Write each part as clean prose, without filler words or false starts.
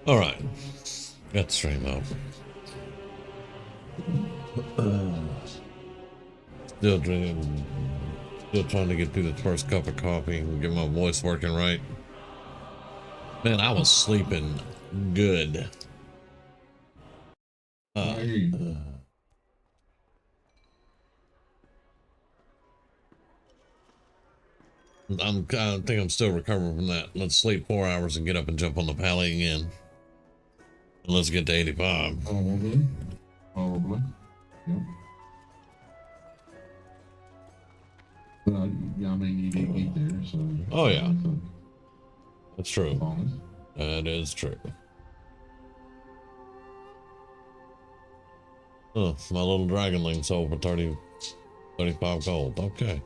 All right. Got the stream up. Still drinking. Still trying to get through the first cup of coffee and get my voice working right. Man, I was sleeping good. I think I'm still recovering from that. Let's sleep 4 hours and get up and jump on the Paladin again. And let's get to 85. Probably. Yep. But yeah, I mean, you did get there, so. Oh yeah, that's true. That is true. Oh, my little dragonling sold for 35 gold. Okay.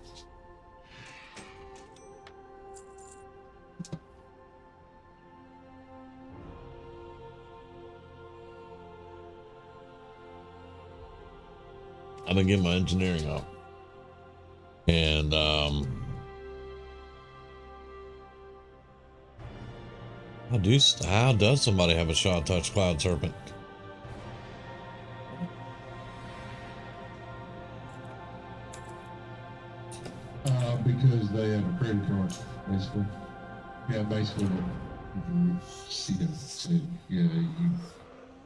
I've been getting my engineering up. And how does somebody have a shot touch cloud serpent? Because they have a credit card, basically. Yeah, basically. Yeah,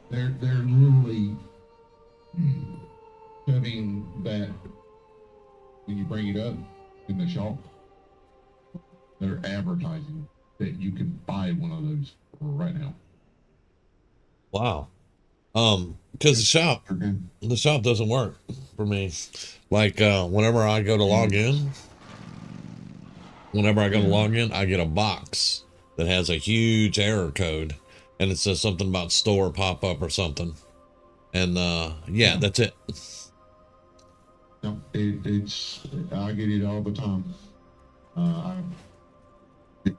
they're literally putting that when you bring it up in the shop. They're advertising that you can buy one of those right now. Wow. Because the shop doesn't work for me. Like whenever I go to log in, I get a box that has a huge error code, and it says something about store pop up or something. And yeah, that's it. No, I get it all the time.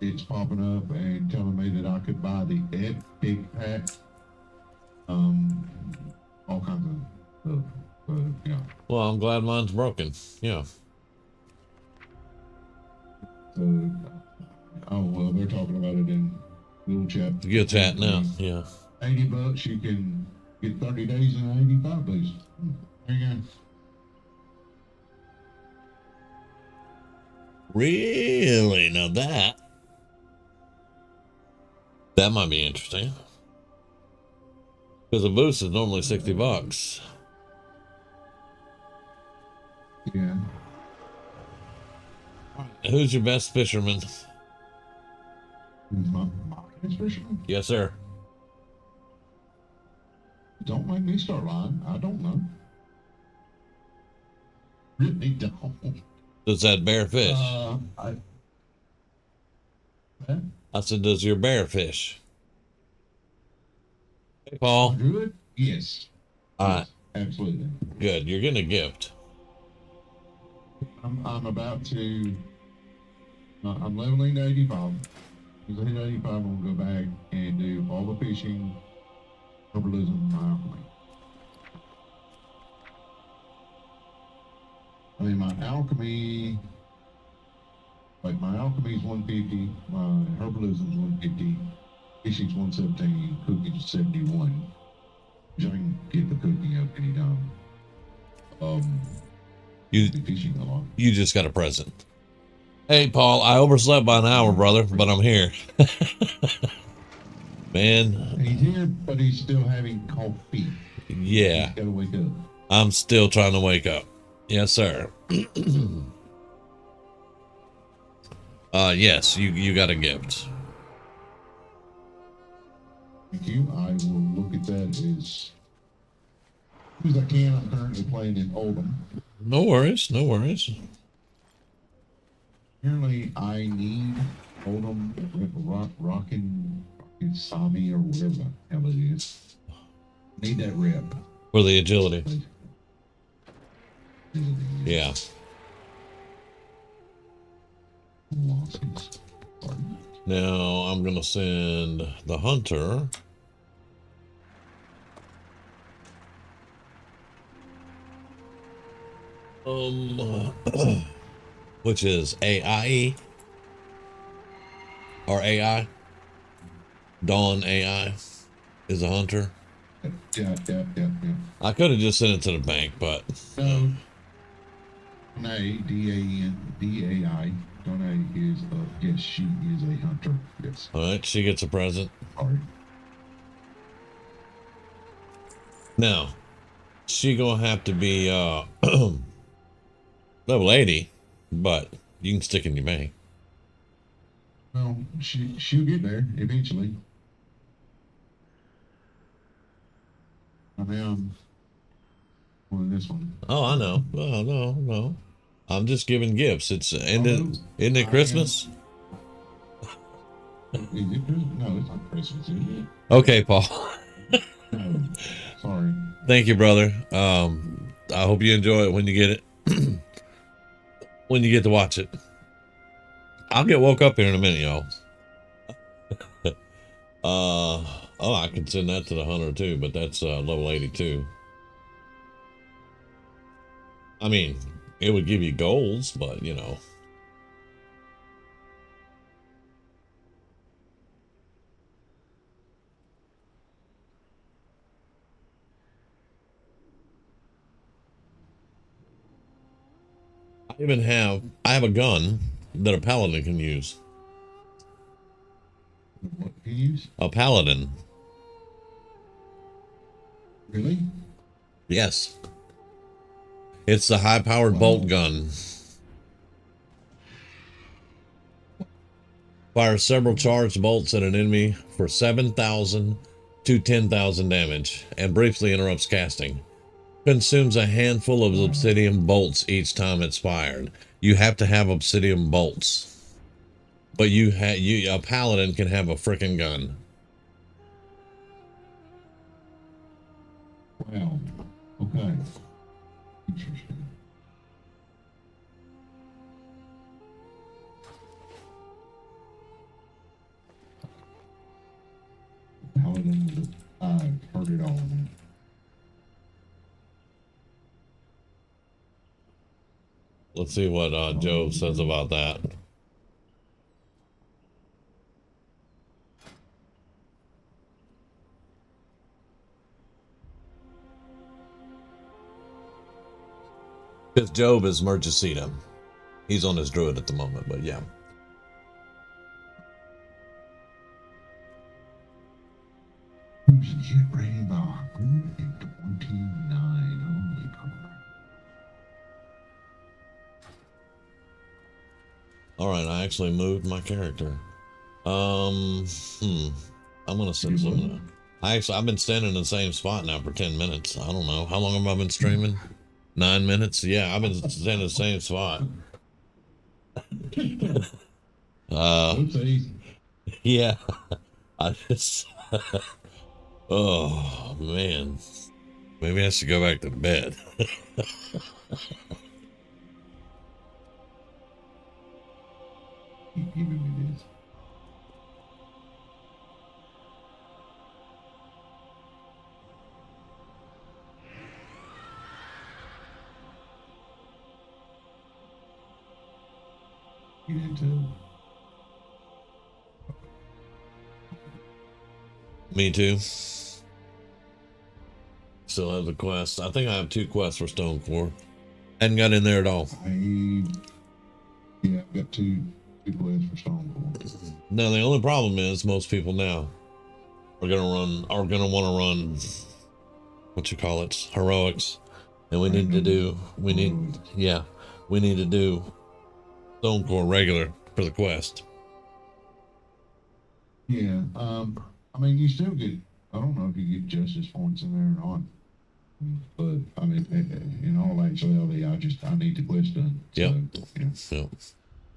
It's popping up and telling me that I could buy the Epic pack. All kinds of stuff. Yeah. Well, I'm glad mine's broken. Yeah. So, well, they're talking about it in Google chat. Good chat now. Yeah. $80, you can get 30 days and 85 days. There you go. Really? Now that might be interesting. Because a boost is normally $60. Yeah. Who's your best fisherman? My best fisherman? Yes, sir. Don't make me start lying. I don't know. Really don't. Does that bear fish? I said, does your bear fish? Hey, Paul. Good? Yes. All right. Absolutely. Good. You're getting a gift. I'm about to. I'm leveling to 85. Because I hit 85, I'm going to go back and do all the fishing, herbalism, and my alchemy. I mean, my alchemy. Like, my alchemy is 150, my herbalism is 150, fishing's 117, cooking's 71. Which I can get the cooking up anytime. Fishing a lot. You just got a present. Hey, Paul, I overslept by an hour, brother, but I'm here. Man. He's here, but he's still having coffee. Yeah. He's gotta wake up. I'm still trying to wake up. Yes, sir. Yes, you got a gift. Thank you. I will look at that as soon as I can. I'm currently playing in Oldham. No worries, no worries. Apparently, I need Oldham Rockin' Sabi or whatever the hell it is. Need that rep. For the agility. Yeah. Now I'm gonna send the hunter. Which is AIE or AI? Dawn AI. is a hunter. Yeah. I could have just sent it to the bank, but No, Dai. Donna is yes, she is a hunter. Yes. all right, she gets a present. Sorry. Now, she gonna have to be level 80, but you can stick in your bank. Well, she'll get there eventually. I mean, on this one. Oh, I know. Oh, no. I'm just giving gifts. It's isn't it I Christmas? Is it Christmas? No, it's not Christmas, is it? Okay, Paul. No. Sorry. Thank you, brother. I hope you enjoy it when you get it. When you get to watch it. I'll get woke up here in a minute, y'all. Oh, I can send that to the hunter too, but that's level 82. I mean, it would give you goals, but you know. I have a gun that a paladin can use. What can you use? A paladin. Really? Yes. It's the high-powered bolt gun. Fires several charged bolts at an enemy for 7,000 to 10,000 damage and briefly interrupts casting. Consumes a handful of obsidian bolts each time it's fired. You have to have obsidian bolts. But a paladin can have a freaking gun. Wow. Okay. Interesting. Paladin, I've heard it all. Let's see what Joe says about that. Because Job is Merchicida. He's on his druid at the moment, but yeah. Who's hit rating by 129? Holy crap. Alright, I actually moved my character. I'm gonna send some. I've been standing in the same spot now for 10 minutes. I don't know. How long have I been streaming? 9 minutes? Yeah, I've been standing in the same spot. Yeah. I just oh man. Maybe I should go back to bed. Keep giving me this. Get into Me too. Still have the quest. I think I have 2 quests for Stone Core. Hadn't got in there at all. I've got two quests for Stone Core. No, the only problem is most people now are gonna want to run what you call it, heroics, and we need to do Stone Core regular for the quest. Yeah, I mean, you still get. I don't know if you get justice points in there or not, but I mean, in all actuality, I need the quest done. Yep. So, Yep.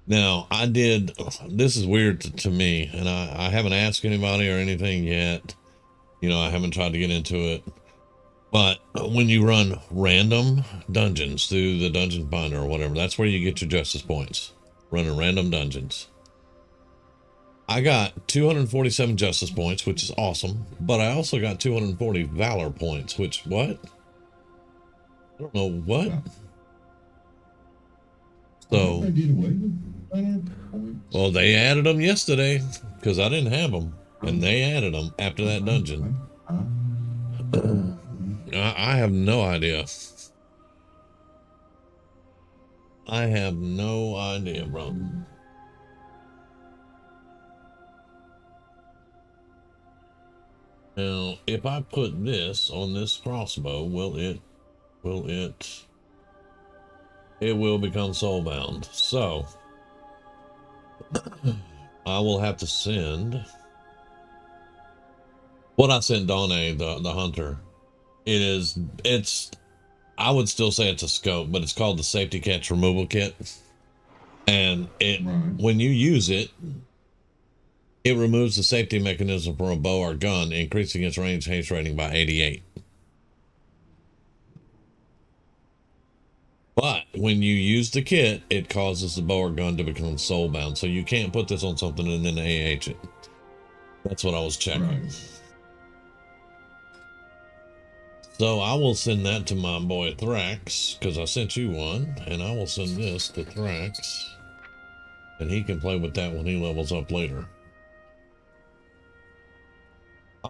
Now I did. This is weird to me, and I haven't asked anybody or anything yet. You know, I haven't tried to get into it. But when you run random dungeons through the dungeon finder or whatever, that's where you get your justice points. Running random dungeons. I got 247 justice points, which is awesome. But I also got 240 valor points, which what? I don't know what. Yeah. So, they did away with valor points. well, they added them yesterday because I didn't have them, and they added them after that dungeon. I have no idea. I have no idea, bro. Now, if I put this on this crossbow, it will become soulbound. So I will have to send what I sent Donne, the hunter. It's I would still say it's a scope, but it's called the safety catch removal kit. And when you use it, it removes the safety mechanism for a bow or gun, increasing its range haste rating by 88. But when you use the kit, it causes the bow or gun to become soulbound. So you can't put this on something and then AH it. That's what I was checking. Right. So I will send that to my boy Thrax, because I sent you one, and I will send this to Thrax, and he can play with that when he levels up later.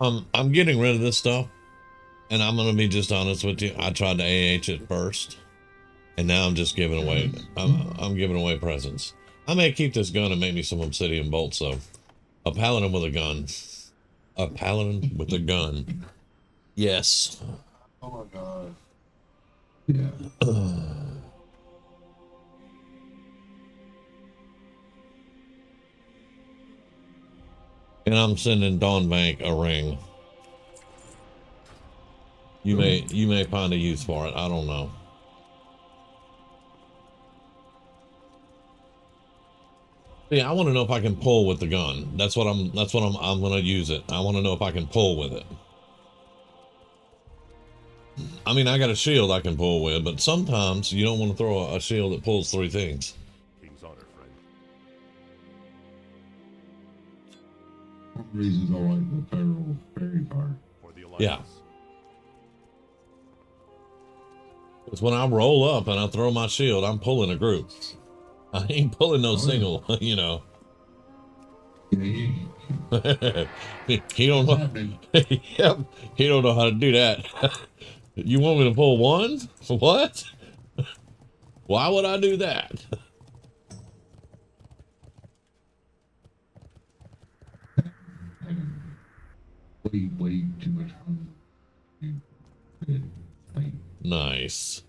I'm getting rid of this stuff, and I'm going to be just honest with you. I tried to AH it first, and now I'm just giving away, I'm giving away presents. I may keep this gun and make me some obsidian bolts, though. A paladin with a gun. A paladin with a gun. Yes. Oh my god. Yeah. And I'm sending Dawnbank a ring. You may find a use for it. I don't know. Yeah, I want to know if I can pull with the gun. That's what I'm going to use it. I want to know if I can pull with it. I mean, I got a shield I can pull with, but sometimes you don't want to throw a shield that pulls 3 things. King's honor, friend. One reasons I like the feral fairy fire. For the alliance. Yeah. Because when I roll up and I throw my shield, I'm pulling a group. I ain't pulling no single, you know. Yeah, he don't know. Yep, he don't know how to do that. You want me to pull one? What? Why would I do that? Way too much fun. Nice.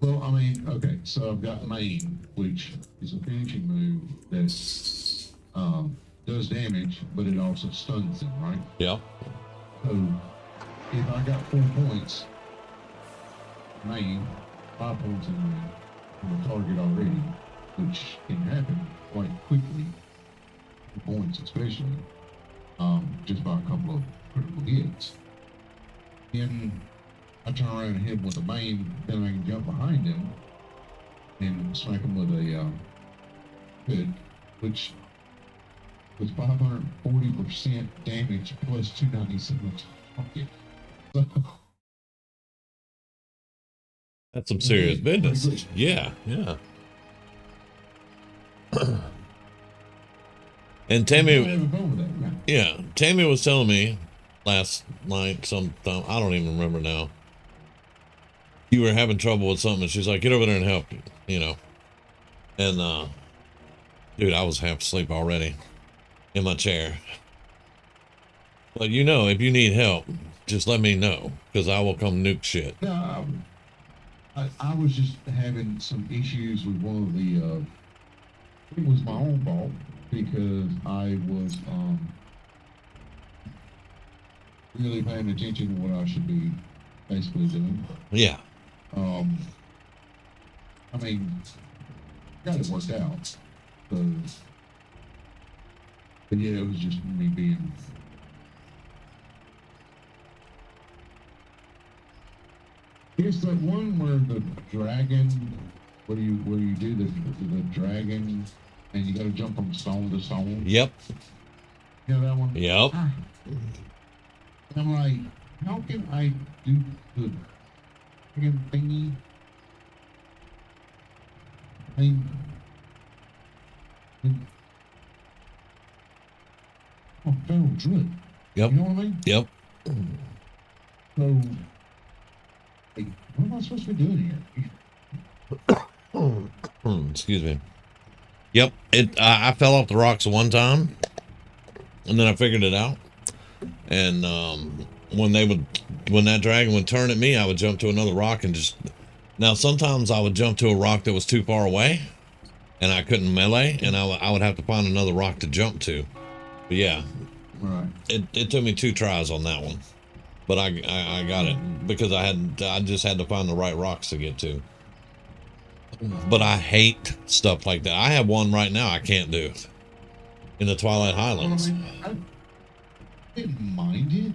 Well, I mean, okay, so I've got main, which is a finishing move that does damage, but it also stuns them, right? Yeah. So if I got 4 points, main, 5 points in the target already, which can happen quite quickly, 2 points especially, just by a couple of critical hits. Then I turn around and hit him with the main, then I can jump behind him and smack him with a hood, which was 540% damage plus 297 target. So, that's some serious business. Yeah, yeah. And Tammy, yeah, Tammy was telling me last night sometime, I don't even remember now. You were having trouble with something, and she's like, "Get over there and help," you know. And dude, I was half asleep already in my chair. But you know, if you need help, just let me know, because I will come nuke shit. No, I was just having some issues with one of the. It was my own fault because I was really paying attention to what I should be basically doing. Yeah. I mean, got it worked out. So, but yeah, it was just me being. It's the one where the dragon, where you do the dragon, and you got to jump from stone to stone. Yep. You know that one? Yep. I'm like, how can I do the friggin' thingy? I mean, feral drip. Yep. You know what I mean? Yep. So, like, what am I supposed to be doing here? Excuse me. Yep, I fell off the rocks one time, and then I figured it out. And when that dragon would turn at me, I would jump to another rock and just. Now sometimes I would jump to a rock that was too far away, and I couldn't melee, and I would have to find another rock to jump to. But yeah, Right. it took me 2 tries on that one, but I got it because I just had to find the right rocks to get to. But I hate stuff like that. I have one right now I can't do in the Twilight Highlands. Well, I didn't mind it.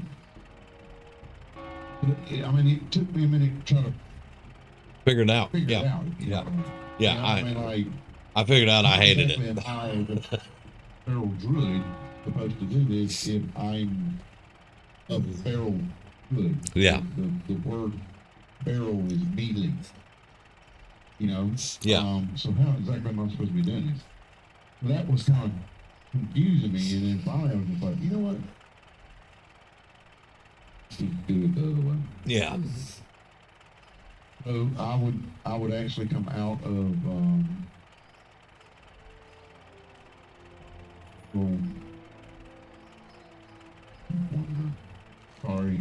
But I mean, it took me a minute to try to Figure it out. figure it Yeah, out. yeah, Know? yeah. I mean, like, I figured out I hated exactly it. am I, the feral druid, supposed to do this if I'm a feral druid? Yeah. The word feral is mealy. You know? Yeah. So how exactly am I supposed to be doing this? Well, that was kind of confusing me, and then finally I was just like, you know what? Let's just do it the other way. Yeah. So I would actually come out of well, sorry,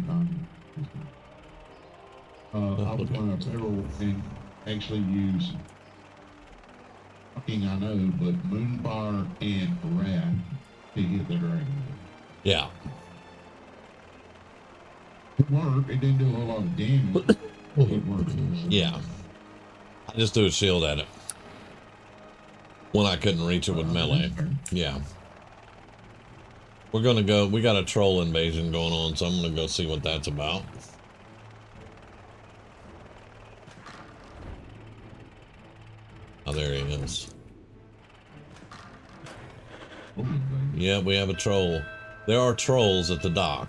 I was going to feral and actually use fucking I know, but Moonfire and Wrath to hit the dragon. Yeah. It worked. It didn't do a whole lot of damage. It worked. Yeah. I just threw a shield at it when I couldn't reach it with melee. Yeah. We're gonna go. We got a troll invasion going on, so I'm gonna go see what that's about. Oh, there he is. Yeah, we have a troll. There are trolls at the dock.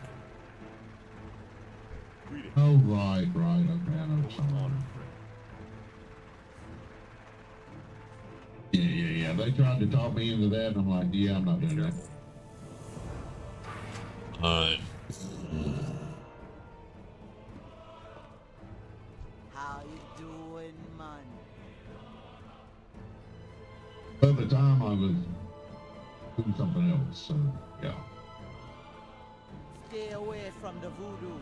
Oh, right. Okay, I know someone. Yeah. They tried to talk me into that, and I'm like, yeah, I'm not doing that. Alright. How you doing, man? At the time, I was doing something else, so yeah. Stay away from the voodoo.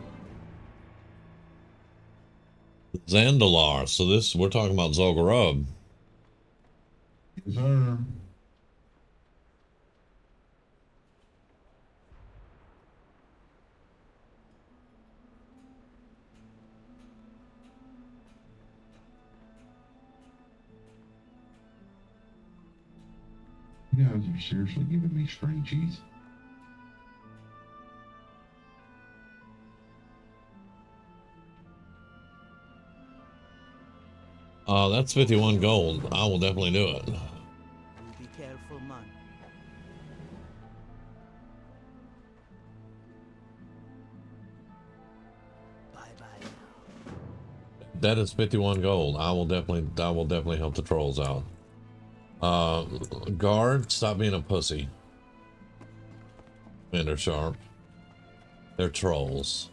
Zandalar. So we're talking about Zolgarub. Yes, sir. You guys are seriously giving me string cheese. That's 51 gold. I will definitely do it. Be careful, man. Bye. That is 51 gold. I will definitely help the trolls out. Guard, stop being a pussy. Commander Sharp. They're trolls.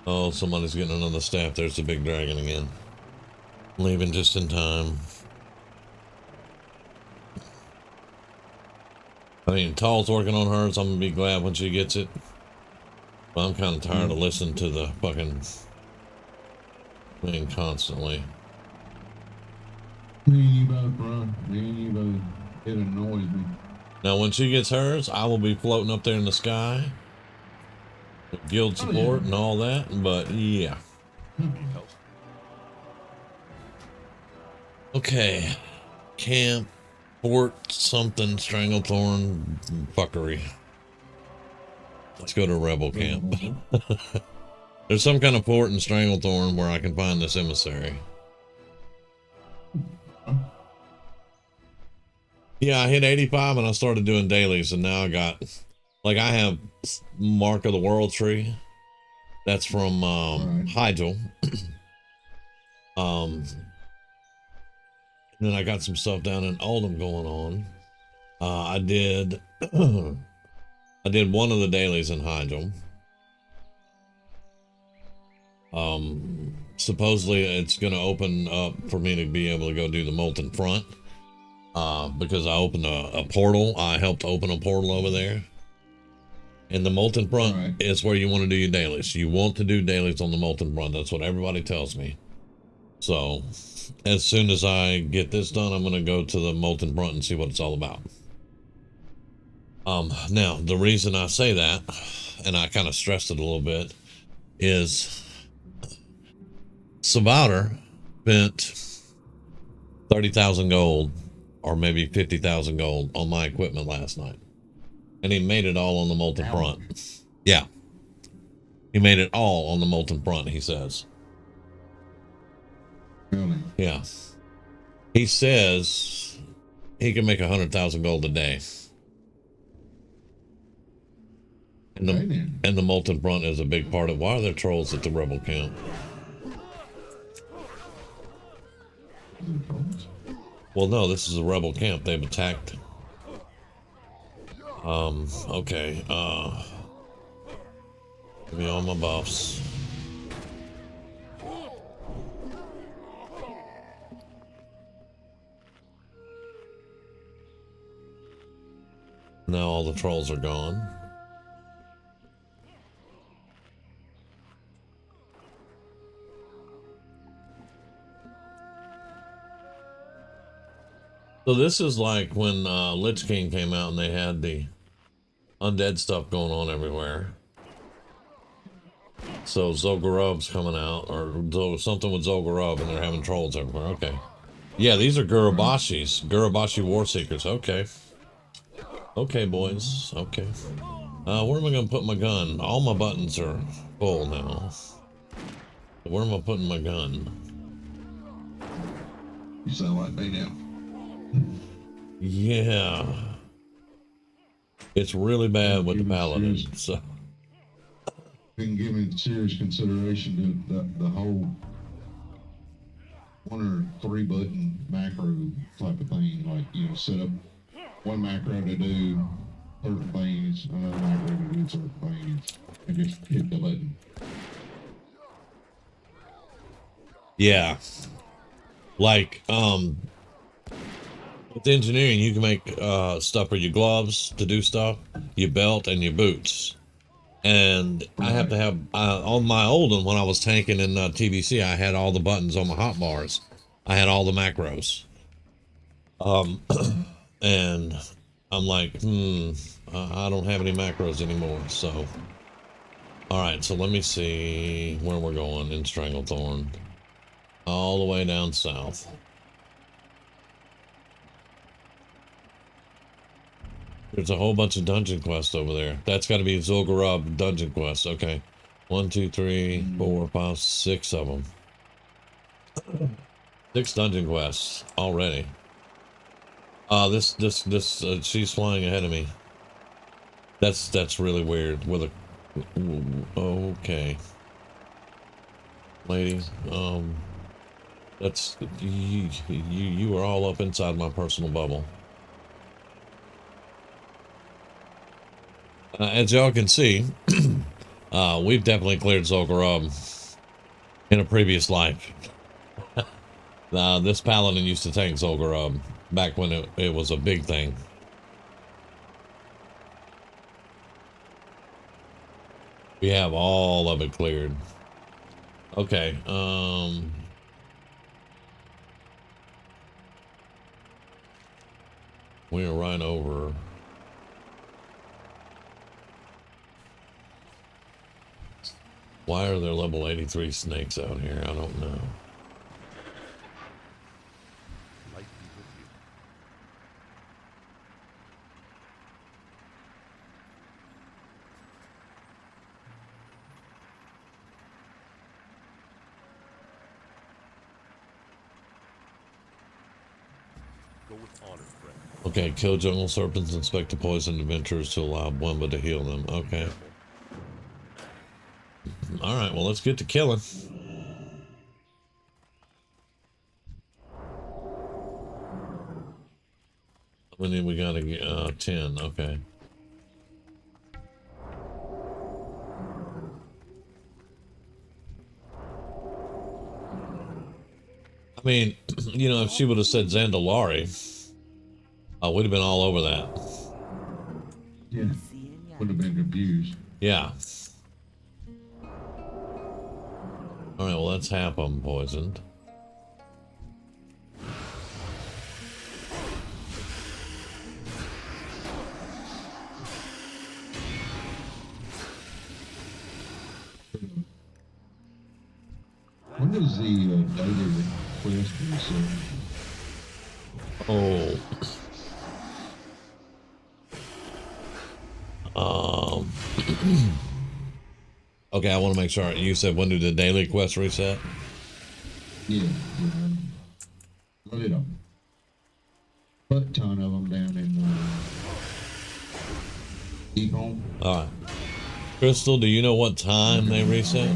Oh, somebody's getting another staff. There's the big dragon again. Leaving just in time. I mean, Tall's working on hers. I'm gonna be glad when she gets it. But I'm kind of tired of listening to the fucking thing constantly. Me and you both, bro. Me and you both. It annoys me. Now, when she gets hers, I will be floating up there in the sky. With guild support and all that. But, yeah. Okay. Camp. Fort something. Stranglethorn. Fuckery. Let's go to Rebel Camp. There's some kind of fort in Stranglethorn where I can find this emissary. Yeah, I hit 85 and I started doing dailies, and now I got, like, I have Mark of the World tree. That's from Hyjal. And then I got some stuff down in Oldham going on. I did I did one of the dailies in Hydrum. Supposedly it's going to open up for me to be able to go do the Molten Front. Because I opened a portal. I helped open a portal over there. And the Molten Front is where you want to do your dailies. You want to do dailies on the Molten Front. That's what everybody tells me. So as soon as I get this done, I'm going to go to the Molten Front and see what it's all about. Now, the reason I say that, and I kind of stressed it a little bit, is Savouter spent 30,000 gold, or maybe 50,000 gold on my equipment last night. And he made it all on the Molten Front. Yeah. He made it all on the Molten Front, he says. Really? Yeah. He says he can make 100,000 gold a day. And the Molten Front is a big part of. Why are there trolls at the rebel camp? Well, no, this is a rebel camp. They've attacked. Okay. Give me all my buffs. Now all the trolls are gone. So this is like when Lich King came out and they had the undead stuff going on everywhere. So Zolgarub's coming out, or something with Zolgarub, and they're having trolls everywhere. Okay. Yeah, these are Gurubashis. Gurubashi Warseekers. Okay. Okay, boys. Okay. Where am I going to put my gun? All my buttons are full now. Where am I putting my gun? You sound like me now. Yeah. It's really bad with the Paladin, so. Been giving serious consideration to the whole 1 or 3 button macro type of thing. Like, you know, set up one macro to do certain things, another macro to do certain things, and just hit the button. Yeah. Like, with engineering, you can make stuff for your gloves to do stuff, your belt, and your boots. And I have to have, on my old one, when I was tanking in TBC, I had all the buttons on my hotbars. I had all the macros. And I'm like, I don't have any macros anymore, so. All right, so let me see where we're going in Stranglethorn. All the way down south. There's a whole bunch of dungeon quests over there. That's got to be Zolgarub dungeon quests. Okay. 1, 2, 3, 4, 5, 6 of them. 6 dungeon quests already. She's flying ahead of me. That's really weird. With a, okay. Lady, that's, you are all up inside my personal bubble. As y'all can see, we've definitely cleared Zolgarub in a previous life. This Paladin used to tank Zolgarub back when it was a big thing. We have all of it cleared. Okay, we are right over. Why are there level 83 snakes out here? I don't know. Okay, kill jungle serpents, inspect the poison adventurers to allow Bwemba to heal them. Okay. Alright, well, let's get to killing. How many we gotta get? 10, okay. I mean, you know, if she would have said Zandalari, we'd have been all over that. Yeah, Seeing ya. would have been confused. Yeah. All right, well, that's half of them poisoned. When does the daily request reset? Oh. Okay, I want to make sure. You said when did the daily quest reset? Yeah, load it up. Butt ton of them down in Deep Home. All right. Crystal, do you know what time they reset?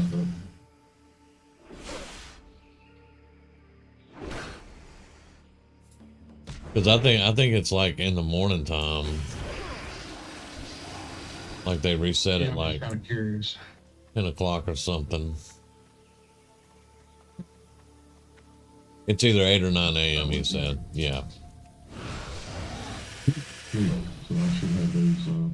Because I think it's like in the morning time. Like they reset Yeah, it I'm like kind of curious. 10 o'clock or something. It's either 8 or 9 a.m. He said. Yeah. Cool. So I should have those.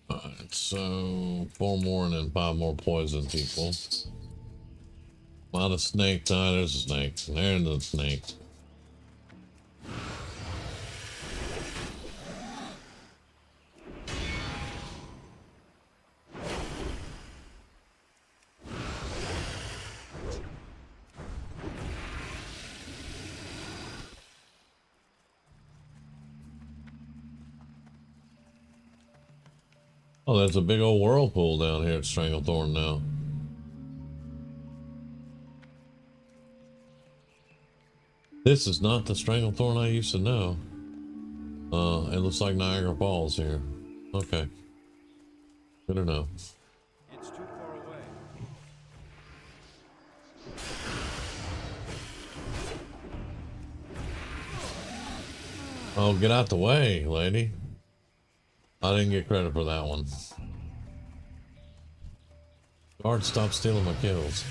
Alright, so 4 more and then 5 more poison people. A lot of snake. Ah, there's a snake. There's the snake. Oh, there's a big old whirlpool down here at Stranglethorn now. This is not the Stranglethorn I used to know. It looks like Niagara Falls here. Okay. Good to know. It's too far away. Oh, get out the way, lady. I didn't get credit for that one. Guard, stop stealing my kills.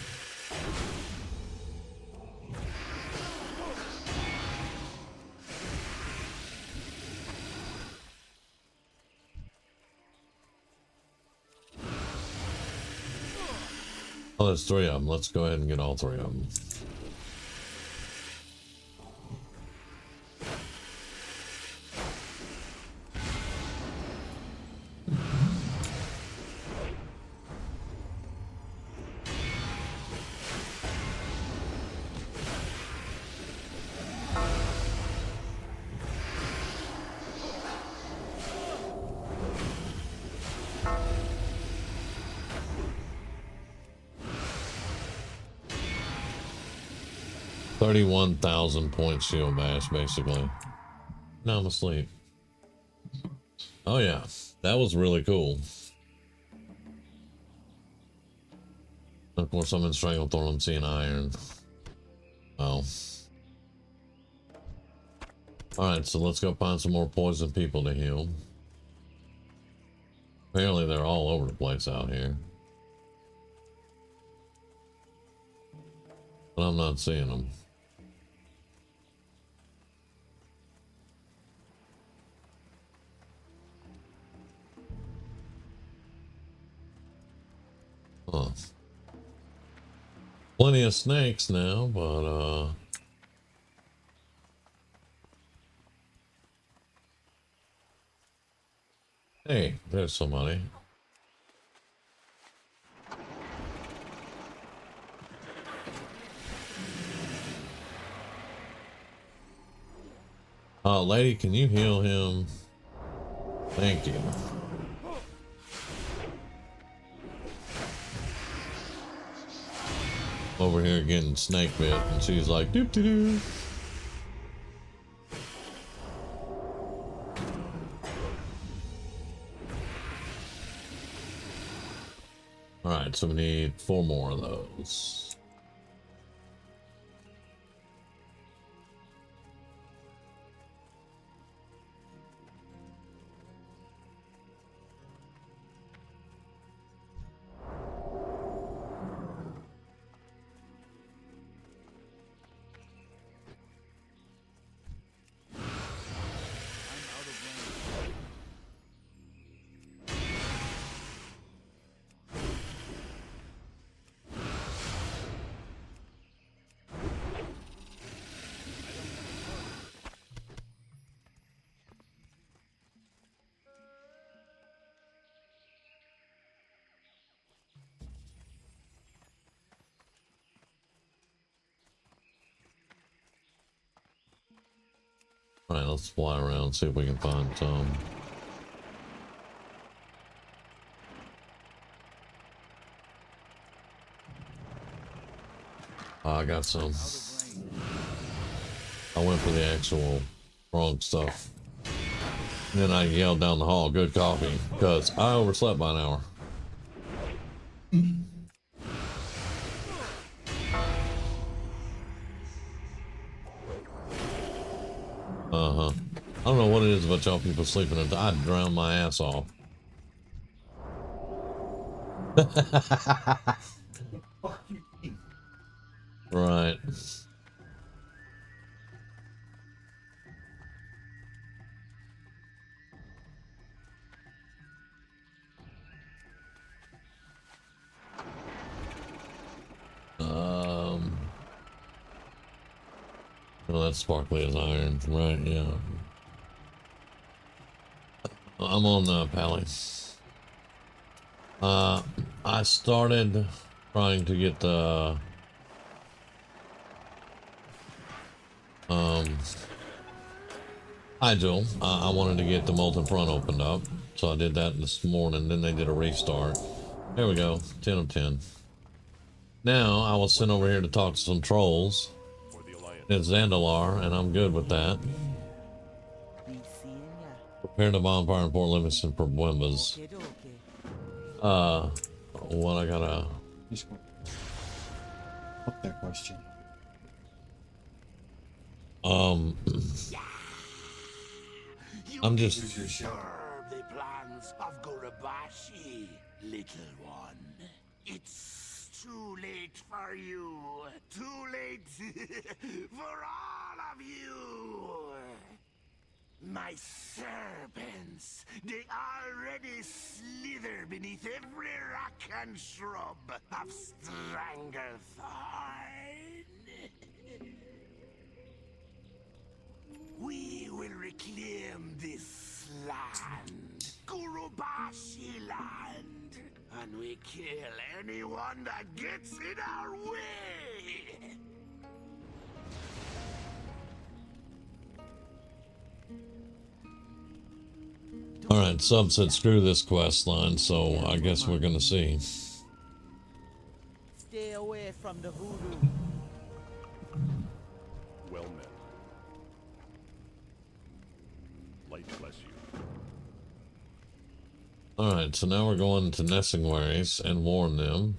Oh, there's 3 of them. Let's go ahead and get all 3 of them. $31,000 point shield bash, basically. Now I'm asleep. Oh yeah, that was really cool. Of course, I'm in Stranglethorn. I'm seeing iron. Oh. Alright, so let's go find some more poison people to heal. Apparently, they're all over the place out here. But I'm not seeing them. Huh. Plenty of snakes now, but hey, there's somebody. Lady, can you heal him? Thank you. Over here getting snake bit, and she's like, doop doo doo. Alright, so we need 4 more of those. Alright, let's fly around, see if we can find some. I got some. I went for the actual wrong stuff. And then I yelled down the hall, good coffee, because I overslept by an hour. Uh-huh. I don't know what it is about y'all people sleeping. I drowned my ass off. Right. Well, that's sparkly as iron, right? Yeah. I'm on Paladin. I started trying to get the Igil. I wanted to get the Molten Front opened up, so I did that this morning. Then they did a restart. There we go, 10 of 10. Now I was sent over here to talk to some trolls. It's Zandalar, and I'm good with that. Prepare the bonfire in Port Livingston for Bwimbas. What I gotta... Fuck that question. I'm just... Disturb the plans of Gurabashi, little one. It's too late for you. Too late for all of you. My serpents, they already slither beneath every rock and shrub of Stranglethorn. We will reclaim this land, Gurubashi land, and we kill anyone that gets in our way. Alright, Sub said screw this quest line, so I guess we're gonna see. Stay away from the voodoo. Well met. Light bless you. Alright, so now we're going to Nessingwaries and warn them.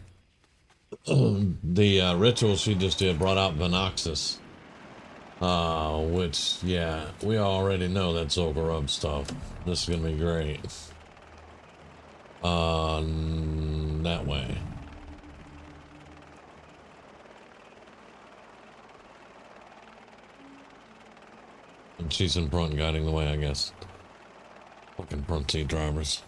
The ritual she just did brought out Venoxus. Which, yeah, we already know that's Zogarub stuff. This is gonna be great. That way. And she's in front guiding the way, I guess. Fucking front seat drivers.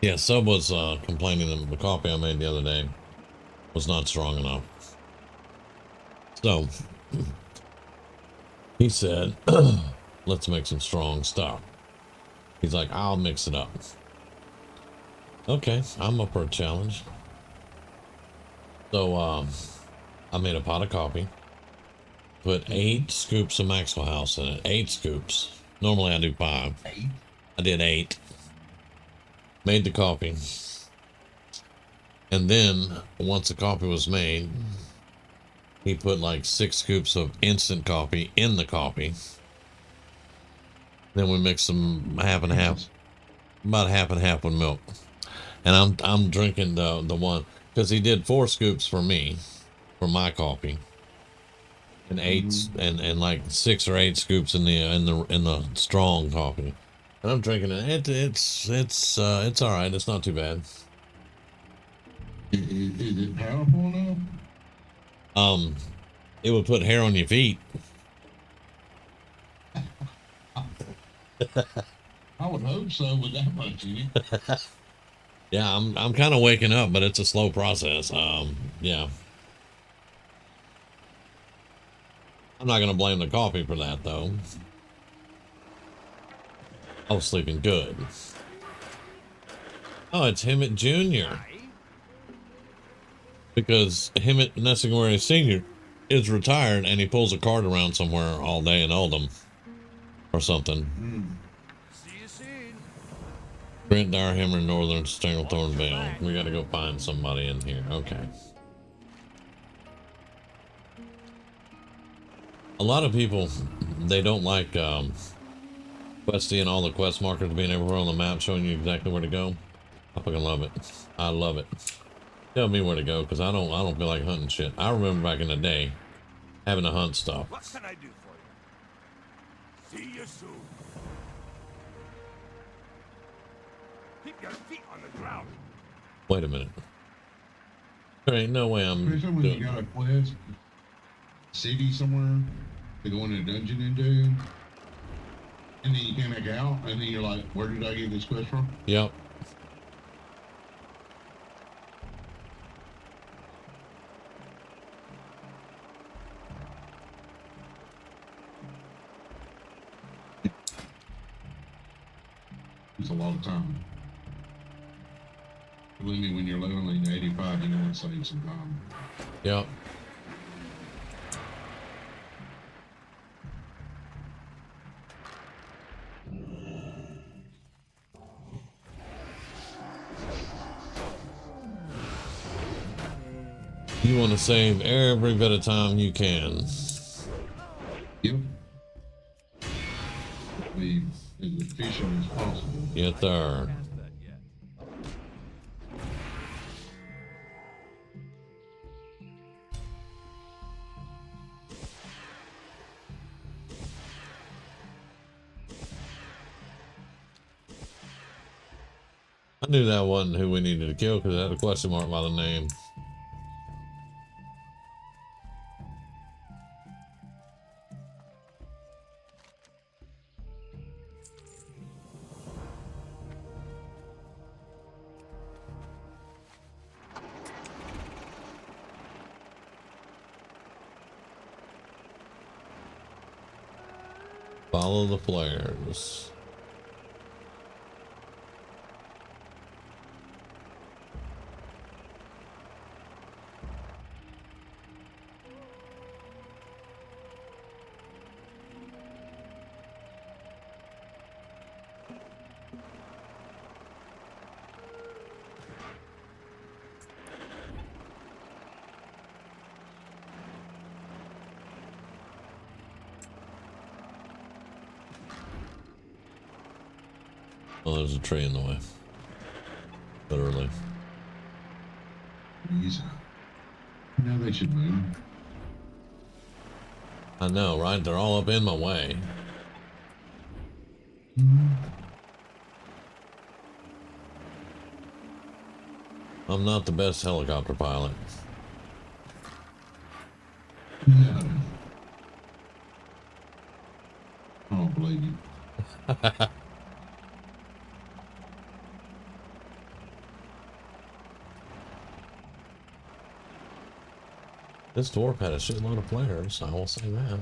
Yeah, Sub was complaining that the coffee I made the other day was not strong enough. So, he said, let's make some strong stuff. He's like, I'll mix it up. Okay, I'm up for a challenge. So, I made a pot of coffee. Put 8 scoops of Maxwell House in it. 8 scoops. Normally I do 5. 8? I did 8. Made the coffee. And then, once the coffee was made, he put like 6 scoops of instant coffee in the coffee. Then we mixed them half and half. About half and half with milk. And I'm drinking the one, because he did 4 scoops for me, for my coffee. And 8 and like 6 or 8 scoops in the strong coffee, and I'm drinking it. It's all right. It's not too bad. Is it powerful enough? It would put hair on your feet. I would hope so with that much in it. Yeah, I'm kind of waking up, but it's a slow process. Yeah. I'm not gonna blame the coffee for that though. I was sleeping good. Oh, it's Hemet Jr. Because Hemet Nessingwari Sr. is retired and he pulls a cart around somewhere all day in Oldham or something. See you soon. Brent Darhammer, Northern Stranglethorn Vale. We gotta go find somebody in here. Okay. A lot of people, they don't like Questy and all the quest markers being everywhere on the map showing you exactly where to go. I fucking love it. I love it. Tell me where to go, because I don't feel like hunting shit. I remember back in the day having to hunt stuff. What can I do for you? See you soon. Keep your feet on the ground. Wait a minute. There ain't no way I'm Especially when you doing. got a quest city somewhere to go in a dungeon into, and then you can't make out, and then you're like, where did I get this quest from? Yep. It's a lot of time. Believe me, when you're leveling 85, you want to save some time. Yep. You want to save every bit of time you can. Yep. Be as efficient as possible. Yes, sir. I knew that wasn't who we needed to kill because it had a question mark by the name. Follow the flares. Oh, there's a tree in the way. Literally. Easy. You know they should move. I know, right? They're all up in my way. I'm not the best helicopter pilot. No. I don't believe you. This dwarf had a shitload of flares, I will say that.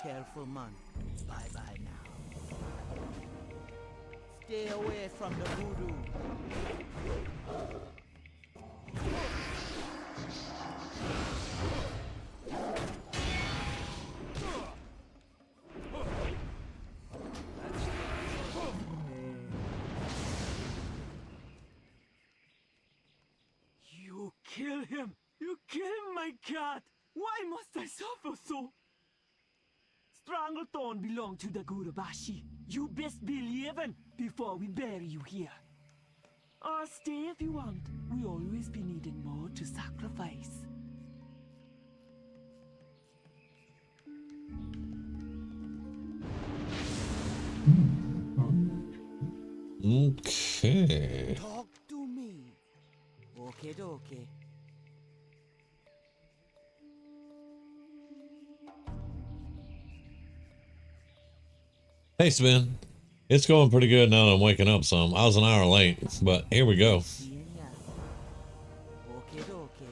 careful, man. Bye-bye now. Stay away from the voodoo. You kill him! You kill my cat! Why must I suffer so? Stranglethorn belong to the Gurubashi. You best be leaving before we bury you here. Or stay if you want. We always be needing more to sacrifice. Okay. Talk to me. Okay, okay. Hey, Sven. It's going pretty good now that I'm waking up some. I was an hour late, but here we go. Seeing ya. Okay, okay.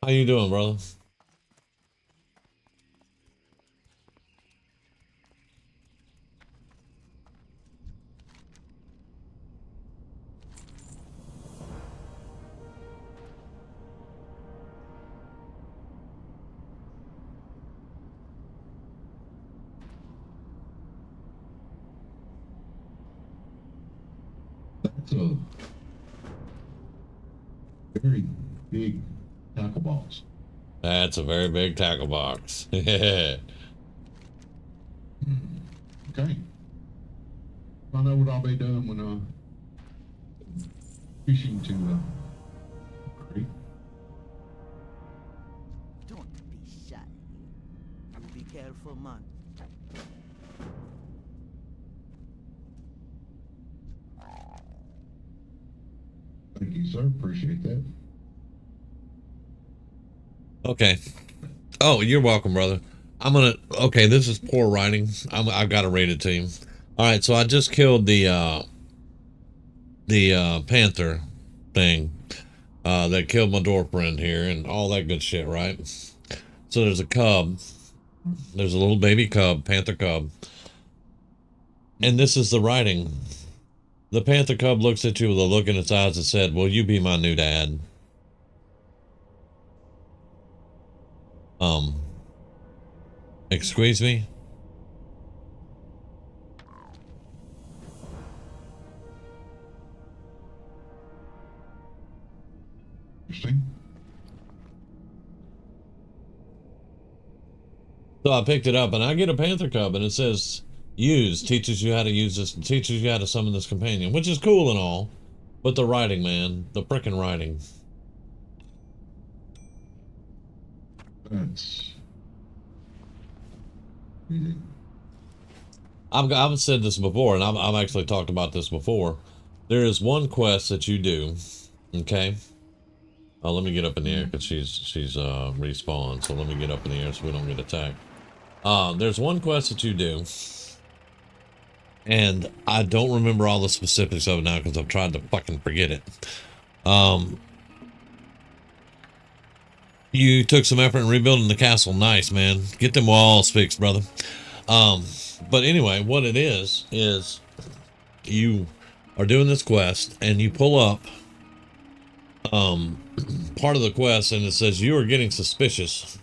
How you doing, brother? That's a very big tackle box. That's a very big tackle box. Yeah. Okay. I know what I'll be doing when fishing to creek. Don't be shy. You be careful, man. Thank you, sir. Appreciate that. Okay. Oh, you're welcome, brother. Okay, this is poor writing. I've got to read it to you. All right, so I just killed the panther thing that killed my door friend here and all that good shit, right? So there's a cub. There's a little baby cub, panther cub. And this is the writing. The panther cub looks at you with a look in its eyes and said, "Will you be my new dad?" Excuse me? Interesting. So I picked it up and I get a panther cub and it says, "Use, teaches you how to use this, teaches you how to summon this companion," which is cool and all. But the writing, man, the frickin' writing. That's easy. I've said this before, and I've actually talked about this before. There is one quest that you do, okay? Let me get up in the air because she's respawned. So let me get up in the air so we don't get attacked. There's one quest that you do, and I don't remember all the specifics of it now because I've tried to fucking forget it. You took some effort in rebuilding the castle. Nice, man. Get them walls fixed, brother. But anyway, what it is you are doing this quest and you pull up part of the quest and it says you are getting suspicious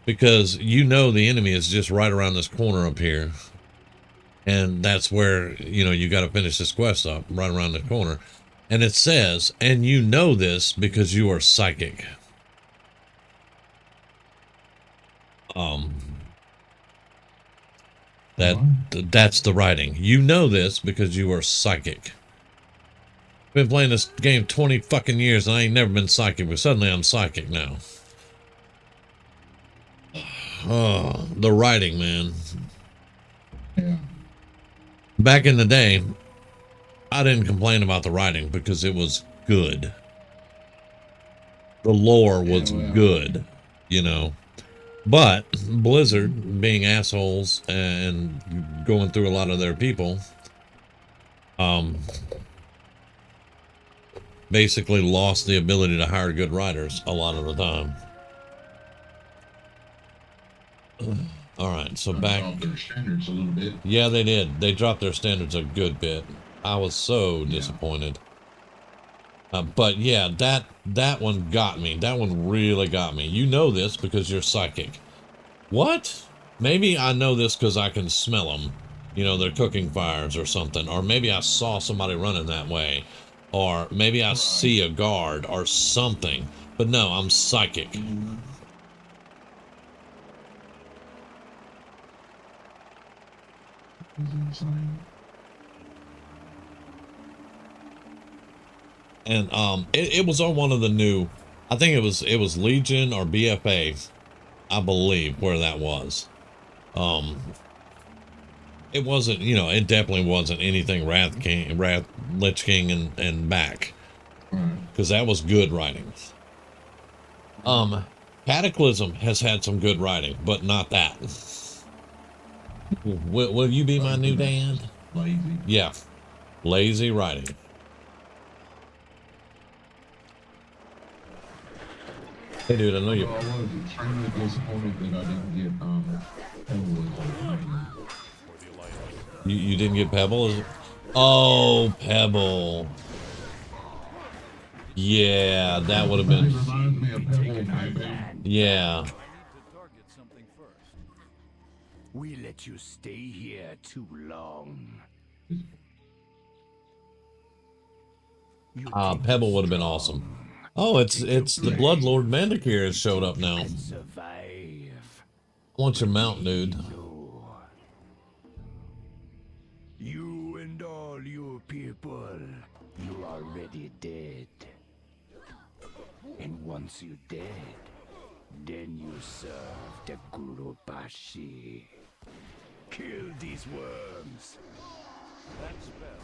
because you know the enemy is just right around this corner up here. And that's where, you know, you got to finish this quest up right around the corner. And it says, and you know this because you are psychic. That's the writing. You know this because you are psychic. Been playing this game 20 fucking years and I ain't never been psychic, but suddenly I'm psychic now. Oh, the writing, man. Yeah. Back in the day, I didn't complain about the writing because it was good. The lore was good, you know. But Blizzard, being assholes and going through a lot of their people, basically lost the ability to hire good writers a lot of the time. All right, so back. Dropped their standards a little bit. Yeah, they did. They dropped their standards a good bit. I was so disappointed. But yeah, that one got me. That one really got me. You know this because you're psychic. What? Maybe I know this because I can smell them. You know, they're cooking fires or something. Or maybe I saw somebody running that way. Or maybe I see a guard or something. But no, I'm psychic. And it was on one of the new, I think it was Legion or BFA, I believe, where that was. It wasn't, you know, it definitely wasn't anything Lich King and back, because that was good writing. Cataclysm has had some good writing, but not that. Will you be my new dad? Lazy. Yeah, lazy writing. Hey dude, I know you. I was extremely disappointed that I didn't get You didn't get Pebble? Oh, Pebble. Yeah, that would have been. It reminds me of Pebble, maybe. Yeah. We let you stay here too long. Pebble would have been awesome. Oh, it's the Bloodlord Mandakir has showed up now. I want your mount, dude. You and all your people, you are already dead. And once you're dead, then you serve the Gurubashi. Kill these worms. That's better.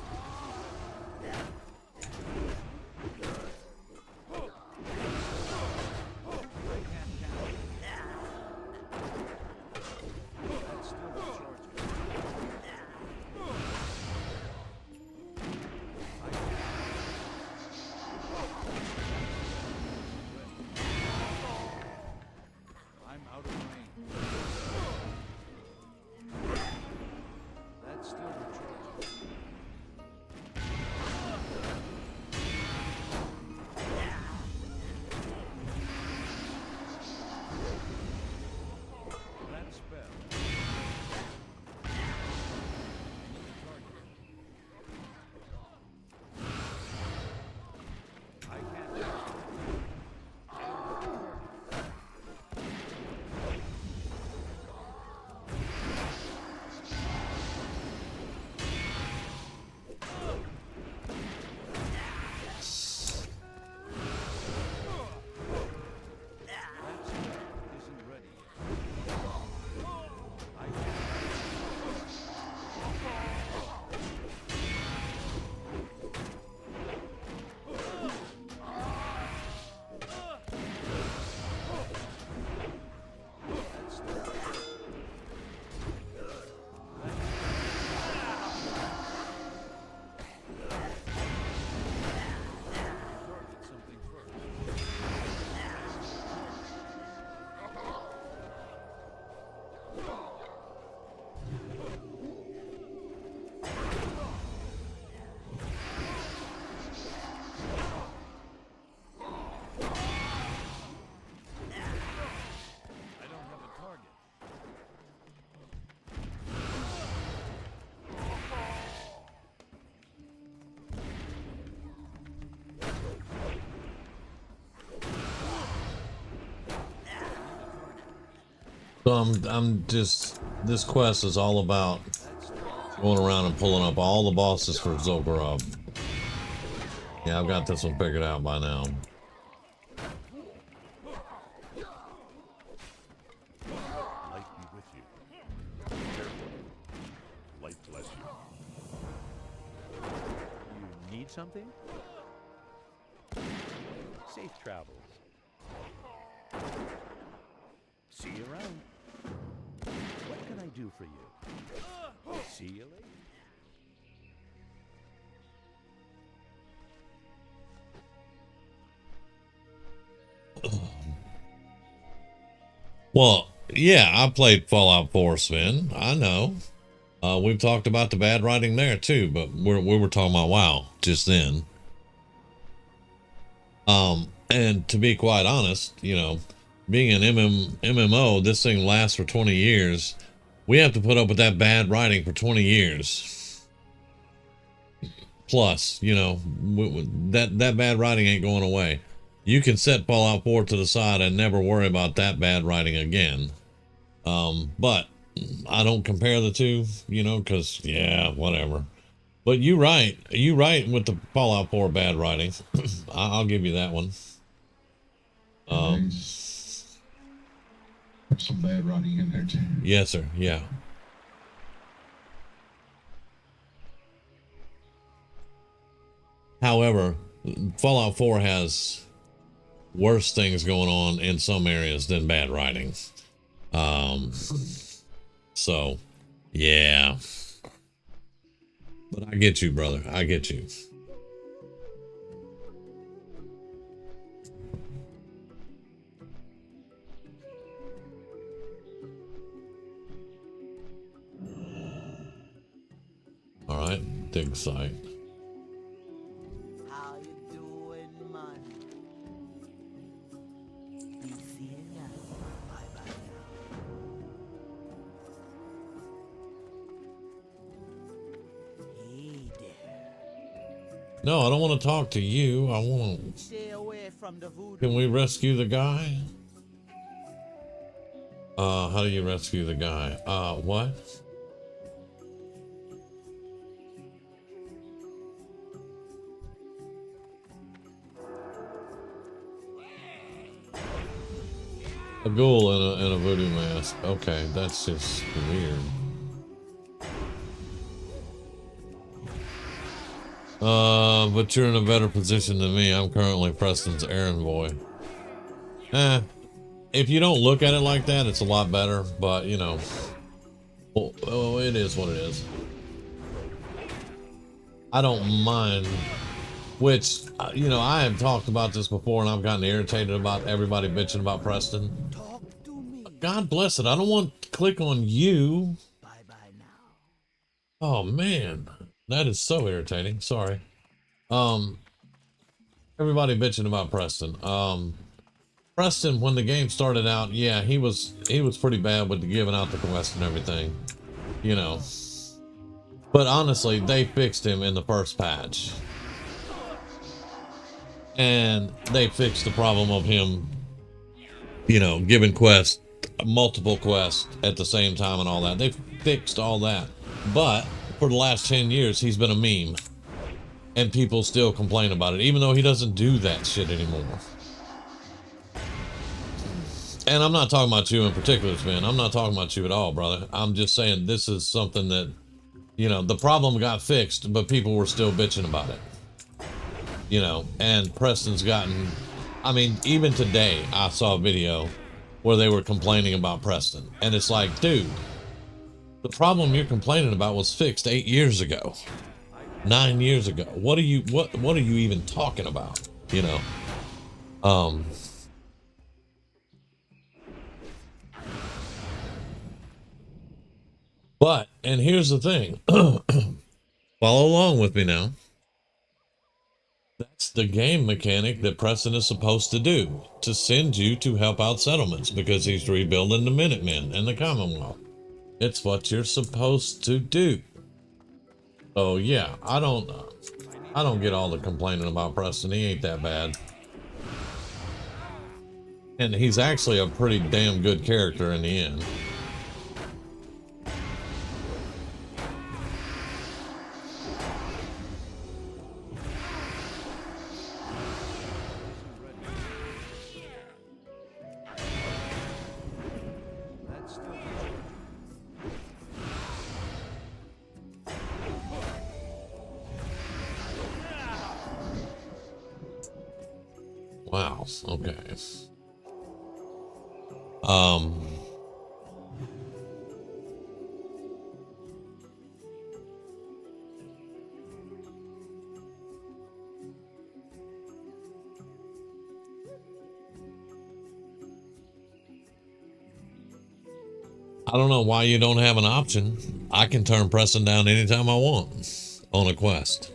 So I'm just, this quest is all about going around and pulling up all the bosses for Zolgarov. Yeah, I've got this one figured out by now. Light be with you. Careful. Light bless you. You need something? Safe travels. See you around. What can I do for you? See you later. Well, yeah, I played Fallout 4, Sven. I know. We've talked about the bad writing there too, but we were talking about WoW just then. And to be quite honest, you know, being an MMO, this thing lasts for 20 years. We have to put up with that bad writing for 20 years. Plus, you know, that bad writing ain't going away. You can set Fallout 4 to the side and never worry about that bad writing again. But I don't compare the two, you know, because, yeah, whatever. But you right with the Fallout 4 bad writing. I'll give you that one. There's some bad writing in there too. Yes, sir. Yeah. However, Fallout 4 has worse things going on in some areas than bad writing. So, yeah. But I get you, brother. I get you. All right, dig site. How you doing, man? You see it now? Bye-bye now. Hey there. No, I don't want to talk to you. I want to. Stay away from the voodoo. Can we rescue the guy? How do you rescue the guy? What? A ghoul in a voodoo mask. Okay, that's just weird. But you're in a better position than me. I'm currently Preston's errand boy. If you don't look at it like that, it's a lot better. But, you know, well, it is what it is. I don't mind. Which, you know, I have talked about this before, and I've gotten irritated about everybody bitching about Preston. Talk to me. God bless it. I don't want to click on you. Bye-bye now. Oh, man. That is so irritating. Sorry. Everybody bitching about Preston. Preston, when the game started out, yeah, he was pretty bad with the giving out the quest and everything, you know. But honestly, they fixed him in the first patch. And they fixed the problem of him, you know, giving quests, multiple quests at the same time and all that. They fixed all that. But for the last 10 years, he's been a meme. And people still complain about it, even though he doesn't do that shit anymore. And I'm not talking about you in particular, man. I'm not talking about you at all, brother. I'm just saying this is something that, you know, the problem got fixed, but people were still bitching about it. You know, and Preston's gotten, I mean, even today I saw a video where they were complaining about Preston. And it's like, dude, the problem you're complaining about was fixed 8 years ago, 9 years ago. What are you even talking about? You know? But, and here's the thing, follow along with me now. That's the game mechanic that Preston is supposed to do, to send you to help out settlements because he's rebuilding the Minutemen and the Commonwealth. It's what you're supposed to do. So yeah, I don't get all the complaining about Preston. He ain't that bad. And he's actually a pretty damn good character in the end. Wow, okay. I don't know why you don't have an option. I can turn Preston down anytime I want on a quest.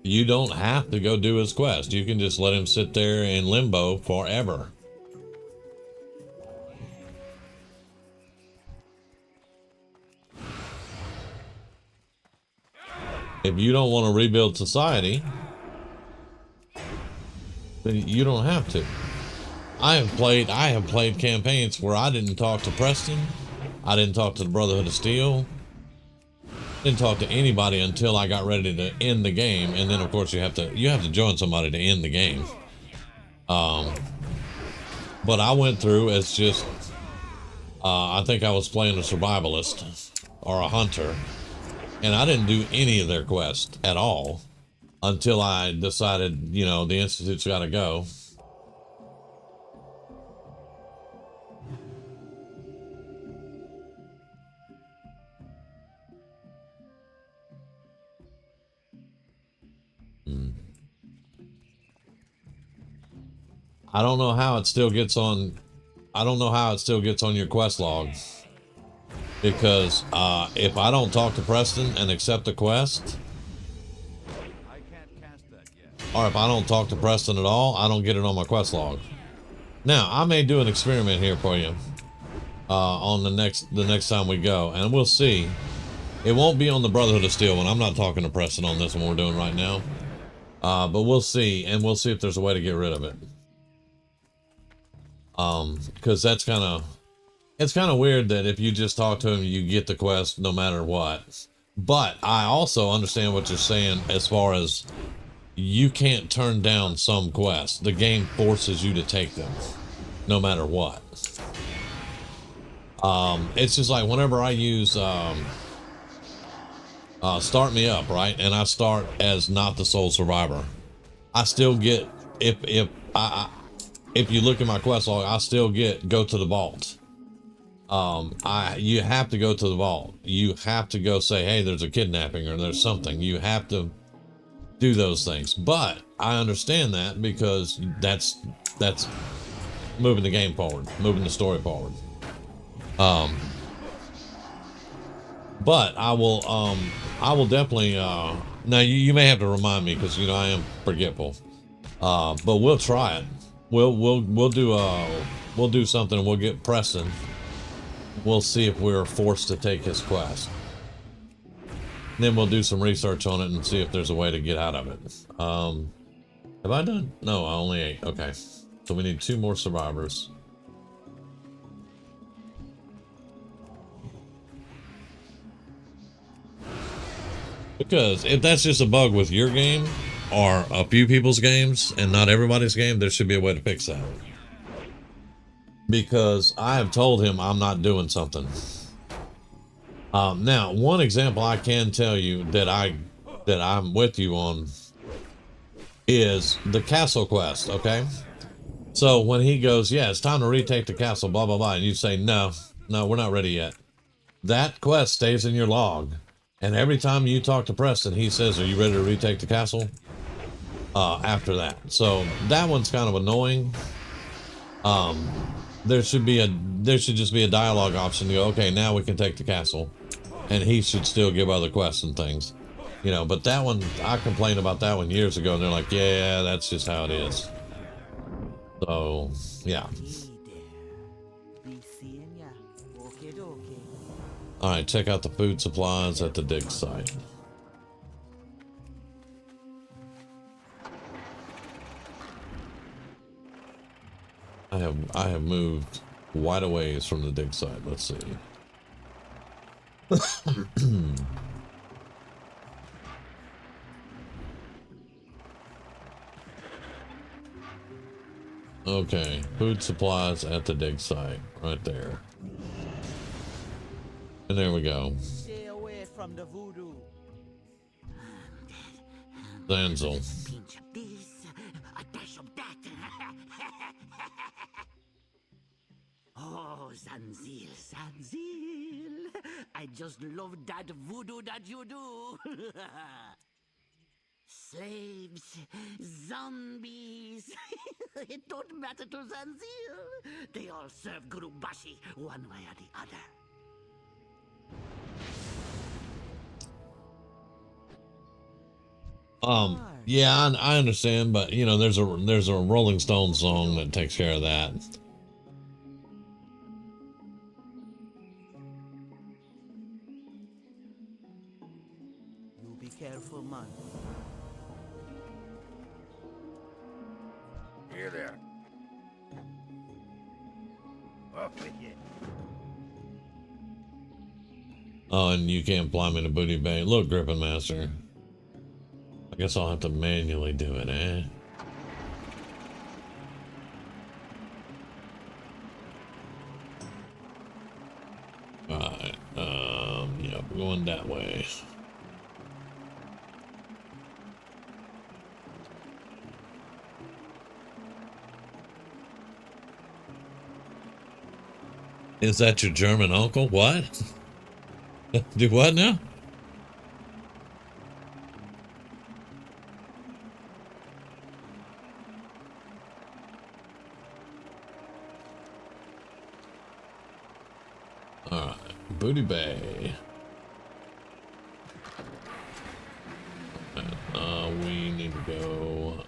You don't have to go do his quest. You can just let him sit there in limbo forever. If you don't want to rebuild society, then you don't have to. I have played campaigns where I didn't talk to Preston. I didn't talk to the Brotherhood of Steel. Didn't talk to anybody until I got ready to end the game, and then of course you have to join somebody to end the game. But I went through as just I think I was playing a survivalist or a hunter, and I didn't do any of their quests at all until I decided, you know, the Institute's got to go. I don't know how it still gets on. I don't know how it still gets on your quest log, because if I don't talk to Preston and accept the quest, I can't cast that yet. or if I don't talk to Preston at all, I don't get it on my quest log. Now I may do an experiment here for you on the next time we go, and we'll see. It won't be on the Brotherhood of Steel one. I'm not talking to Preston on this one we're doing right now, but we'll see, and we'll see if there's a way to get rid of it. Because it's kind of weird that if you just talk to him, you get the quest no matter what. But I also understand what you're saying as far as you can't turn down some quests. The game forces you to take them no matter what. It's just like whenever I use Start Me Up, right? And I start as not the sole survivor, I still get, if you look at my quest log, I still get go to the vault. You have to go to the vault. You have to go say, hey, there's a kidnapping or there's something. You have to do those things. But I understand that because that's moving the game forward, moving the story forward. But I will definitely, now you may have to remind me because, you know, I am forgetful. But we'll try it. We'll do something. We'll get Preston. We'll see if we're forced to take his quest. And then we'll do some research on it and see if there's a way to get out of it. Have I done? No, I only 8. Okay, so we need 2 more survivors. Because if that's just a bug with your game or a few people's games and not everybody's game, there should be a way to fix that. Because I have told him I'm not doing something. Now, one example I can tell you that I'm with you on is the castle quest, okay? So when he goes, yeah, it's time to retake the castle, blah, blah, blah, and you say, no, we're not ready yet. That quest stays in your log. And every time you talk to Preston, he says, are you ready to retake the castle? After that. So that one's kind of annoying. There should just be a dialogue option to go, okay, now we can take the castle. And he should still give other quests and things. You know, but that one, I complained about that one years ago, and they're like, yeah, that's just how it is. So, yeah. Be seeing ya. Okay, okay. Alright, check out the food supplies at the dig site. I have moved quite a ways from the dig site. Let's see. Okay, food supplies at the dig site, right there. And there we go. Stay away from the voodoo. Zanzel. Pinch of this, a dash of that. Oh, Zanzil, Zanzil. I just love that voodoo that you do. Slaves, zombies, this. It don't matter to Zanzil. They all serve Guru Bashi one way or the other. Yeah, I understand, but you know, there's a Rolling Stones song that takes care of that. You be careful, man. Here there. Up with you. Oh, and you can't fly me to Booty Bay. Look, Griffin Master. I guess I'll have to manually do it, eh? Alright, yeah, we're going that way. Is that your German uncle? What? Do what now? Alright, Booty Bay. We need to go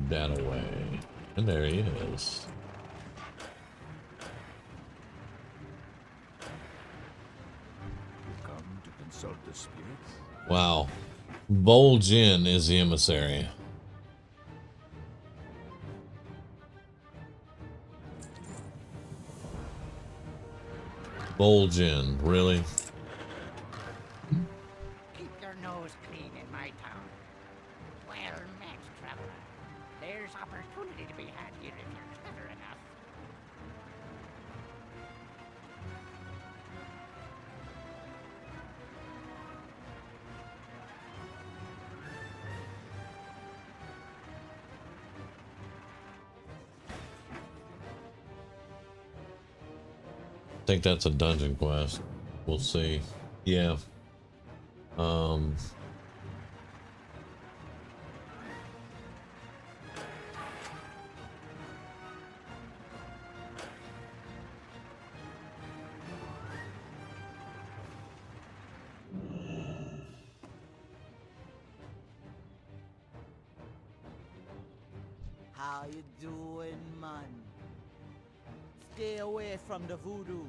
that way. And there he is. Come to consult the spirits. Wow. Vol'jin is the emissary. Vol'jin, really? Keep your nose clean in my town. Well met, traveler. There's opportunity to be had here if you're clever enough. I think that's a dungeon quest. We'll see. Yeah. How you doing, man? Stay away from the voodoo.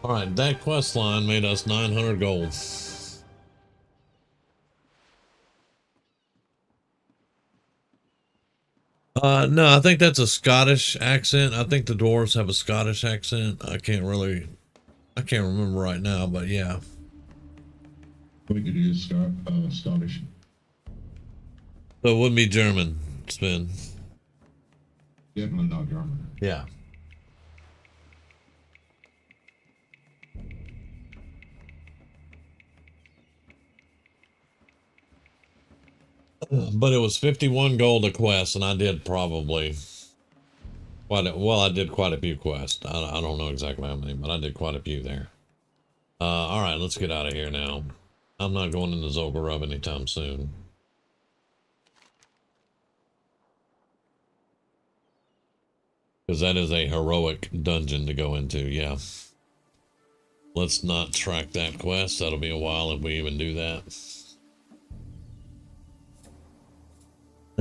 Alright, that quest line made us 900 gold. No, I think that's a Scottish accent. I think the dwarves have a Scottish accent. I can't remember right now, but yeah. I think it is Scottish. So it wouldn't be German, Spin. Definitely not German. Yeah. But it was 51 gold a quest, and I did probably I did quite a few quests. I don't know exactly how many, but I did quite a few there. All right, let's get out of here now. I'm not going into Zolgarub anytime soon. Because that is a heroic dungeon to go into, yeah. Let's not track that quest. That'll be a while if we even do that.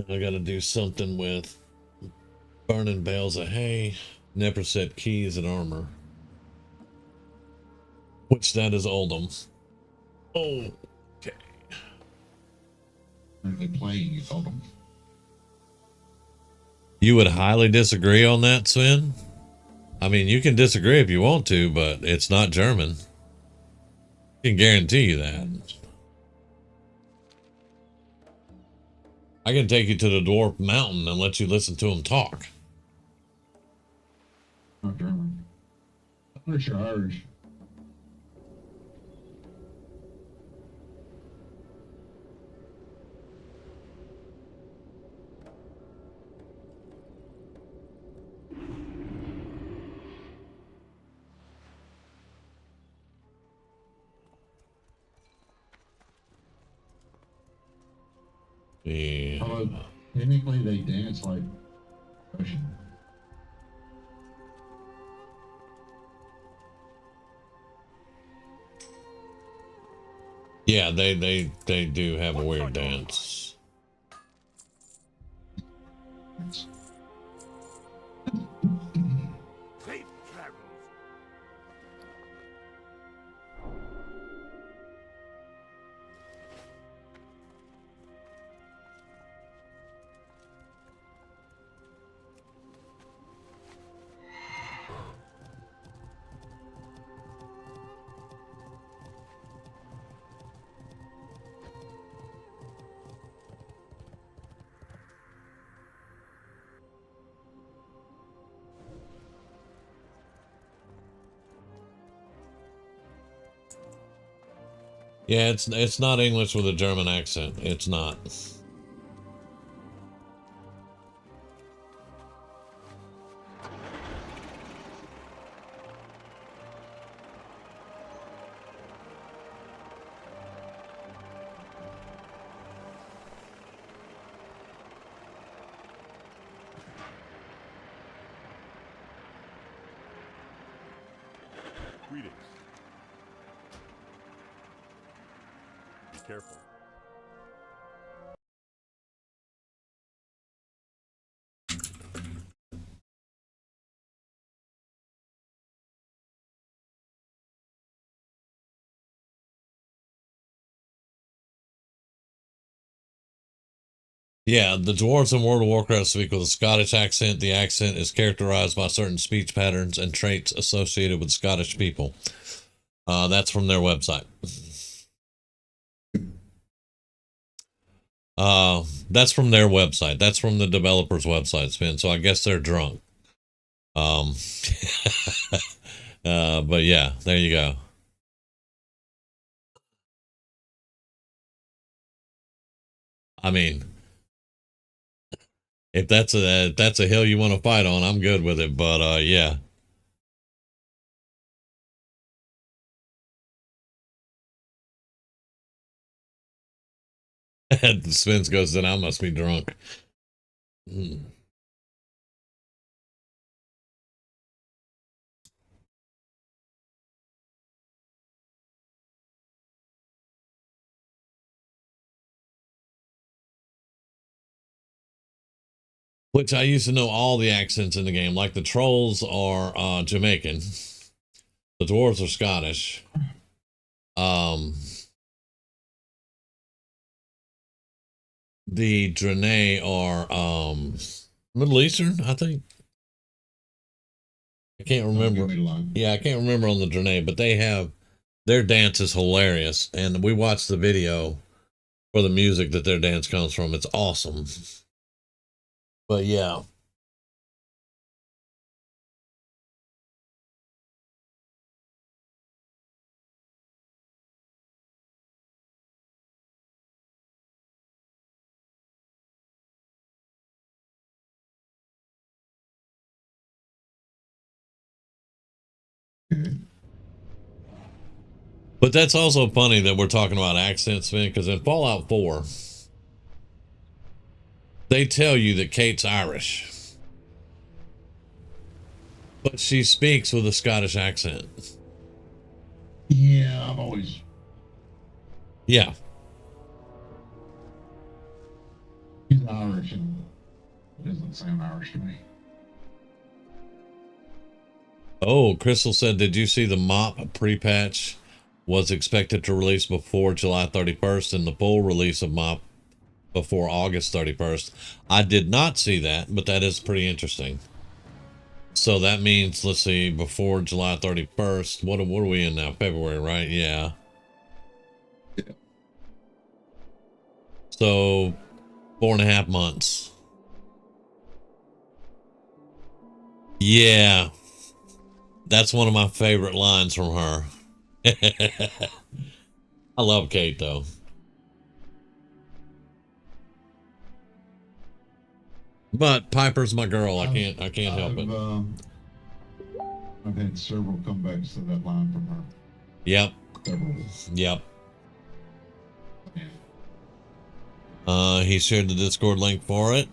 I gotta do something with burning bales of hay, Neperset keys, and armor. Which that is Oldham. Okay. Currently playing, you told them. You would highly disagree on that, Sven? I mean, you can disagree if you want to, but it's not German. I can guarantee you that. I can take you to the Dwarf Mountain and let you listen to them talk. Not German. Irish or Irish. The Technically, they dance like Russian. yeah, they do have a weird dance. Safe travels. Yeah, it's not English with a German accent. It's not. Greetings. Be careful. Yeah, the dwarves in World of Warcraft speak with a Scottish accent. The accent is characterized by certain speech patterns and traits associated with Scottish people. That's from their website. That's from their website. That's from the developer's website, Spin. So I guess they're drunk. But yeah, there you go. I mean, if that's a hill you want to fight on, I'm good with it. But yeah. Spence goes, then I must be drunk. Which I used to know all the accents in the game. Like the trolls are Jamaican. The dwarves are Scottish. The Draenei are Middle Eastern, I think. I can't remember. Yeah, I can't remember on the Draenei, but they have their dance is hilarious. And we watched the video for the music that their dance comes from. It's awesome. But yeah. But that's also funny that we're talking about accents, man, because in Fallout 4, they tell you that Kate's Irish. But she speaks with a Scottish accent. Yeah, I've always. Yeah. He's Irish and it doesn't sound Irish to me. Oh, Crystal said, did you see the MOP pre-patch was expected to release before July 31st and the full release of MOP before August 31st? I did not see that, but that is pretty interesting. So that means, let's see, before July 31st, what are we in now? February, right? Yeah. So 4.5 months. Yeah. That's one of my favorite lines from her. I love Kate though. But Piper's my girl. I can't help it. I've had several comebacks to that line from her. Yep. Several. Yep. Yeah. He shared the Discord link for it.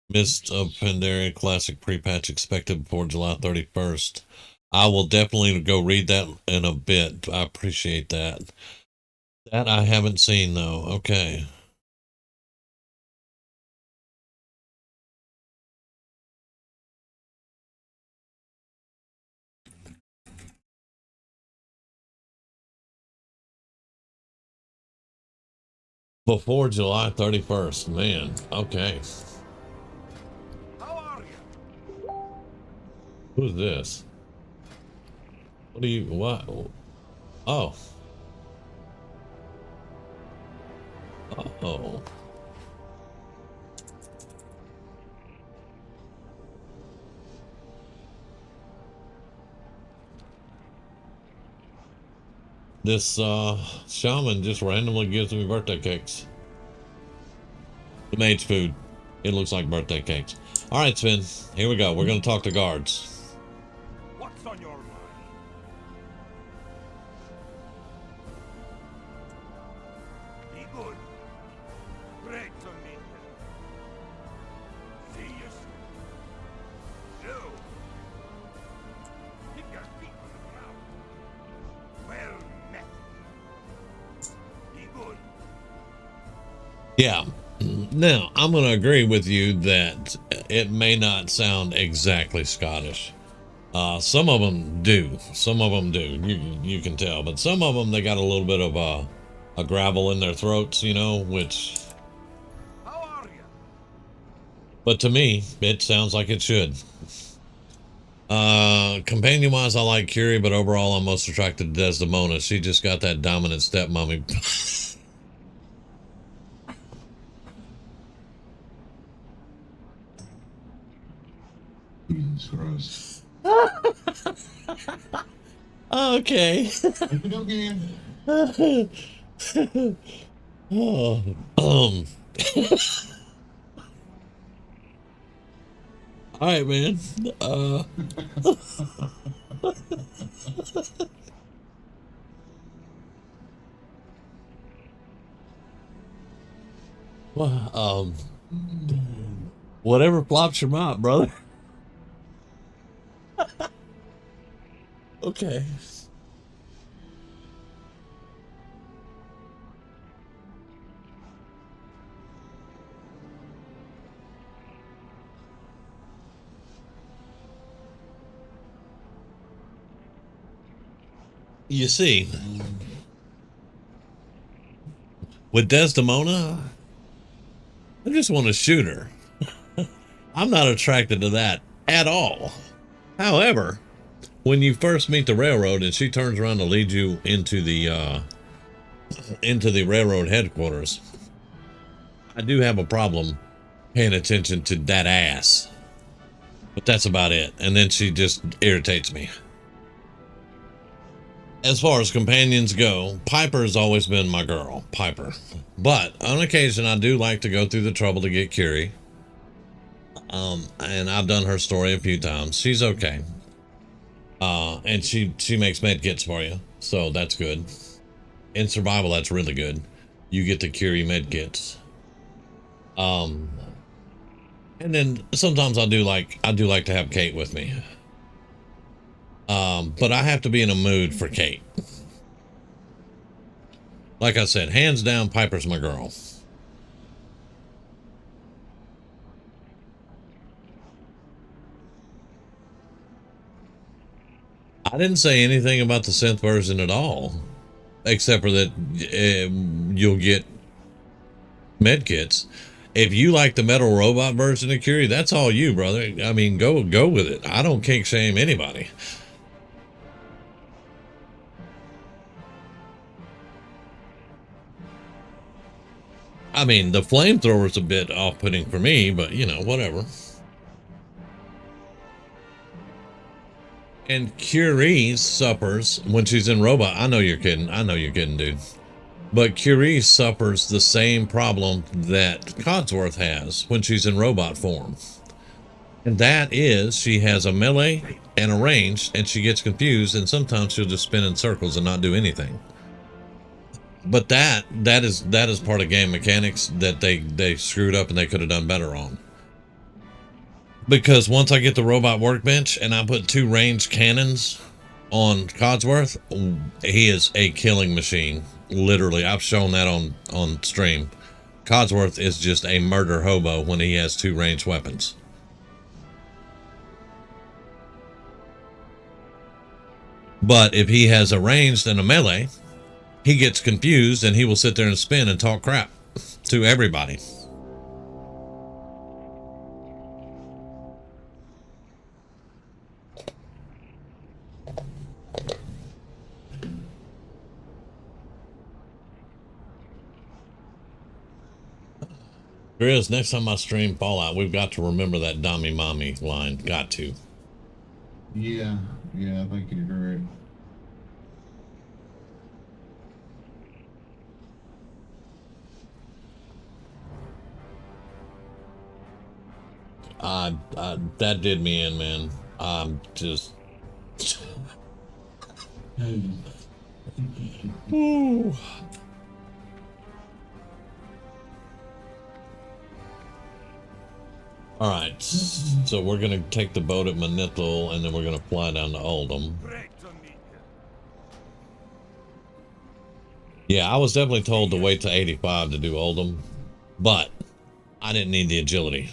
Mist of Pandaria Classic pre-patch expected before July 31st. I will definitely go read that in a bit. I appreciate that. That I haven't seen though. Okay. Before July 31st, man. Okay. How are you? Who's this? What do you, what? Oh. Oh. This shaman just randomly gives me birthday cakes. The mage food. It looks like birthday cakes. All right, Sven. Here we go. We're going to talk to guards. What's on your mind? Be good. Great to meet you. See you soon. No. Keep your feet on the ground. Well met. Be good. Yeah. Now, I'm going to agree with you that it may not sound exactly Scottish. Some of them do. Some of them do. You can tell. But some of them, they got a little bit of a gravel in their throats, you know, which... How are you? But to me, it sounds like it should. Companion-wise, I like Curie, but overall, I'm most attracted to Desdemona. She just got that dominant stepmommy. Jesus Christ. Okay. Okay. Oh, all right, man. Well, whatever flops your mind, brother. Okay. You see, with Desdemona, I just want to shoot her. I'm not attracted to that at all. However, when you first meet the railroad and she turns around to lead you into the railroad headquarters, I do have a problem paying attention to that ass. But that's about it. And then she just irritates me. As far as companions go, Piper has always been my girl, Piper. But on occasion, I do like to go through the trouble to get Curie. And I've done her story a few times. She's okay. And she makes med kits for you, so that's good. In survival, that's really good. You get the Curie med kits. And then sometimes I do like to have Kate with me. But I have to be in a mood for Kate. Like I said, hands down, Piper's my girl. I didn't say anything about the synth version at all, except for that you'll get med kits. If you like the metal robot version of Curie, that's all you, brother. I mean, go with it. I don't kink shame anybody. I mean, the flamethrower's a bit off-putting for me, but you know, whatever. And Curie suffers when she's in robot. I know you're kidding. I know you're kidding, dude. But Curie suffers the same problem that Codsworth has when she's in robot form. And that is, she has a melee and a ranged, and she gets confused, and sometimes she'll just spin in circles and not do anything. But that is part of game mechanics that they screwed up and they could have done better on. Because once I get the robot workbench and I put 2 ranged cannons on Codsworth, he is a killing machine. Literally, I've shown that on stream. Codsworth is just a murder hobo when he has 2 ranged weapons. But if he has a ranged and a melee, he gets confused and he will sit there and spin and talk crap to everybody. Grizz, next time I stream Fallout, we've got to remember that Dami Mommy line. Got to. Yeah, I think you're correct. That did me in, man. I'm just. Ooh. All right, so we're gonna take the boat at Manithal, and then we're gonna fly down to Oldham. Yeah, I was definitely told to wait to 85 to do Oldham, but I didn't need the agility.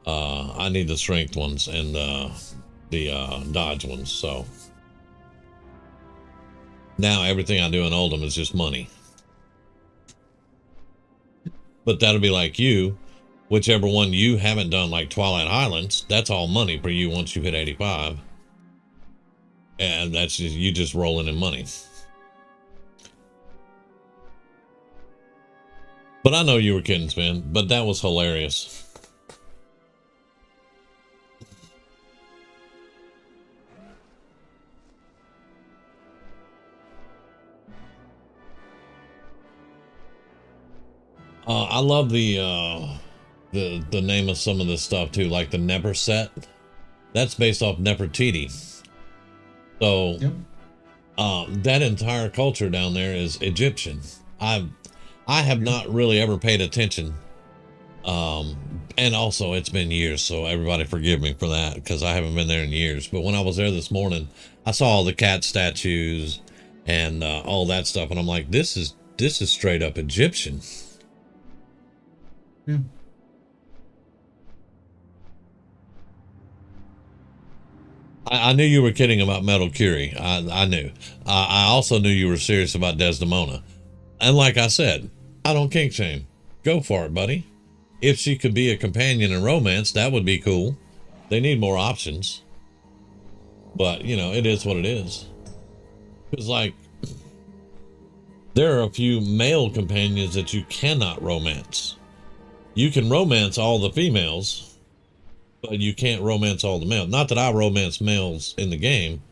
I need the strength ones and the dodge ones. So now everything I do in Oldham is just money. But that'll be like you. Whichever one you haven't done, like Twilight Highlands, that's all money for you once you hit 85. And that's just, you just rolling in money. But I know you were kidding, Spin, but that was hilarious. I love the name of some of this stuff too, like the Never set. That's based off Nefertiti. So Yep. that entire culture down there is Egyptian. I have not really ever paid attention. And also it's been years, so everybody forgive me for that because I haven't been there in years. But when I was there this morning, I saw all the cat statues and all that stuff, and I'm like, this is straight up Egyptian. Yeah. I knew you were kidding about Metal Curie. I knew. I also knew you were serious about Desdemona. And like I said, I don't kink shame. Go for it, buddy. If she could be a companion in romance, that would be cool. They need more options. But, you know, it is what it is. Because, like, there are a few male companions that you cannot romance. You can romance all the females, but you can't romance all the males. Not that I romance males in the game.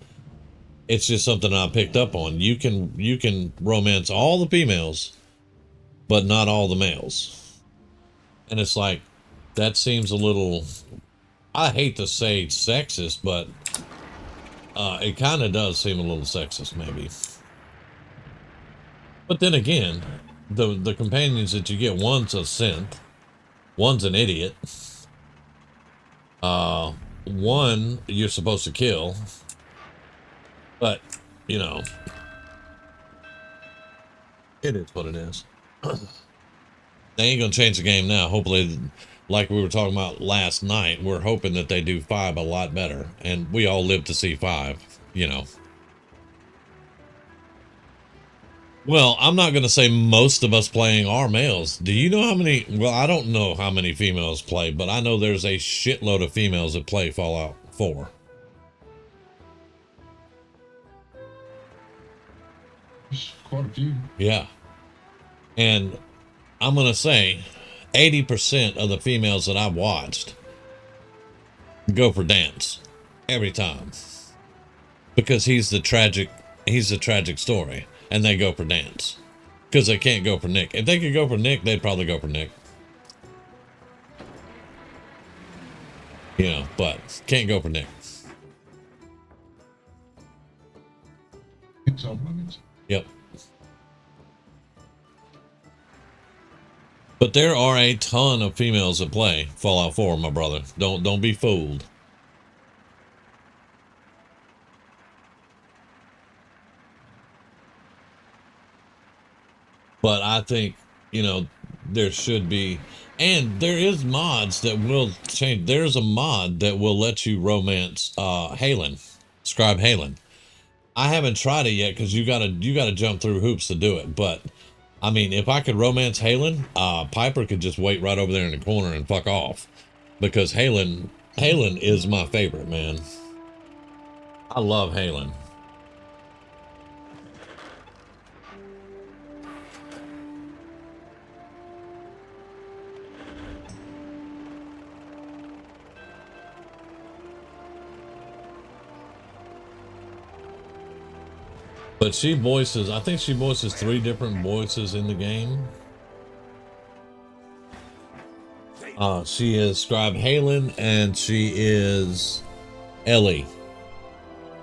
It's just something I picked up on. You can romance all the females, but not all the males. And it's like, that seems a little, I hate to say sexist, but it kind of does seem a little sexist maybe. But then again, the companions that you get, one's a synth, one's an idiot, one you're supposed to kill, but you know, it is what it is. They ain't gonna change the game now. Hopefully, like we were talking about last night, we're hoping that they do 5 a lot better, and we all live to see 5, you know. Well, I'm not going to say most of us playing are males. Do you know how many? Well, I don't know how many females play, but I know there's a shitload of females that play Fallout 4. There's quite a few. Yeah. And I'm gonna say 80% of the females that I've watched go for Dance every time because he's the tragic story, and they go for Dance because they can't go for Nick. If they could go for Nick, they'd probably go for Nick. You know, but can't go for Nick. It's off limits. Yep. But there are a ton of females that play Fallout 4, my brother. Don't be fooled. But I think, you know, there should be, and there is mods that will change. There's a mod that will let you romance Halen, Scribe Halen. I haven't tried it yet because you gotta jump through hoops to do it. But I mean, if I could romance Halen, Piper could just wait right over there in the corner and fuck off, because Halen is my favorite, man. I love Halen. But she voices, I think she voices 3 different voices in the game. She is Scribe Halen, and she is Ellie,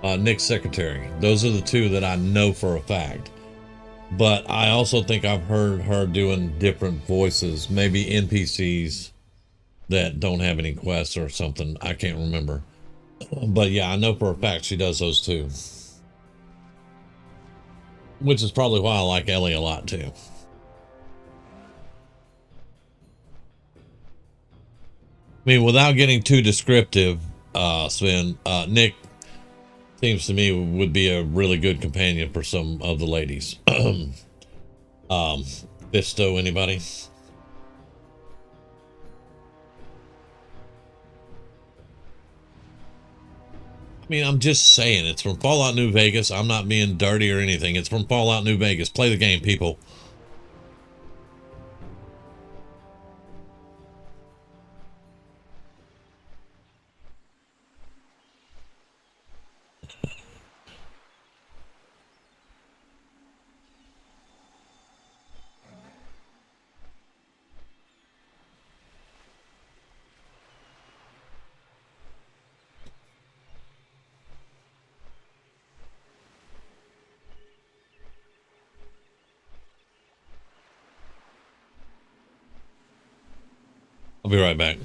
Nick's secretary. Those are the 2 that I know for a fact. But I also think I've heard her doing different voices, maybe NPCs that don't have any quests or something. I can't remember. But yeah, I know for a fact she does those 2. Which is probably why I like Ellie a lot too. I mean, without getting too descriptive, Sven, Nick seems to me would be a really good companion for some of the ladies. Visto, anybody? I mean, I'm just saying, it's from Fallout New Vegas. I'm not being dirty or anything. It's from Fallout New Vegas. Play the game, people. I'll be right back.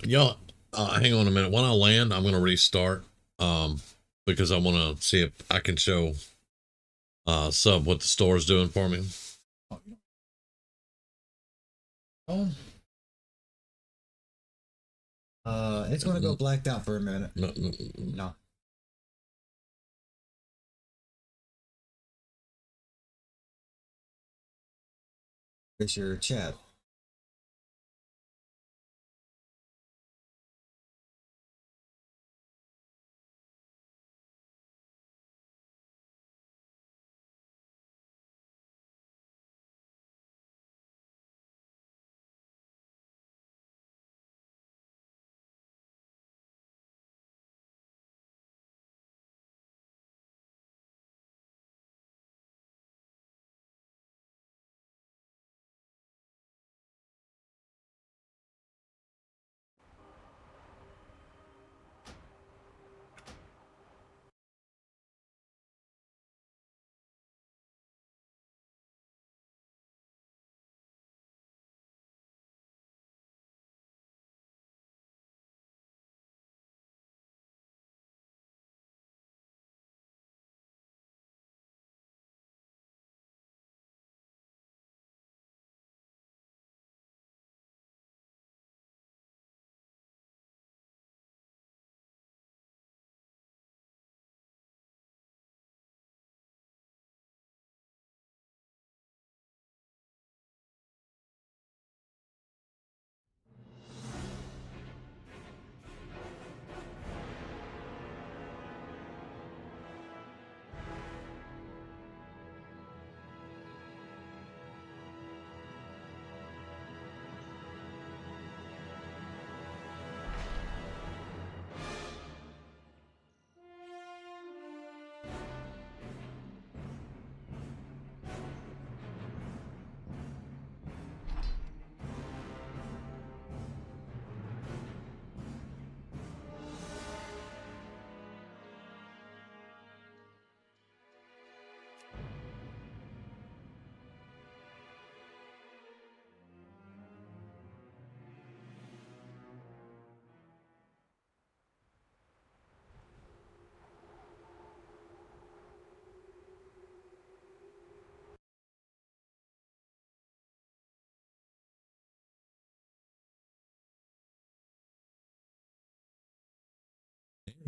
Y'all, hang on a minute. When I land, I'm gonna restart. Because I want to see if I can show Sub what the store is doing for me. Oh. It's gonna go blacked out for a minute. No. Where's your chat?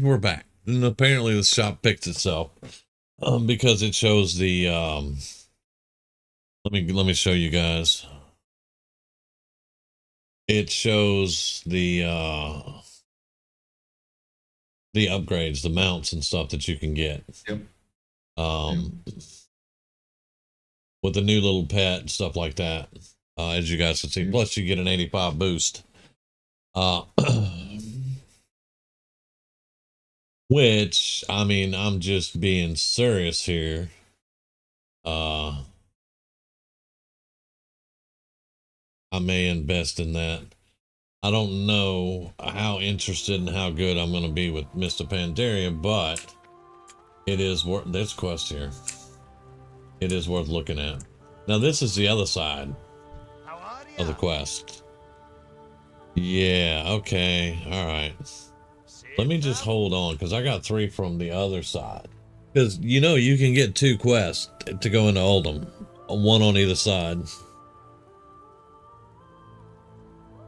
We're back, and apparently the shop picked itself because it shows the let me show you guys. It shows the upgrades, the mounts and stuff that you can get. Yep. With the new little pet and stuff like that, as you guys can see. Plus, you get an 85 boost. Which, I mean, I'm just being serious here. I may invest in that. I don't know how interested and how good I'm going to be with Mr. Pandaria, but it is worth this quest here. It is worth looking at. Now, this is the other side of the quest. Yeah, okay, all right. Let me just hold on, because I got 3 from the other side. Because, you know, you can get 2 quests to go into Oldham. 1 on either side.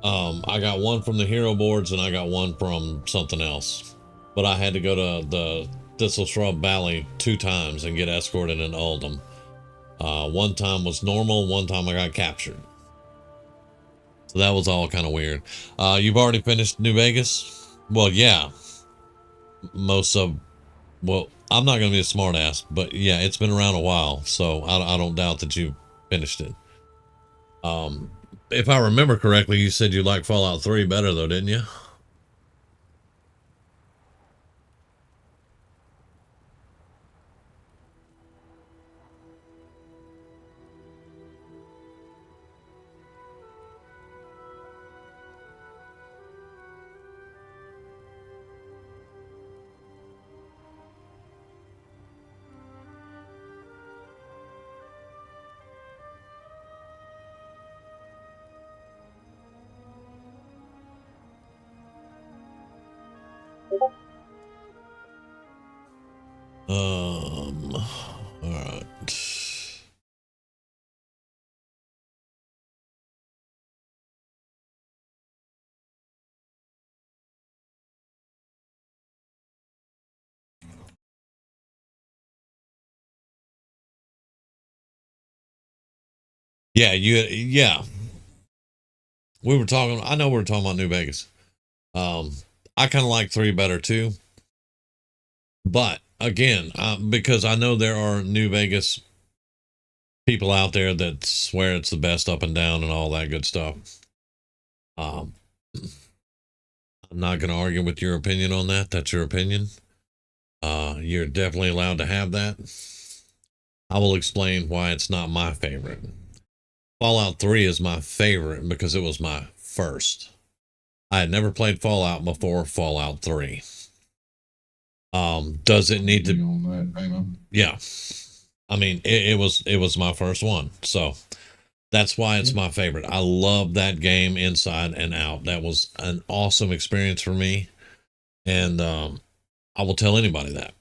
I got 1 from the hero boards, and I got 1 from something else. But I had to go to the Thistle Shrub Valley 2 times and get escorted into Oldham. 1 time was normal, 1 time I got captured. So that was all kind of weird. You've already finished New Vegas? Well, yeah. Well, I'm not going to be a smart ass, but yeah, it's been around a while, so I don't doubt that you finished it. If I remember correctly, you said you liked Fallout 3 better though, didn't you? Yeah. We were talking, I know we were talking about New Vegas. I kind of like 3 better too. But again, because I know there are New Vegas people out there that swear it's the best up and down and all that good stuff. I'm not going to argue with your opinion on that. That's your opinion. You're definitely allowed to have that. I will explain why it's not my favorite. Fallout 3 is my favorite because it was my first. I had never played Fallout before Fallout 3. Does it need to? On that, yeah. I mean, it was my first one, so that's why it's my favorite. I love that game inside and out. That was an awesome experience for me, and I will tell anybody that.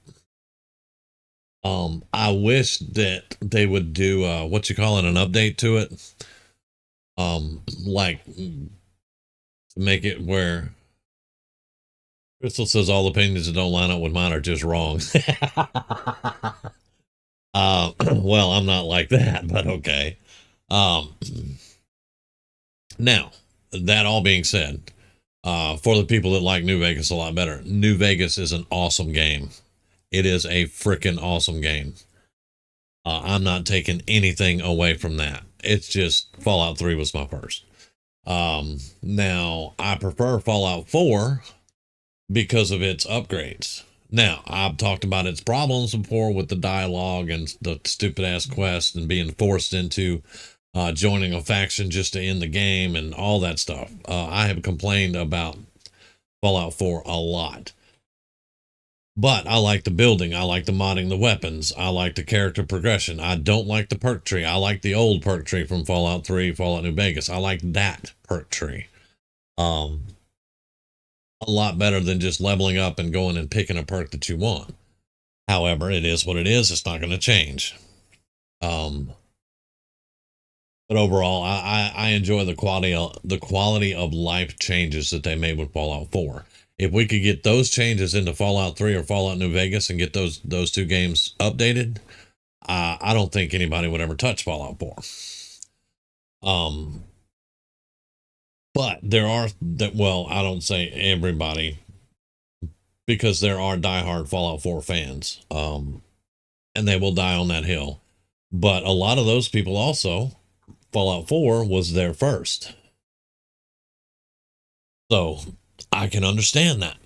I wish that they would do an update to it. Like to make it where Crystal says all opinions that don't line up with mine are just wrong. Well, I'm not like that, but okay. Now, that all being said, for the people that like New Vegas a lot better, New Vegas is an awesome game. It is a freaking awesome game. I'm not taking anything away from that. It's just Fallout 3 was my first. Now, I prefer Fallout 4 because of its upgrades. Now, I've talked about its problems before with the dialogue and the stupid ass quest and being forced into joining a faction just to end the game and all that stuff. I have complained about Fallout 4 a lot. But I like the building. I like the modding the weapons. I like the character progression. I don't like the perk tree. I like the old perk tree from Fallout 3, Fallout New Vegas. I like that perk tree. A lot better than just leveling up and going and picking a perk that you want. However, it is what it is. It's not going to change. But overall, I enjoy the quality of life changes that they made with Fallout 4. If we could get those changes into Fallout 3 or Fallout New Vegas and get those 2 games updated, I don't think anybody would ever touch Fallout 4. But there are that, well, I don't say everybody, because there are diehard Fallout 4 fans, and they will die on that hill. But a lot of those people also, Fallout 4 was their first. So I can understand that.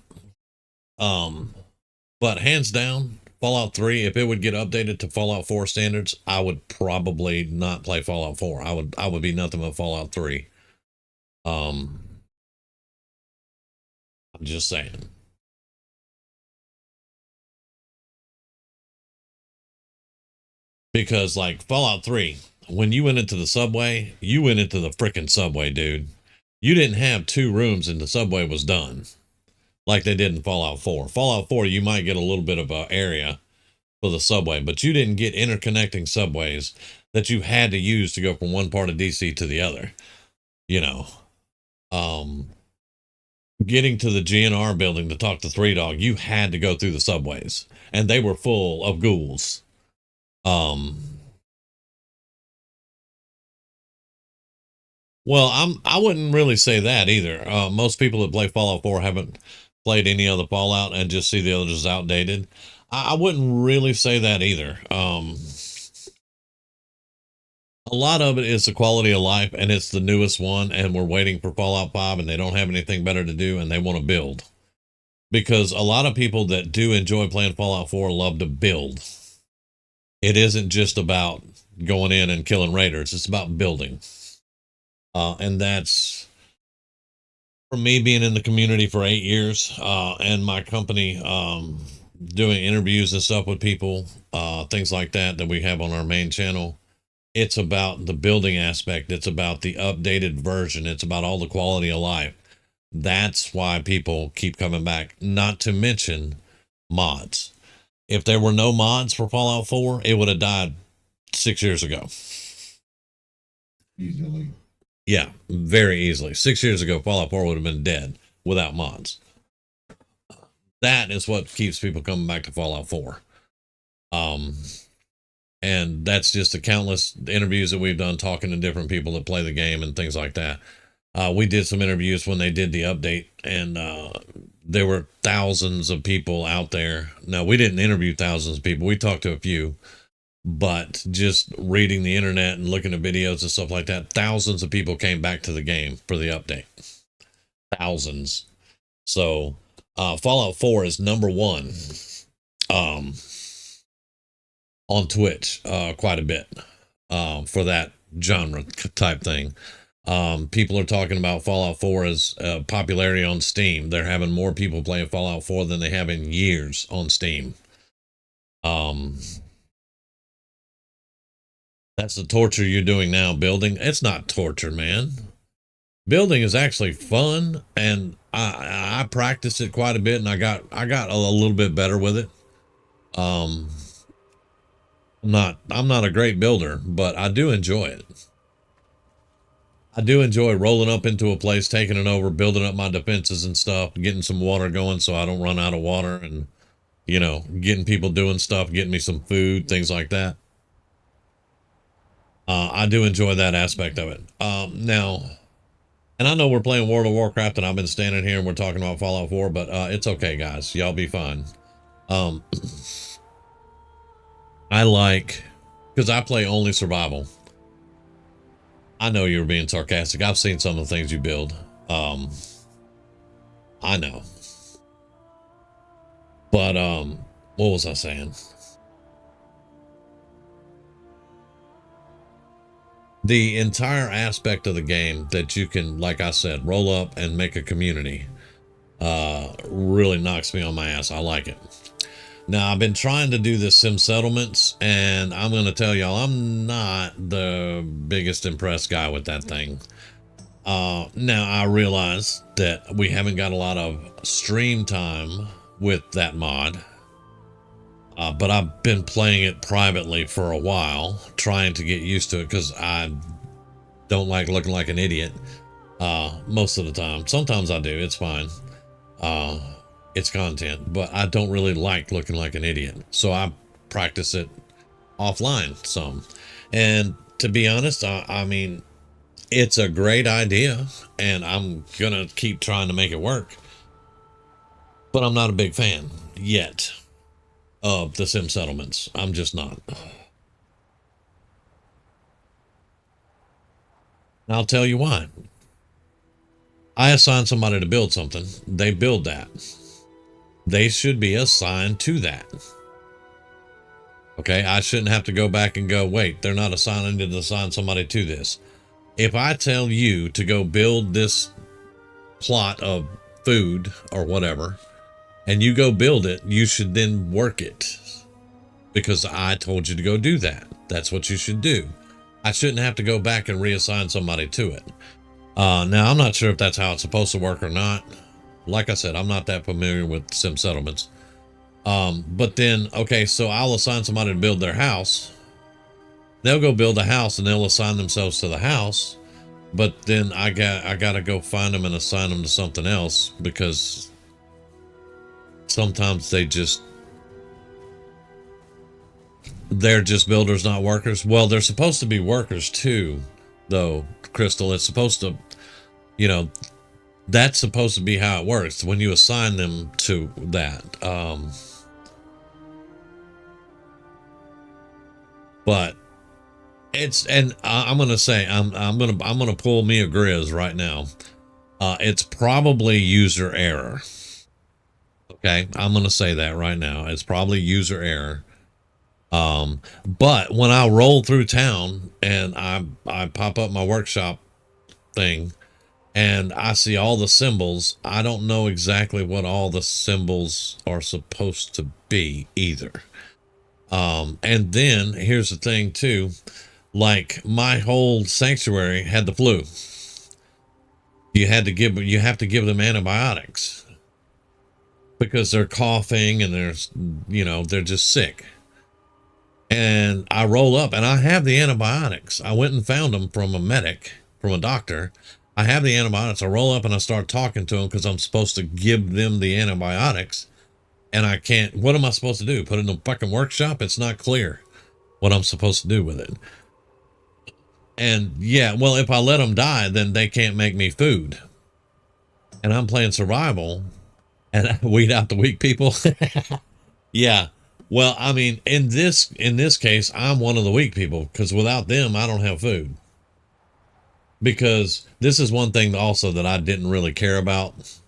But hands down, Fallout 3, if it would get updated to Fallout 4 standards, I would probably not play Fallout 4. I would be nothing but Fallout 3. I'm just saying. Because like Fallout 3, when you went into the subway, you went into the freaking subway, dude. You didn't have 2 rooms and the subway was done like they did in Fallout 4. Fallout 4, you might get a little bit of an area for the subway, but you didn't get interconnecting subways that you had to use to go from one part of DC to the other. You know, getting to the GNR building to talk to 3 Dog, you had to go through the subways, and they were full of ghouls. Well, I wouldn't really say that either. Most people that play Fallout 4 haven't played any other Fallout and just see the others as outdated. I wouldn't really say that either. A lot of it is the quality of life, and it's the newest one, and we're waiting for Fallout 5, and they don't have anything better to do, and they want to build. Because a lot of people that do enjoy playing Fallout 4 love to build. It isn't just about going in and killing raiders. It's about building. And that's, for me being in the community for 8 years, and my company doing interviews and stuff with people, things like that we have on our main channel. It's about the building aspect. It's about the updated version. It's about all the quality of life. That's why people keep coming back, not to mention mods. If there were no mods for Fallout 4, it would have died 6 years ago. Easily. Yeah, very easily. 6 years ago, Fallout 4 would have been dead without mods. That is what keeps people coming back to Fallout 4. And that's just the countless interviews that we've done talking to different people that play the game and things like that. We did some interviews when they did the update, and there were thousands of people out there. Now, we didn't interview thousands of people. We talked to a few, but just reading the internet and looking at videos and stuff like that, thousands of people came back to the game for the update. Thousands. So Fallout 4 is #1 on Twitch quite a bit for that genre type thing. People are talking about Fallout 4 as popularity on Steam. They're having more people playing Fallout 4 than they have in years on Steam. That's the torture you're doing now, building. It's not torture, man. Building is actually fun, and I practiced it quite a bit, and I got a little bit better with it. I'm not a great builder, but I do enjoy it. I do enjoy rolling up into a place, taking it over, building up my defenses and stuff, getting some water going so I don't run out of water, and, you know, getting people doing stuff, getting me some food, things like that. I do enjoy that aspect of it. Now, and I know we're playing World of Warcraft, and I've been standing here and we're talking about Fallout 4, but it's okay, guys. Y'all be fine. I like, because I play only survival. I know you were being sarcastic. I've seen some of the things you build. I know. But, what was I saying? The entire aspect of the game that you can, like I said, roll up and make a community, really knocks me on my ass. I like it. Now, I've been trying to do the sim settlements, and I'm going to tell y'all, I'm not the biggest impressed guy with that thing. Now, I realize that we haven't got a lot of stream time with that mod, but I've been playing it privately for a while, trying to get used to it, because I don't like looking like an idiot most of the time. Sometimes I do. It's fine. It's content, but I don't really like looking like an idiot. So I practice it offline some. And to be honest, I mean, it's a great idea, and I'm going to keep trying to make it work. But I'm not a big fan yet of the sim settlements. I'm just not. And I'll tell you why. I assign somebody to build something. They build that. They should be assigned to that. Okay, I shouldn't have to go back and go, wait, they're not assigning to assign somebody to this. If I tell you to go build this plot of food or whatever, and you go build it, you should then work it. Because I told you to go do that. That's what you should do. I shouldn't have to go back and reassign somebody to it. Now, I'm not sure if that's how it's supposed to work or not. Like I said, I'm not that familiar with sim settlements. But then, okay, so I'll assign somebody to build their house. They'll go build a house and they'll assign themselves to the house. But then I gotta go find them and assign them to something else, because sometimes they're just builders, not workers. Well, they're supposed to be workers too, though, Crystal. It's supposed to, you know, that's supposed to be how it works when you assign them to that. But it's, and I'm gonna say, I'm gonna pull me a Grizz right now. It's probably user error. Okay, I'm gonna say that right now. It's probably user error. But when I roll through town and I pop up my workshop thing and I see all the symbols, I don't know exactly what all the symbols are supposed to be either. And then here's the thing too, like my whole sanctuary had the flu. You have to give them antibiotics because they're coughing and they're just sick. And I roll up and I have the antibiotics. I went and found them from a doctor. I have the antibiotics. I roll up and I start talking to them because I'm supposed to give them the antibiotics. And I can't, what am I supposed to do? Put it in the fucking workshop? It's not clear. what I'm supposed to do with it. And yeah, well, if I let them die, then they can't make me food. And I'm playing survival and I weed out the weak people. Yeah. Well, I mean, in this case, I'm one of the weak people because without them, I don't have food. Because this is one thing also that I didn't really care about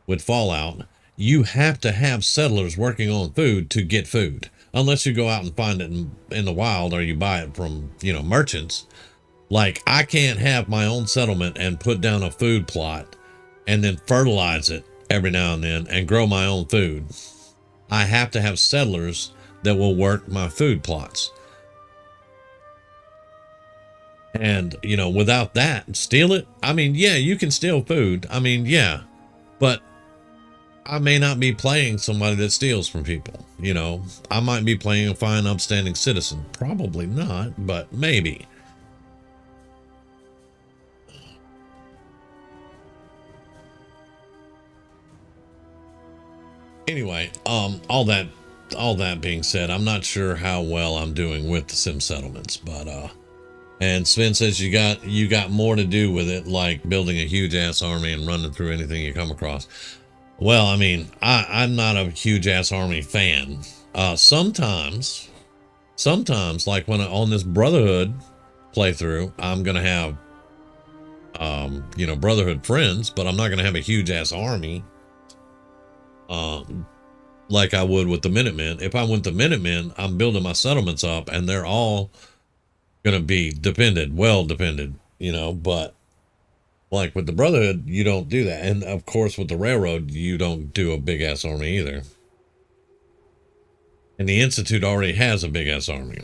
with Fallout. You have to have settlers working on food to get food, unless you go out and find it in the wild or you buy it from, you know, merchants. Like, I can't have my own settlement and put down a food plot and then fertilize it every now and then and grow my own food. I have to have settlers that will work my food plots. And, you know, without that, steal it. I mean, yeah, you can steal food. I mean, yeah, but I may not be playing somebody that steals from people. You know, I might be playing a fine, upstanding citizen. Probably not, but maybe. Anyway, all that being said, I'm not sure how well I'm doing with the sim settlements, but and Sven says you got more to do with it, like building a huge ass army and running through anything you come across. Well, I mean, I'm not a huge ass army fan. Sometimes, like when on this Brotherhood playthrough, I'm gonna have you know, Brotherhood friends, but I'm not gonna have a huge ass army. Like I would with the Minutemen. If I went to Minutemen, I'm building my settlements up and they're all going to be well depended, you know, but like with the Brotherhood, you don't do that. And of course, with the Railroad, you don't do a big ass army either. And the Institute already has a big ass army.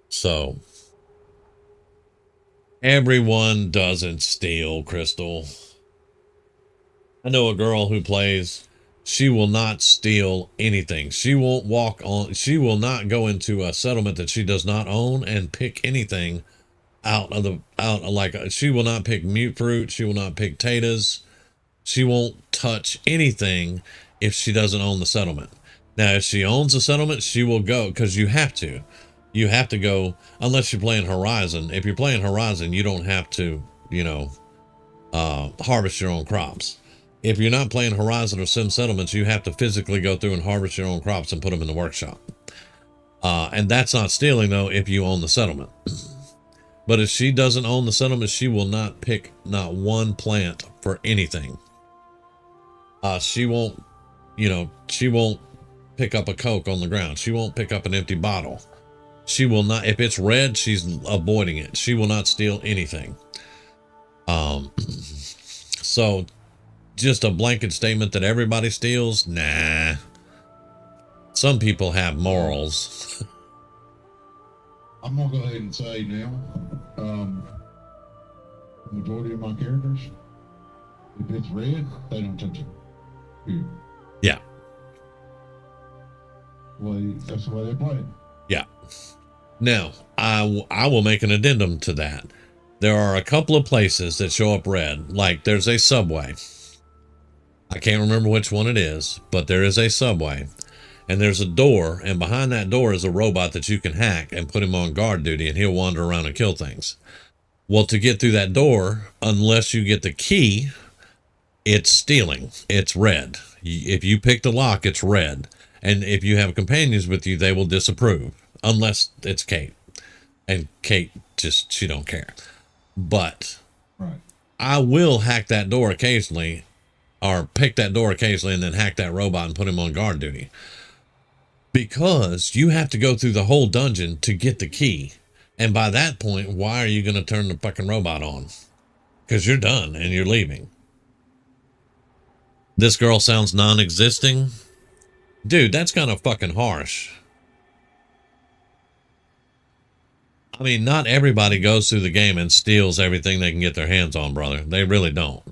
So everyone doesn't steal, Crystal. I know a girl who plays. She will not steal anything. She will not go into a settlement that she does not own and pick anything she will not pick mute fruit. She will not pick tatas. She won't touch anything if she doesn't own the settlement. Now, if she owns the settlement, she will go because you have to. You have to go unless you're playing Horizon. If you're playing Horizon, you don't have to, you know, harvest your own crops. If you're not playing Horizon or Sim Settlements, you have to physically go through and harvest your own crops and put them in the workshop. And that's not stealing, though, if you own the settlement. But if she doesn't own the settlement, she will not pick not one plant for anything. She won't pick up a Coke on the ground. She won't pick up an empty bottle. She will not, if it's red, she's avoiding it. She will not steal anything. So just a blanket statement that everybody steals? Nah. Some people have morals. I'm gonna go ahead and say now, the majority of my characters, if it's red, they don't touch it. Period. Yeah. Well, that's the way they play it. Yeah. Now, I will make an addendum to that. There are a couple of places that show up red. Like there's a Subway. I can't remember which one it is, but there is a Subway. And there's a door, and behind that door is a robot that you can hack and put him on guard duty, and he'll wander around and kill things. Well, to get through that door, unless you get the key, it's stealing. It's red. If you pick the lock, it's red. And if you have companions with you, they will disapprove, unless it's Kate. And Kate she don't care. But right. I will hack that door occasionally, or pick that door occasionally and then hack that robot and put him on guard duty. Because you have to go through the whole dungeon to get the key. And by that point, why are you going to turn the fucking robot on? Because you're done and you're leaving. This girl sounds non-existing. Dude, that's kind of fucking harsh. I mean, not everybody goes through the game and steals everything they can get their hands on, brother. They really don't.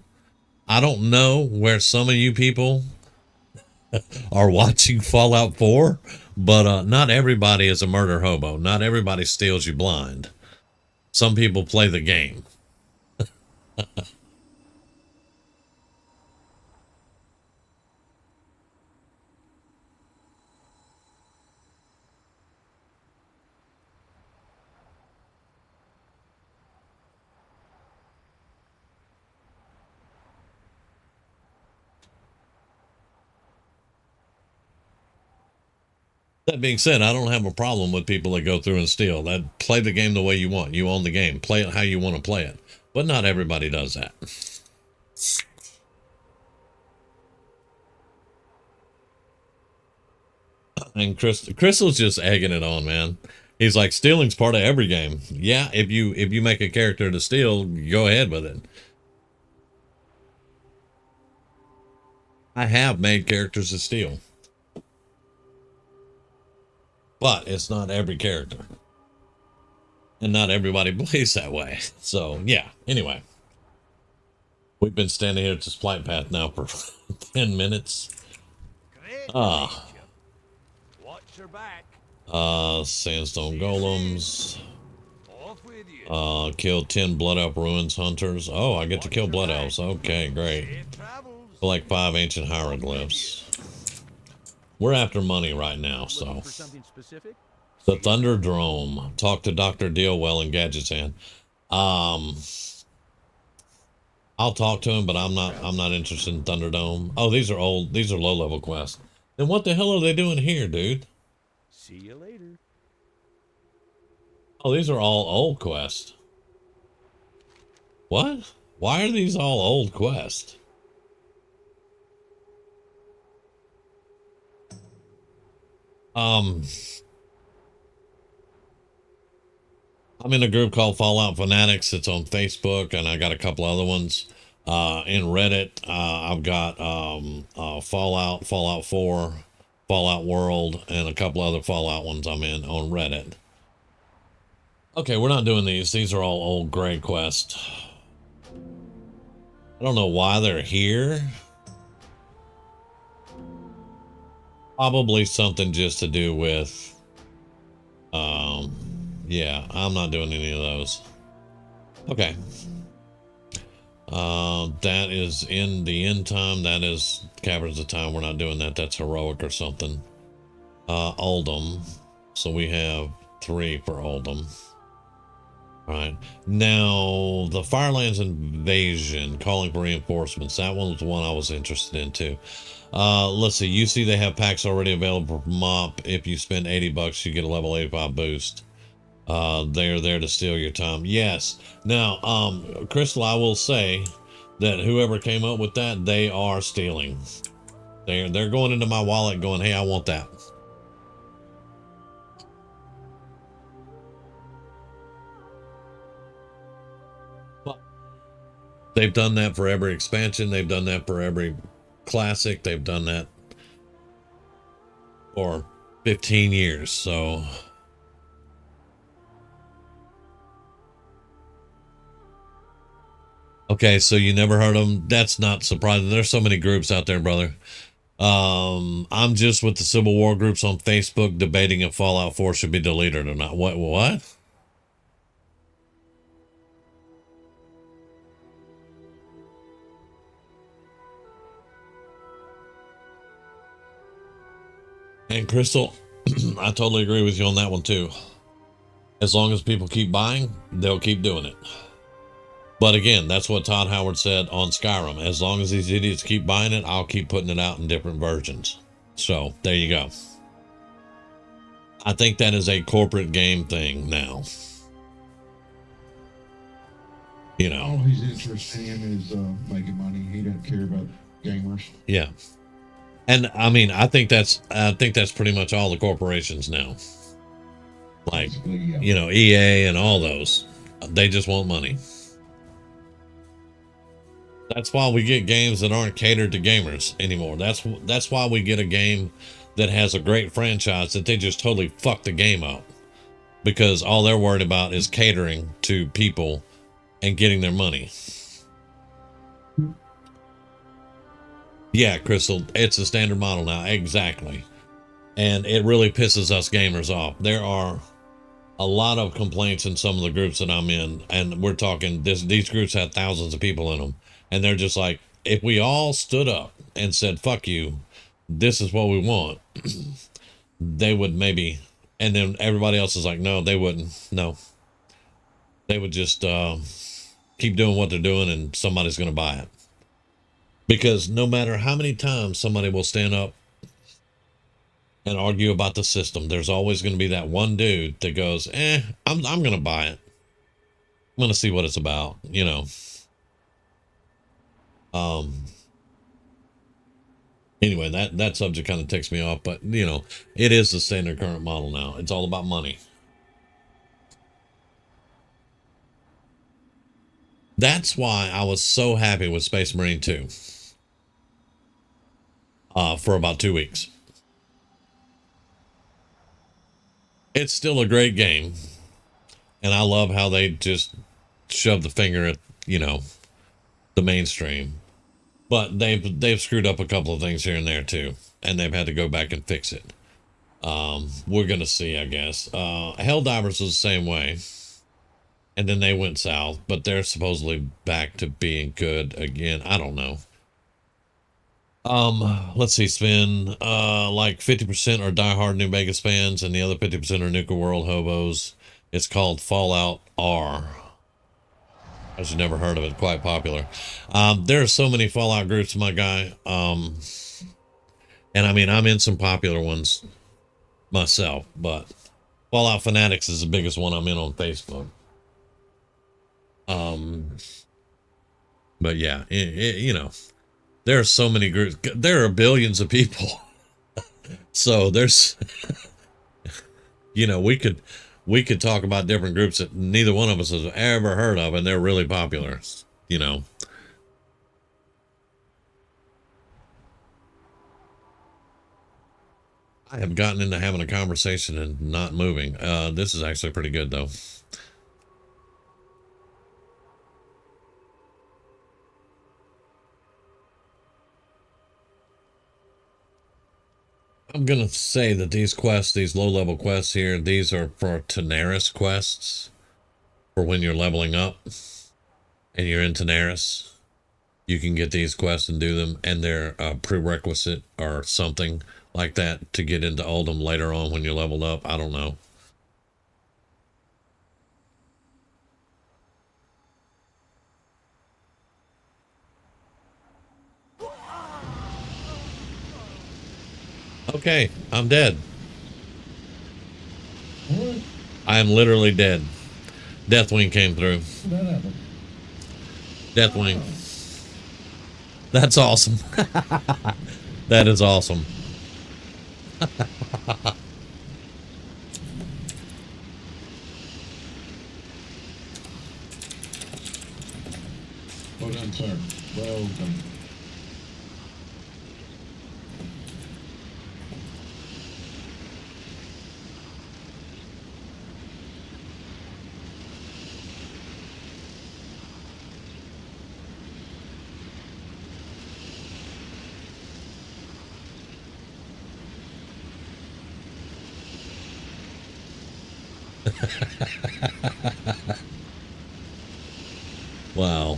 I don't know where some of you people are watching Fallout 4, but not everybody is a murder hobo. Not everybody steals you blind. Some people play the game. That being said, I don't have a problem with people that go through and steal. That play the game the way you want. You own the game. Play it how you want to play it. But not everybody does that. And Crystal's just egging it on, man. He's like, stealing's part of every game. Yeah, if you make a character to steal, go ahead with it. I have made characters to steal. But it's not every character. And not everybody plays that way. So, yeah. Anyway. We've been standing here at this flight path now for 10 minutes. Watch your back. Sandstone golems. Killed 10 blood elf ruins hunters. Oh, I get to kill blood elves. Okay, great. Collect 5 ancient hieroglyphs. We're after money right now, so. The Thunderdrome. Talk to Dr. Dealwell in Gadgetan. I'll talk to him, but I'm not interested in Thunderdome. Oh, these are low-level quests. Then what the hell are they doing here, dude? See you later. Oh, these are all old quests. What? Why are these all old quests? I'm in a group called Fallout Fanatics. It's on Facebook, and I got a couple other ones. In Reddit, I've got Fallout 4, Fallout World, and a couple other Fallout ones I'm in on Reddit. Okay, we're not doing these. These are all old gray quests. I don't know why they're here. Probably something just to do with, yeah, I'm not doing any of those. Okay. That is in the end time. That is Caverns of Time. We're not doing that. That's heroic or something. Oldham. So we have 3 for Oldham. All right. Now, the Firelands Invasion, calling for reinforcements. That one was the one I was interested in too. Let's see. You see they have packs already available for MOP. If you spend $80, you get a level 85 boost. They're there to steal your time. Yes. Now, Crystal, I will say that whoever came up with that, they are stealing. They're going into my wallet going, hey, I want that. They've done that for every expansion. They've done that for every classic. They've done that for 15 years. So okay, so you never heard of them. That's not surprising. There's so many groups out there, brother. I'm just with the Civil War groups on Facebook debating if Fallout 4 should be deleted or not. What? And Crystal, I totally agree with you on that one too. As long as people keep buying, they'll keep doing it. But again, that's what Todd Howard said on Skyrim. As long as these idiots keep buying it, I'll keep putting it out in different versions. So there you go. I think that is a corporate game thing now. You know. All he's interested in is making money. He doesn't care about gamers. Yeah. And I mean, I think that's pretty much all the corporations now. Like, yeah. You know, EA and all those. They just want money. That's why we get games that aren't catered to gamers anymore. That's why we get a game that has a great franchise that they just totally fuck the game up. Because all they're worried about is catering to people and getting their money. Yeah, Crystal, it's a standard model now. Exactly. And it really pisses us gamers off. There are a lot of complaints in some of the groups that I'm in. And we're talking, these groups have thousands of people in them. And they're just like, if we all stood up and said, fuck you, this is what we want, they would maybe, and then everybody else is like, no, they wouldn't. No. They would just keep doing what they're doing and somebody's going to buy it. Because no matter how many times somebody will stand up and argue about the system. There's always going to be that one dude that goes, I'm going to buy it. I'm going to see what it's about, you know. Anyway, that subject kind of ticks me off, but you know, it is the standard current model now. It's all about money. That's why I was so happy with Space Marine 2 for about 2 weeks. It's still a great game, and I love how they just shove the finger at, you know, the mainstream. But they've screwed up a couple of things here and there too, and they've had to go back and fix it. We're gonna see, I guess. Helldivers was the same way, and then they went south, but they're supposedly back to being good again. I don't know. Let's see, spend like 50% are diehard New Vegas fans, and the other 50% are Nuka World hobos. It's called Fallout R. I've never heard of it. Quite popular. There are so many Fallout groups, my guy. And I mean, I'm in some popular ones myself, but Fallout Fanatics is the biggest one I'm in on Facebook. But yeah, you know, there are so many groups. There are billions of people. So there's, you know, we could talk about different groups that neither one of us has ever heard of, and they're really popular, you know. I have gotten into having a conversation and not moving. This is actually pretty good, though. I'm going to say that these quests, these low-level quests here, these are for Tanaris quests, for when you're leveling up and you're in Tanaris. You can get these quests and do them, and they're a prerequisite or something like that to get into Uldum later on when you're leveled up. I don't know. Okay, I'm dead. What? I am literally dead. Deathwing came through. That happened. Deathwing. That's awesome. That is awesome. Well done, sir. Well done. Wow.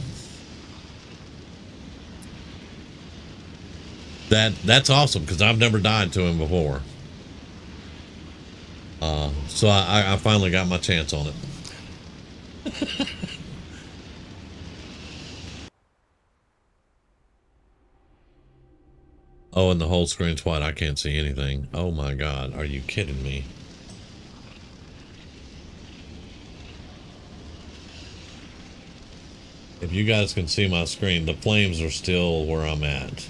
That's awesome, because I've never died to him before. So I finally got my chance on it. Oh, and the whole screen's white. I can't see anything. Oh my God. Are you kidding me? If you guys can see my screen, the flames are still where I'm at.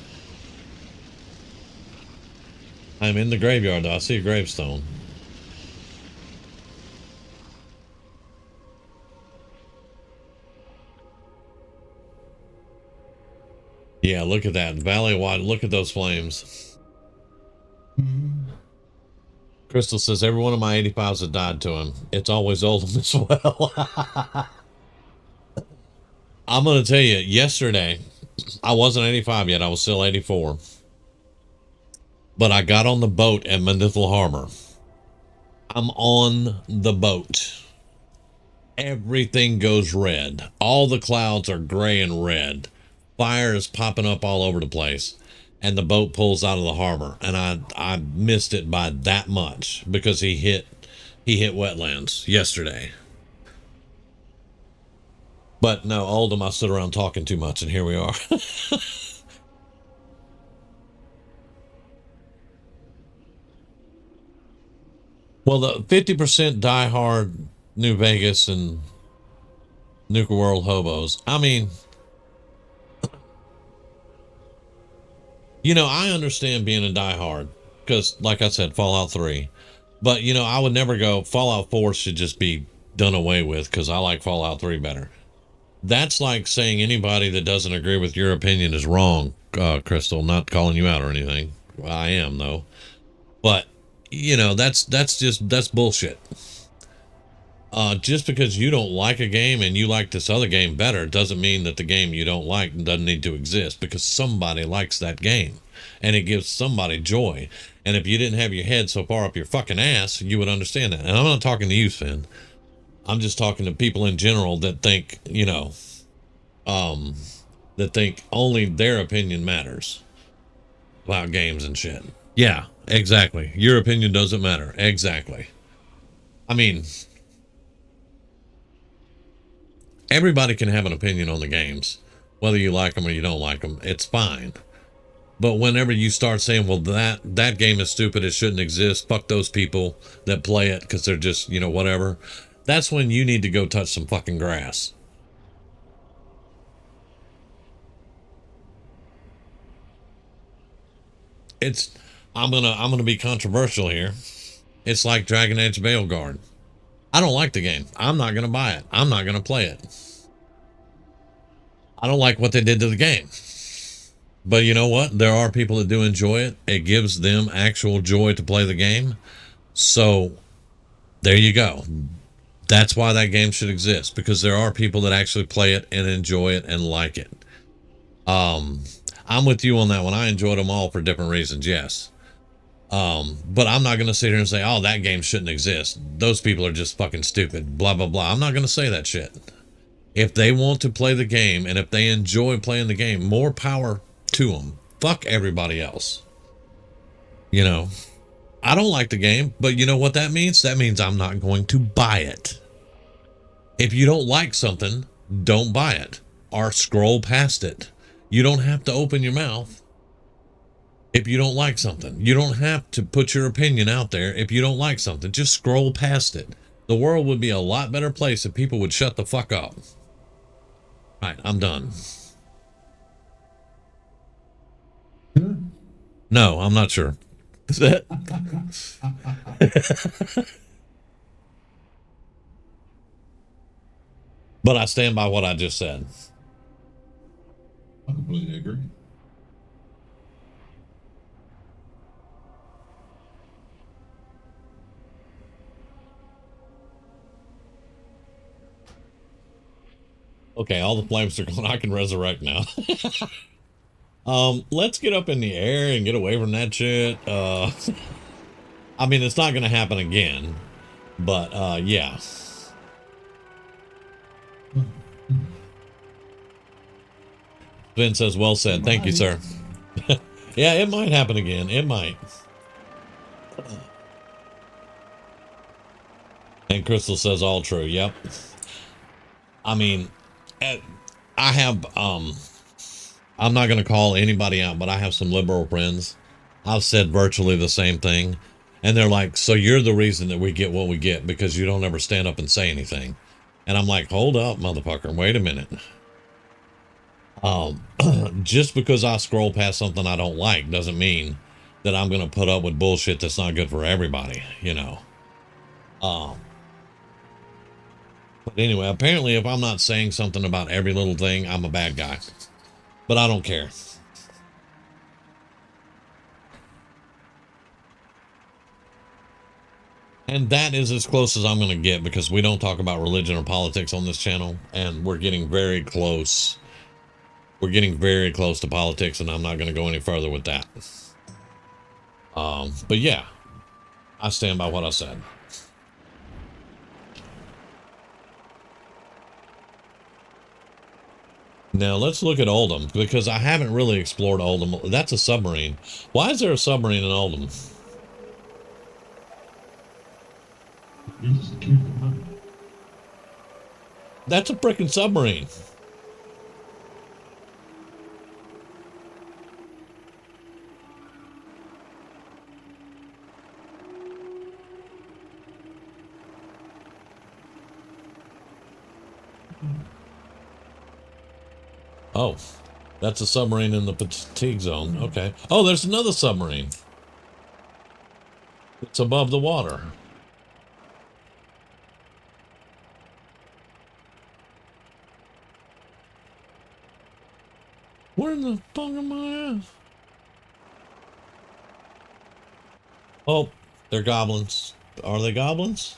I'm in the graveyard, though. I see a gravestone. Yeah, look at that. Valley wide. Look at those flames. Crystal says, every one of my 85s has died to him. It's always Oldham as well. I'm going to tell you, yesterday, I wasn't 85 yet. I was still 84. But I got on the boat at Manithal Harbor. I'm on the boat. Everything goes red. All the clouds are gray and red. Fire is popping up all over the place. And the boat pulls out of the harbor. And I missed it by that much because he hit wetlands yesterday. But no, Oldham, I stood around talking too much, and here we are. Well, the 50% diehard New Vegas and Nuka World hobos. I mean, you know, I understand being a diehard because, like I said, Fallout 3. But, you know, I would never go, Fallout 4 should just be done away with because I like Fallout 3 better. That's like saying anybody that doesn't agree with your opinion is wrong, Crystal. Not calling you out or anything. Well, I am, though. But, you know, that's bullshit. Just because you don't like a game and you like this other game better doesn't mean that the game you don't like doesn't need to exist, because somebody likes that game and it gives somebody joy. And if you didn't have your head so far up your fucking ass, you would understand that. And I'm not talking to you, Finn. I'm just talking to people in general that think, you know, that think only their opinion matters about games and shit. Yeah, exactly. Your opinion doesn't matter. Exactly. I mean, everybody can have an opinion on the games, whether you like them or you don't like them. It's fine. But whenever you start saying, well, that game is stupid, it shouldn't exist, fuck those people that play it because they're just, you know, whatever, that's when you need to go touch some fucking grass. I'm gonna be controversial here. It's like Dragon Age Veilguard. I don't like the game. I'm not gonna buy it. I'm not gonna play it. I don't like what they did to the game. But you know what? There are people that do enjoy it. It gives them actual joy to play the game. So there you go. That's why that game should exist, because there are people that actually play it and enjoy it and like it. I'm with you on that one. I enjoyed them all for different reasons, yes. But I'm not going to sit here and say, oh, that game shouldn't exist. Those people are just fucking stupid, blah, blah, blah. I'm not going to say that shit. If they want to play the game and if they enjoy playing the game, more power to them. Fuck everybody else. You know, I don't like the game, but you know what that means? That means I'm not going to buy it. If you don't like something, don't buy it or scroll past it. You don't have to open your mouth if you don't like something. You don't have to put your opinion out there if you don't like something. Just scroll past it. The world would be a lot better place if people would shut the fuck up. All right, I'm done. No, I'm not sure. Is that? But I stand by what I just said. I completely agree. Okay, all the flames are gone. I can resurrect now. Let's get up in the air and get away from that shit. I mean, it's not going to happen again, but yeah. Ben says, well said. Thank you, sir. Yeah, it might happen again. It might. And Crystal says all true. Yep. I mean, I have, I'm not going to call anybody out, but I have some liberal friends. I've said virtually the same thing. And they're like, so you're the reason that we get what we get because you don't ever stand up and say anything. And I'm like, hold up, motherfucker. Wait a minute. Just because I scroll past something I don't like doesn't mean that I'm going to put up with bullshit that's not good for everybody, you know. But anyway, apparently if I'm not saying something about every little thing, I'm a bad guy. But I don't care. And that is as close as I'm going to get because we don't talk about religion or politics on this channel. And we're getting very close. We're getting very close to politics, and I'm not going to go any further with that. But yeah, I stand by what I said. Now let's look at Oldham, because I haven't really explored Oldham. That's a submarine. Why is there a submarine in Oldham? That's a freaking submarine. Oh, that's a submarine in the fatigue zone. Okay. Oh, there's another submarine. It's above the water. Where in the fuck am I at? Oh, they're goblins. Are they goblins?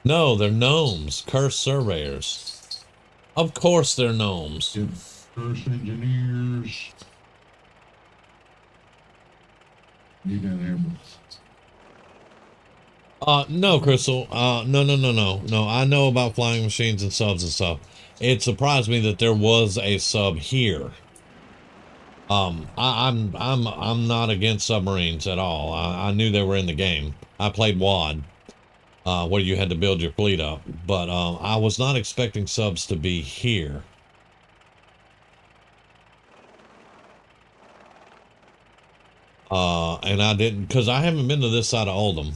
No, they're gnomes. Cursed surveyors. Of course they're gnomes. Yep. First engineers. You down there, No, Crystal. No. I know about flying machines and subs and stuff. It surprised me that there was a sub here. I'm not against submarines at all. I knew they were in the game. I played WoD, where you had to build your fleet up, but I was not expecting subs to be here. And I didn't, because I haven't been to this side of Oldham.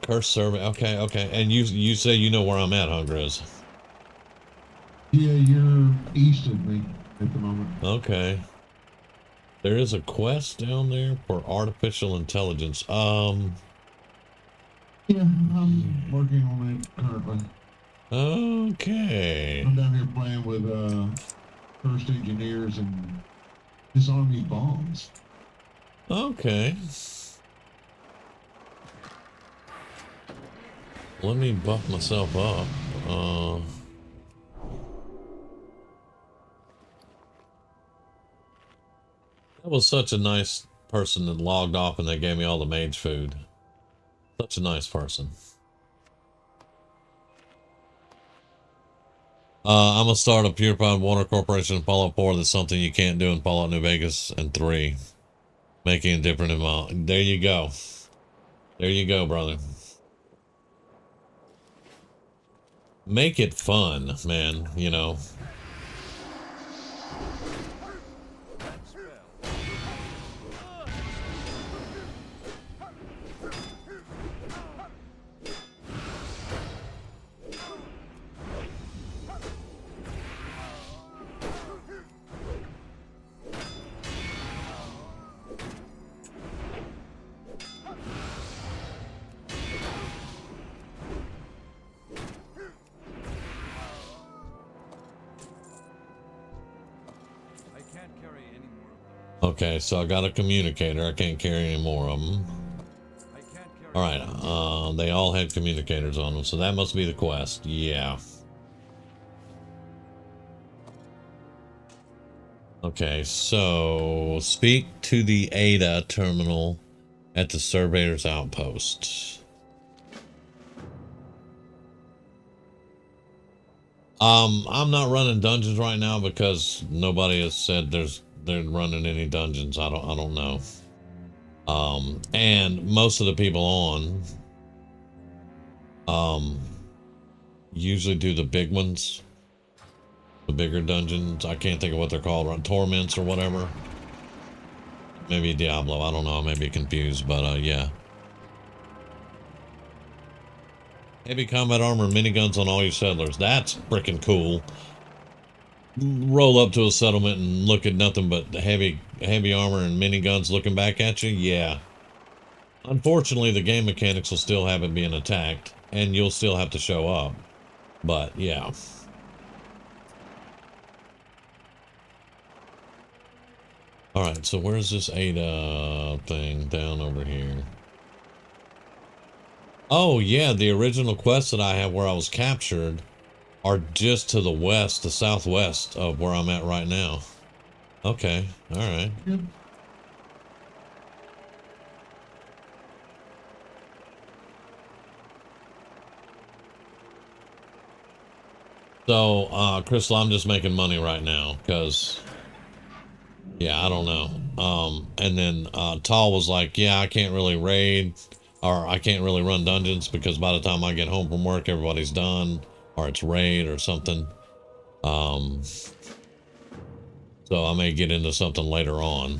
Cursed survey. Okay. And you say you know where I'm at, huh, Grizz? yeah, you're east of me at the moment. Okay. There is a quest down there for artificial intelligence. Yeah, I'm working on it currently. Okay. I'm down here playing with first engineers and disarming bombs. Okay. Let me buff myself up. That was such a nice person that logged off and they gave me all the mage food. Such a nice person. I'm gonna start a purified water corporation in Fallout 4. That's something you can't do in Fallout New Vegas and 3. Making a different amount. There you go. There you go, brother. Make it fun, man, you know. Okay, so I got a communicator. I can't carry any more of them. Alright, they all had communicators on them, so that must be the quest. Yeah. Okay, so speak to the ADA terminal at the surveyor's outpost. I'm not running dungeons right now because nobody has said they're running any dungeons. I don't know. And most of the people on usually do the big ones, the bigger dungeons. I can't think of what they're called, right? Torments or whatever. Maybe Diablo, I don't know, I may be confused, but yeah. Heavy combat armor, miniguns on all your settlers. That's freaking cool. Roll up to a settlement and look at nothing but heavy armor and miniguns looking back at you. Yeah. Unfortunately, the game mechanics will still have it being attacked, and you'll still have to show up. But yeah. All right. So where's this ADA thing down over here? Oh yeah, the original quest that I have where I was captured are just to the west, the southwest of where I'm at right now. Okay, all right. Yep. So, Crystal, I'm just making money right now because, yeah, I don't know. And then Tall was like, yeah, I can't really raid or I can't really run dungeons because by the time I get home from work, everybody's done or it's raid or something. So I may get into something later on.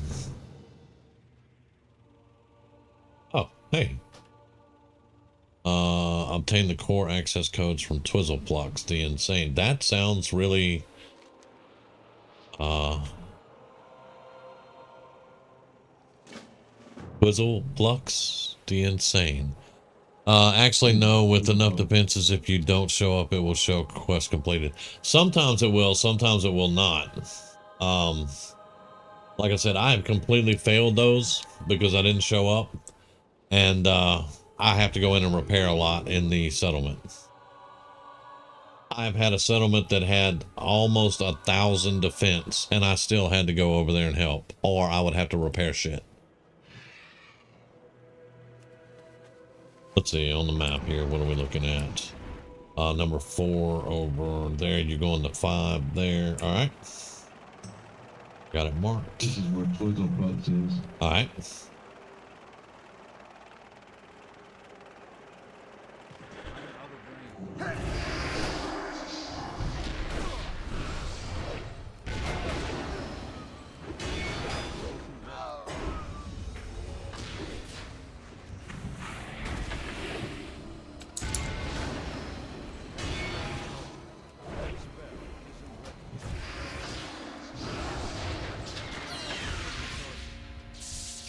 Oh, hey. Obtain the core access codes from Twizzleplucks, the insane. That sounds really Quizzle Blux the Insane. Actually, no, with enough defenses, if you don't show up, it will show quest completed. Sometimes it will, sometimes it will not. Like I said, I have completely failed those because I didn't show up. And I have to go in and repair a lot in the settlement. I've had a settlement that had almost 1,000 defense, and I still had to go over there and help, or I would have to repair shit. Let's see, on the map here, what are we looking at? Number 4 over there. You're going to 5 there. All right. Got it marked. This is where Twizzle Butts is. All right.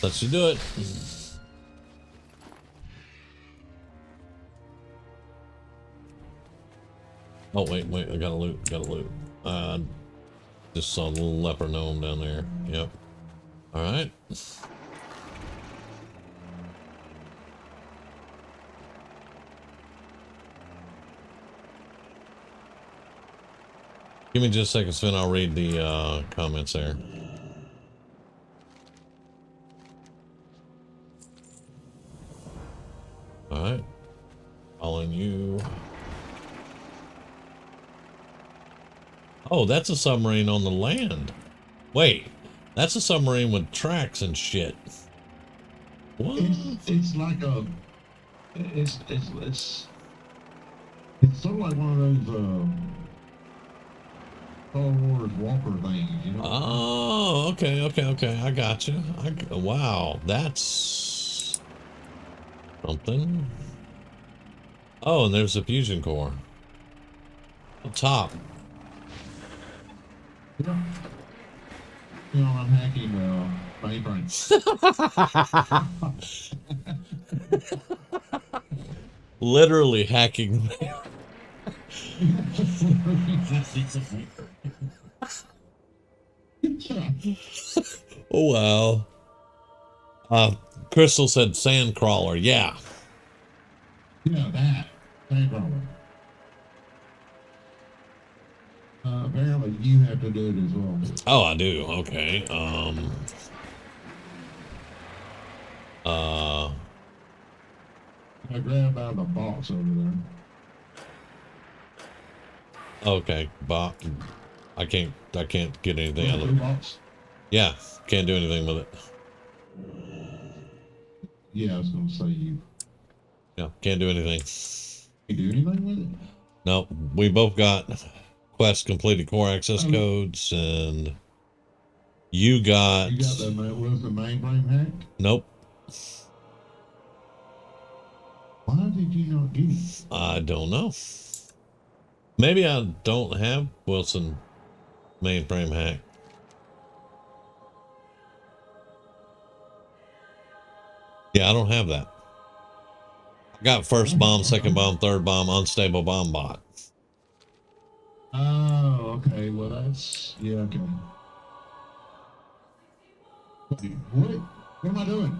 Let's do it. Oh wait, I gotta loot, just saw a little leper gnome down there. Yep. All right. Give me just a second, Sven. I'll read the comments there. All right, following you. Oh, that's a submarine on the land. Wait, that's a submarine with tracks and shit. What? It's like a. It's sort of like one of those Star Wars Walker things, you know. Oh, okay. I got you. Wow, that's something. Oh, and there's the fusion core up top. Yeah. You know, I'm hacking mainframes. Literally hacking. Oh wow. Crystal said sandcrawler. Yeah. Yeah, that sandcrawler. Apparently you have to do it as well. Oh, I do. Okay. I grabbed out of the box over there. Okay, box. I can't get anything out of Blue it. box? Yeah, can't do anything with it. Yeah, I was gonna say you. Yeah, can't do anything. You do anything with it? Nope. We both got quest completed core access codes, and you got. You got was the mainframe hacked? Nope. Why did you not get it? I don't know. Maybe I don't have Wilson mainframe hack. Yeah, I don't have that. I got first bomb, second bomb, third bomb, unstable bomb bot. Oh, okay. Well, that's yeah. Okay. What am I doing?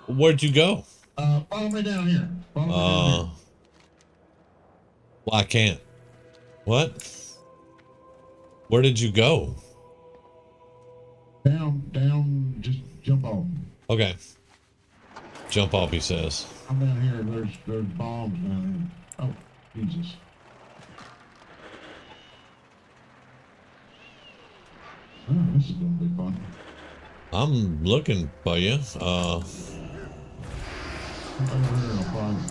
Where'd you go? Follow me down here. Follow me down here. Well, I can't. What? Where did you go? Down, just jump off. Okay. Jump off, he says. I'm down here. There's bombs down here. Oh, Jesus. Oh, this is gonna be fun. I'm looking for you. Over here, I'll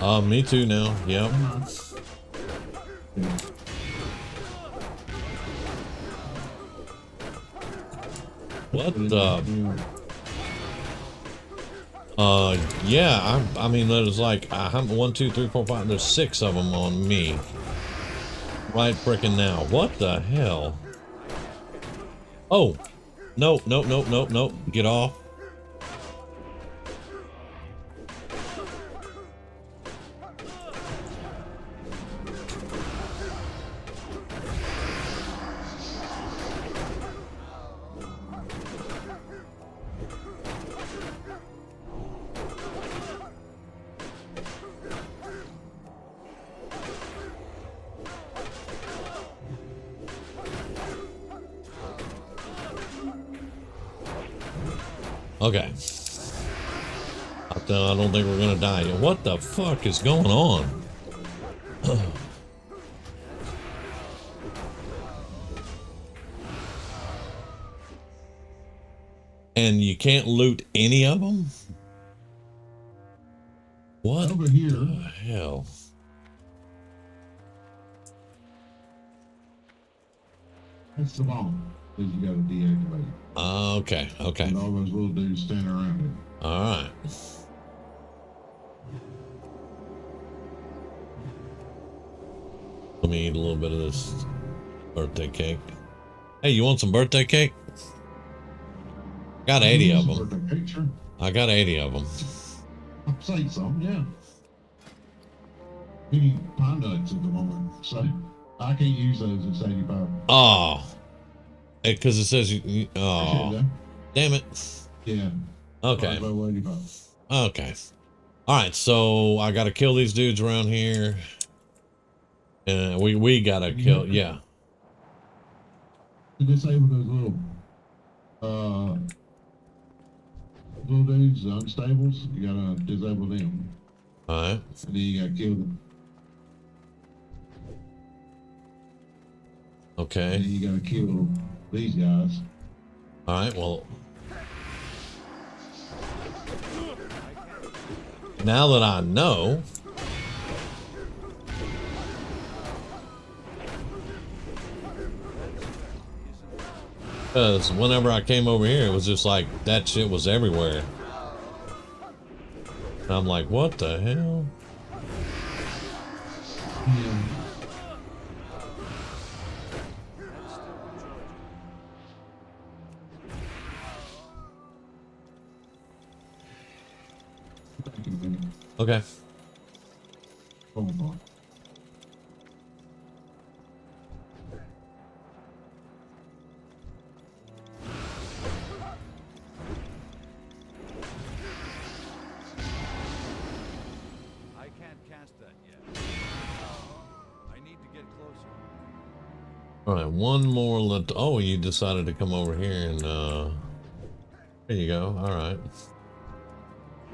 find. Me too now. Yep. Yeah. What the? Yeah, I mean, there's like, 1, 2, 3, 4, 5, there's 6 of them on me. Right frickin' now. What the hell? Oh, no, no, no, no, no. Get off. Okay. I don't think we're gonna die. What the fuck is going on? And you can't loot any of them? What Over here. the hell? That's the bomb that you gotta deactivate. Okay, okay. And all those little dudes standing around it. All right. Let me eat a little bit of this birthday cake. Hey, you want some birthday cake? Got 80 of them. Picture. I got 80 of them. I'll say something, yeah. We need pine nuts at the moment, so I can't use those. It's 85. Oh, because it says you. Oh, damn it. Yeah. Okay. 85. Okay. All right. So I got to kill these dudes around here. And we gotta kill. Yeah. To disable those little dudes, the unstables, you gotta disable them. All right. And then you gotta kill them. Okay. And then you gotta kill these guys. All right. Well, now that I know. Because whenever I came over here, it was just like that shit was everywhere. And I'm like, what the hell? Yeah. Okay. Oh, boy. All right, one more left. Oh, you decided to come over here and there you go. All right.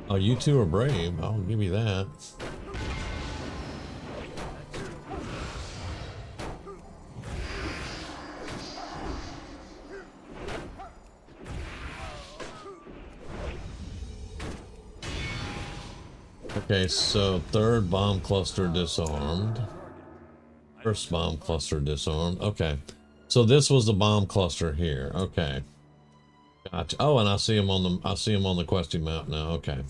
Oh, you two are brave. I'll give you that. Okay, so third bomb cluster disarmed. First bomb cluster disarmed. Okay. So this was the bomb cluster here. Okay. Gotcha. Oh, and I see him on the questing map now. Okay.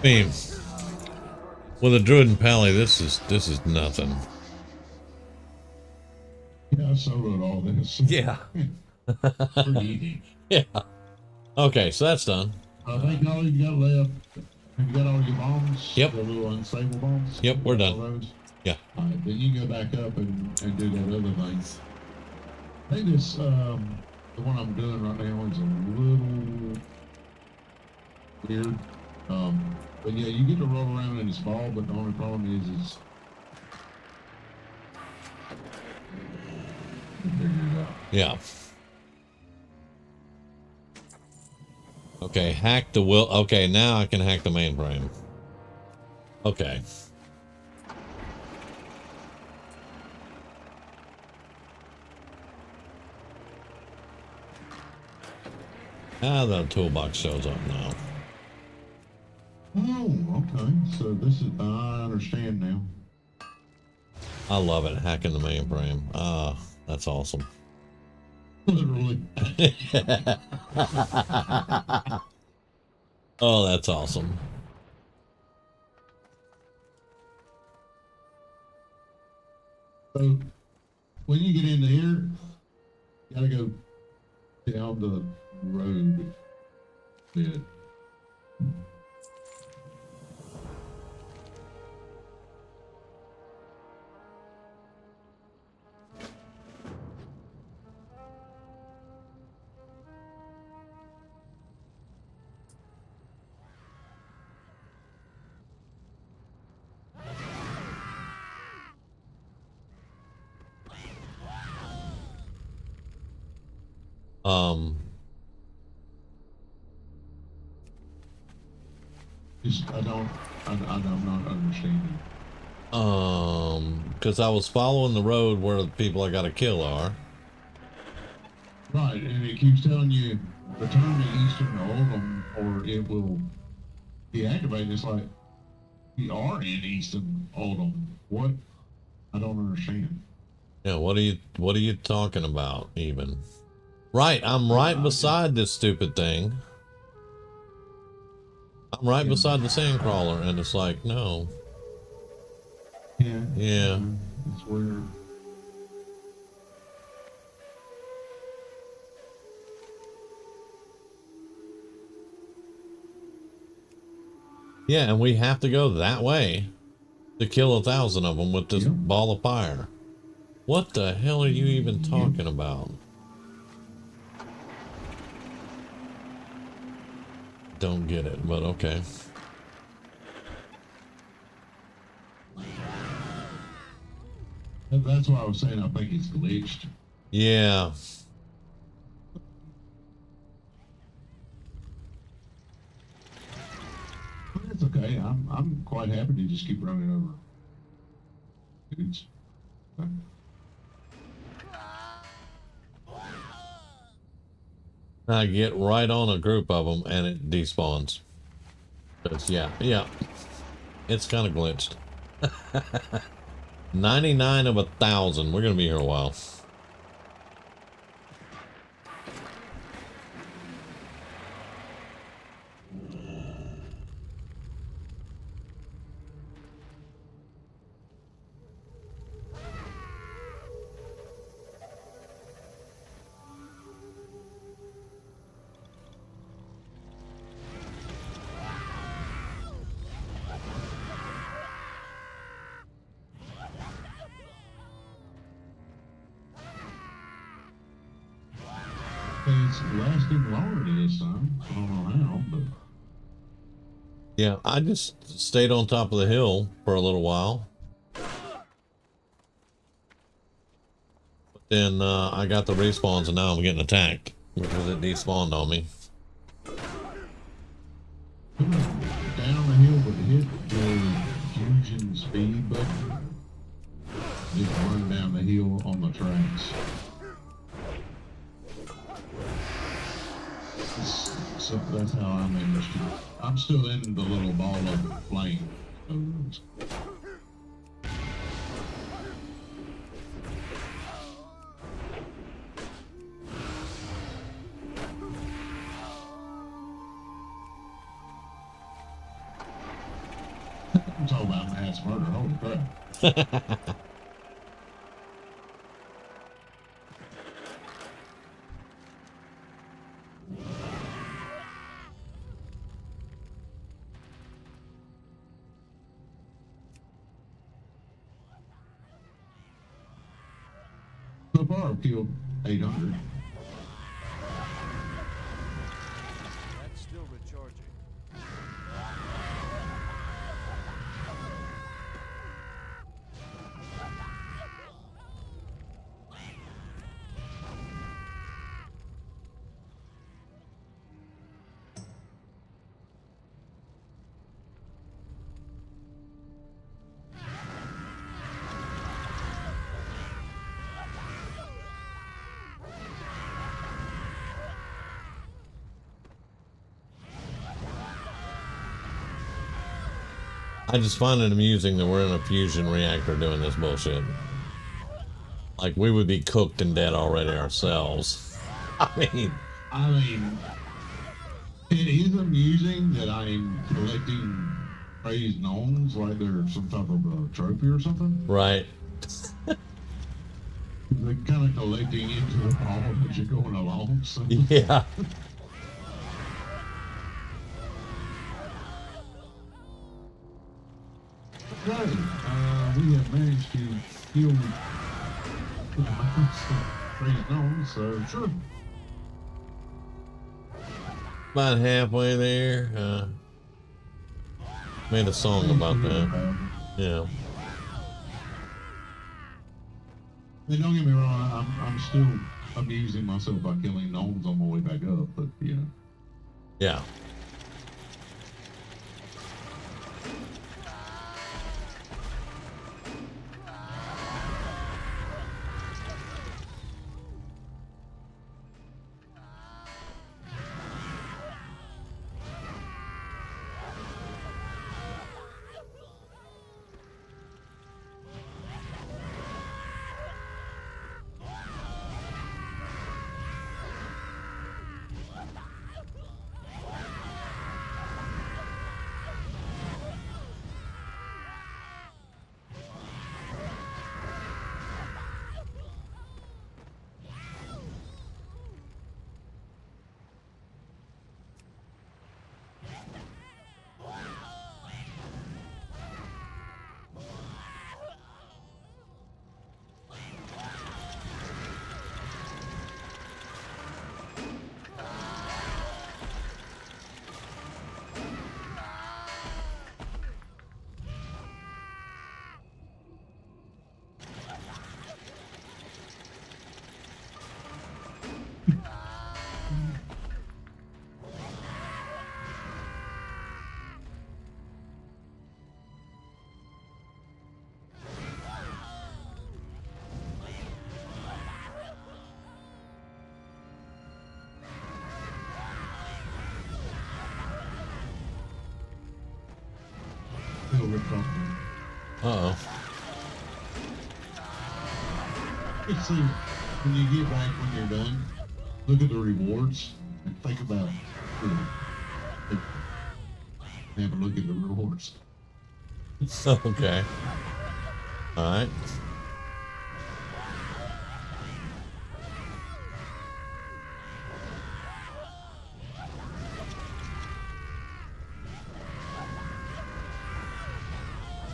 I mean, with a druid and pally, this is nothing. Yeah, I soloed all this. Yeah. Pretty easy. Yeah. Okay, so that's done. I think all you got left. Have you got all your bombs? Yep. The little unstable bombs? Yep, we're All done. those? Yeah. Alright, then you go back up and do that other thing. I think this, the one I'm doing right now is a little weird. But yeah, you get to roll around in this ball, but the only problem is figure it out. Yeah. Okay, hack the will. Okay, now I can hack the mainframe. Okay. Ah, the toolbox shows up now. Oh, okay. So this is, I understand now. I love it, hacking the mainframe. Ah, that's awesome. Literally. Oh, that's awesome. So when you get into here, you gotta go down the road a bit. Just, I'm not understanding. Because I was following the road where the people I gotta kill are. Right, and it keeps telling you return to Eastern Oldham or it will deactivate. It's like we are in Eastern Oldham. What? I don't understand. Yeah, what are you talking about even? Right, I'm right beside this stupid thing. I'm right beside the sandcrawler, and it's like, no. Yeah. Yeah. It's weird. Yeah, and we have to go that way to kill 1,000 of them with this ball of fire. What the hell are you even talking about? Don't get it, but okay. That's why I was saying I think it's glitched. Yeah. But it's okay. I'm quite happy to just keep running over dudes. I get right on a group of them and it despawns. Yeah. It's kind of glitched. 99 of 1,000. We're going to be here a while. It's lasting longer this time. I don't know how, but Yeah, I just stayed on top of the hill for a little while. But then I got the respawns and now I'm getting attacked because it despawned on me. down the hill, but hit the fusion speed button. Just run down the hill on the tracks. So that's how I managed to. I'm still in the little ball of flame. I'm talking about mass murder. Holy crap. So far, I've killed 800. That's still recharging. I just find it amusing that we're in a fusion reactor doing this bullshit. Like, we would be cooked and dead already ourselves. I mean, it is amusing that I'm collecting praised gnomes like they're some type of a trophy or something. right. They're kind of collecting into the problem as you're going along. So. Yeah. Okay, we have managed to kill some praised gnomes, so sure. About halfway there. Made a song about that. Yeah. And don't get me wrong, I'm still amusing myself by killing gnomes on my way back up, but you know. Yeah. Uh-oh. See, when you get back when you're done, look at the rewards and think about have a look at the rewards. Okay. All right.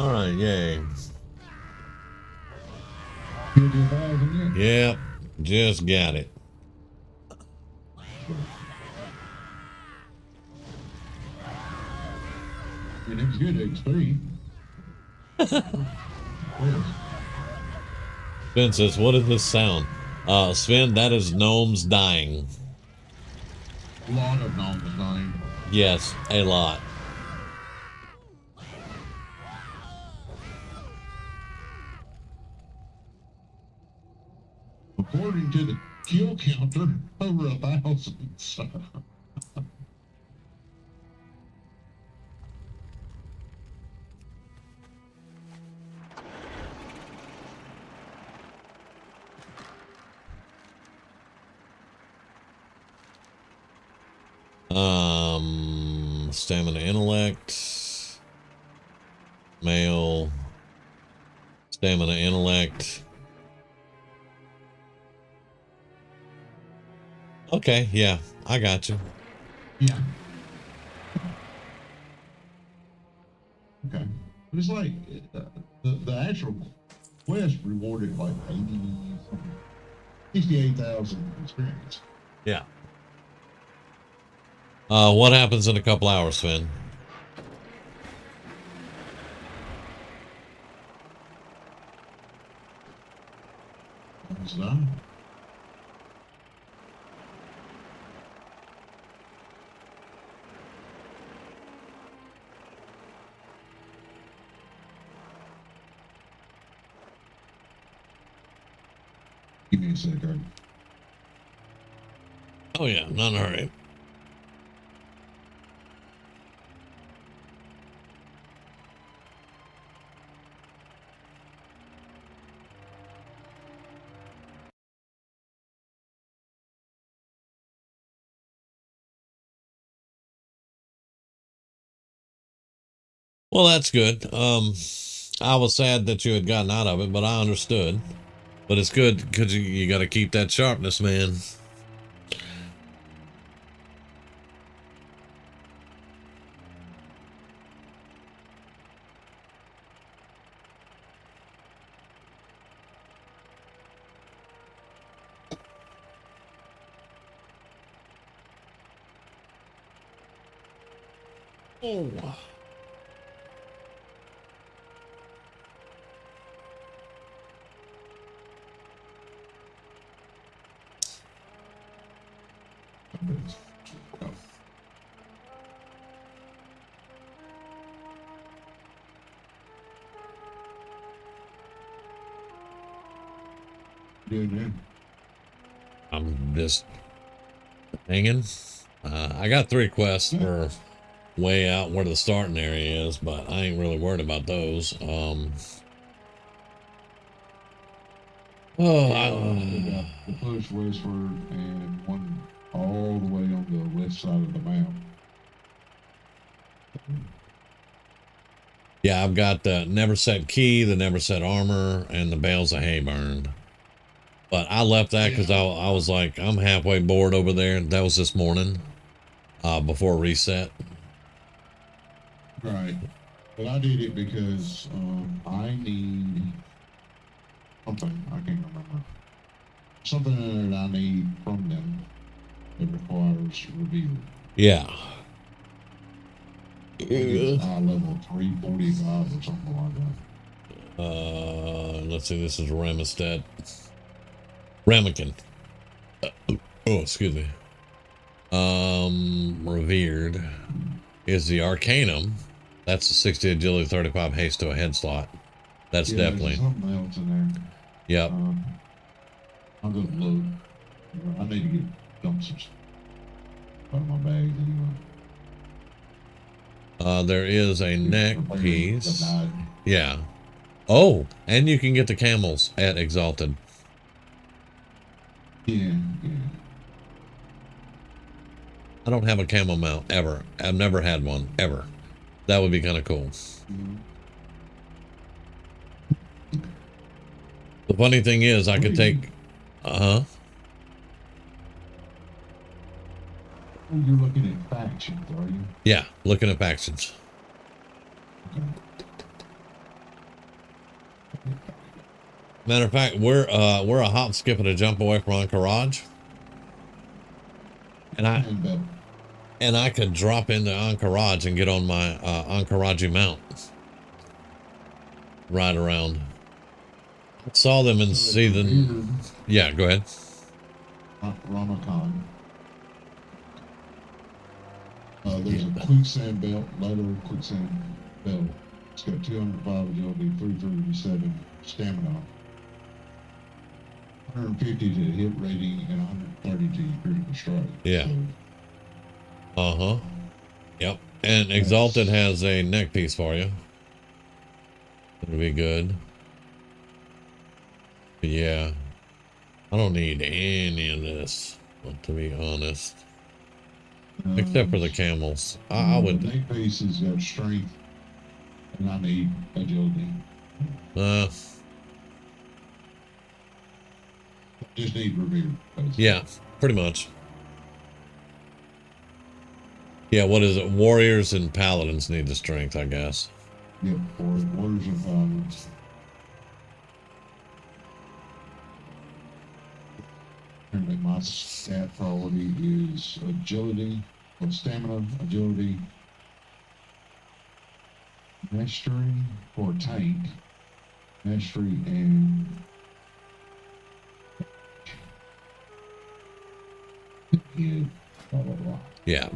All right, yay. Yep, just got it. And it was good XP. Sven says, what is this sound? Sven, that is gnomes dying. A lot of gnomes dying. Yes, a lot. According to the kill counter, over 1,000. Stamina, intellect. Male. Stamina, intellect. Okay, yeah, I got you. Yeah. Okay. But it's like the actual quest rewarded like 68,000 experience. Yeah. What happens in a couple hours, Finn? It's done. Give me a second. Oh yeah, not in a hurry. Well, that's good. I was sad that you had gotten out of it, but I understood. But it's good because you got to keep that sharpness, man. Oh. Doing man. I'm just hanging. I got 3 quests for way out where the starting area is, but I ain't really worried about those. We got the push westward and one all the way on the west side of the map. Yeah, I've got the never set key, the never set armor, and the bales of hay burned. But I left that because I was like, I'm halfway bored over there. That was this morning, before reset. Right. But I did it because I need something. I can't remember. Something that I need from them that requires review. Yeah. It's level 345 or something like that. Let's see. This is Ramstead. Ramekin. Oh, excuse me. Revered is the Arcanum. That's a 60 agility, 35 haste to a head slot. That's definitely there's something else in there. Yep. I'm gonna look. I need to get dumpsters out of my bags anyway. There is a neck Prepare piece. the night. Yeah. Oh, and you can get the camels at Exalted. Yeah. I don't have a camel mount ever. I've never had one ever. That would be kind of cool. The funny thing is, I could take. Oh, you're looking at factions, are you? Yeah, looking at factions. Okay. Matter of fact, we're a hop, skip, and a jump away from Anchorage, and I could drop into Anchorage and get on my Anchorage mount, ride around. I saw them and see them. Yeah, go ahead. Ramakan. There's a quicksand belt, leather quicksand belt. It's got 205 agility, 337 stamina, 150 to hit rating, and 130 to critical strike. Yeah. So, Yep. And Exalted has a neck piece for you. It'll be good. But yeah. I don't need any of this, to be honest. Except for the camels. I would. The neck piece has got strength And I need agility. Just need revere. Basically. Yeah, pretty much. Yeah, what is it? Warriors and paladins need the strength, I guess. Yep, warriors and paladins. Apparently my stat priority is agility, or stamina, agility, mastery for tank, mastery, and yeah, blah blah blah. Yeah.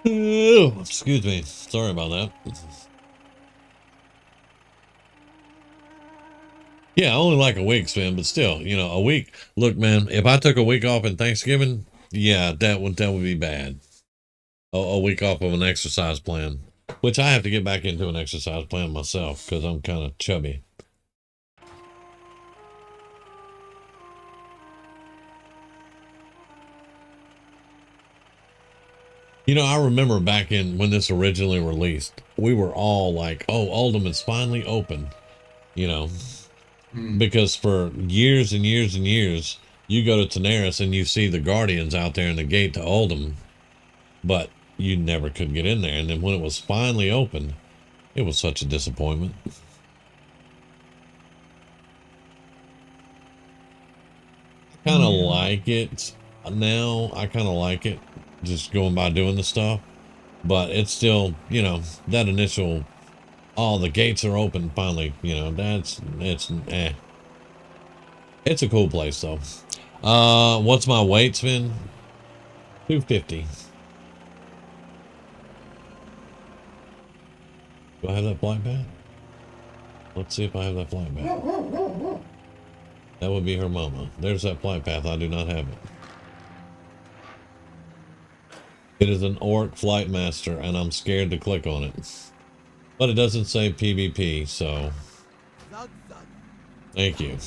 Oh, excuse me. Sorry about that. Yeah, only like a week, Sven, but still, you know, a week. Look, man, if I took a week off in Thanksgiving, yeah, that would be bad. A week off of an exercise plan, which I have to get back into an exercise plan myself because I'm kind of chubby. You know, I remember back in when this originally released, we were all like, oh, Oldham is finally open, you know, because for years and years and years, you go to Tanaris and you see the Guardians out there in the gate to Oldham, but you never could get in there. And then when it was finally open, it was such a disappointment. I kind of like it now. I kind of like it just going by doing the stuff, but it's still, you know, that initial, oh, the gates are open finally, you know, it's a cool place though. What's my weight, Sven? 250. Do I have that flight path? Let's see if I have that flight path. That would be her mama. There's that flight path. I do not have it. It is an orc flight master, and I'm scared to click on it. But it doesn't say PvP, so thank you.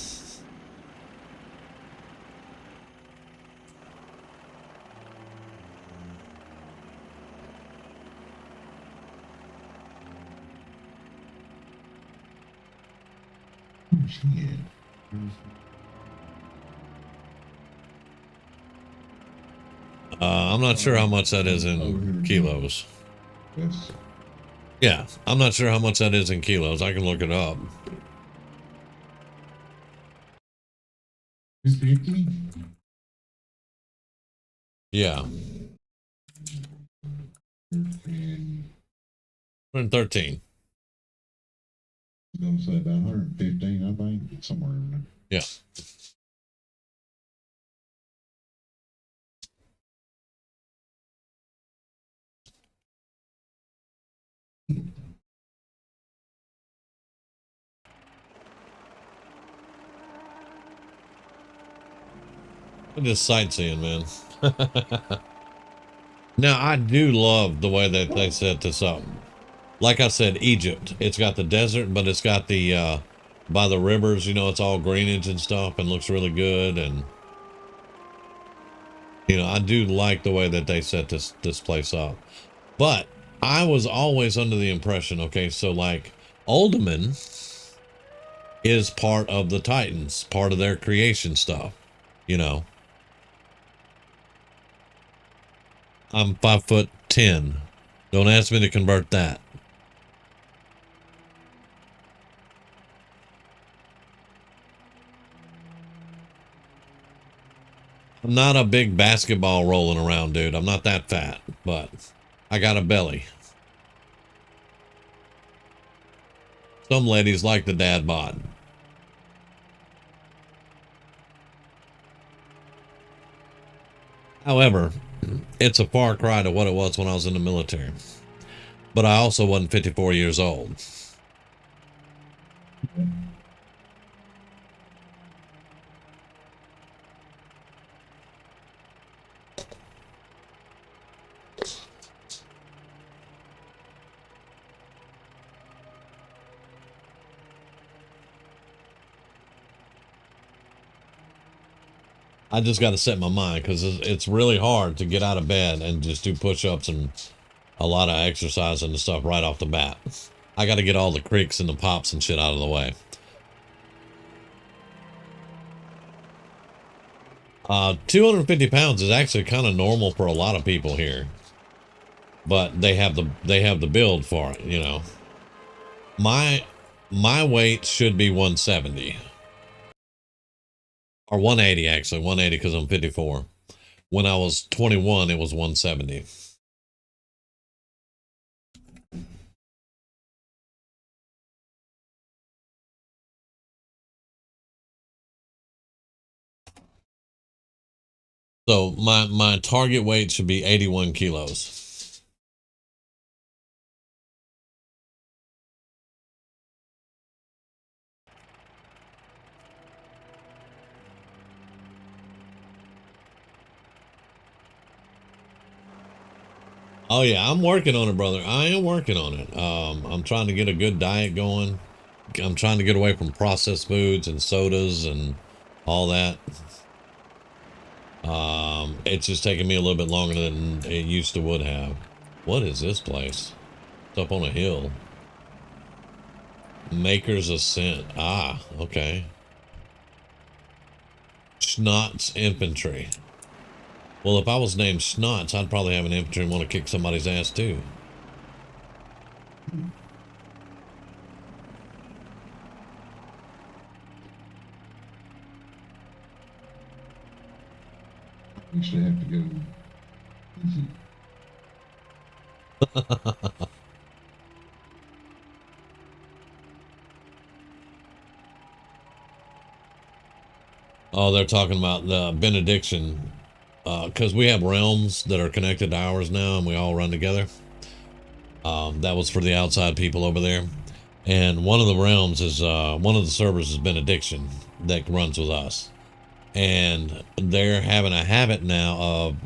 Shit. I'm not sure how much that is in kilos. Yes. Yeah, I'm not sure how much that is in kilos. I can look it up. 250? Yeah. And 113. I was gonna say about 115, I think, somewhere in there. Yeah. I'm just sightseeing, man. Now, I do love the way that they set this up. Like I said, Egypt. It's got the desert, but it's got the, by the rivers, you know, it's all greenage and stuff and looks really good. And, you know, I do like the way that they set this place up. But I was always under the impression, okay, so like Alderman is part of the Titans, part of their creation stuff, you know. I'm 5'10". Don't ask me to convert that. I'm not a big basketball rolling around dude. I'm not that fat, but I got a belly. Some ladies like the dad bod. However, it's a far cry to what it was when I was in the military. But I also wasn't 54 years old. I just got to set my mind because it's really hard to get out of bed and just do push-ups and a lot of exercise and stuff right off the bat. I got to get all the creaks and the pops and shit out of the way. 250 pounds is actually kind of normal for a lot of people here, but they have the build for it, you know. My weight should be 170 or 180, actually 180 because I'm 54. When I was 21, it was 170. So my target weight should be 81 kilos. Oh yeah, I'm working on it, brother. I am working on it. I'm trying to get a good diet going. I'm trying to get away from processed foods and sodas and all that. It's just taking me a little bit longer than it used to would have. What is this place? It's up on a hill. Maker's Ascent. Ah, okay. Schnotz Infantry. Well, if I was named Schnotz, I'd probably have an infantry and want to kick somebody's ass too. We should have to go. Oh, they're talking about the benediction, because we have realms that are connected to ours now, and we all run together. That was for the outside people over there, and one of the realms is one of the servers is benediction that runs with us, and they're having a habit now of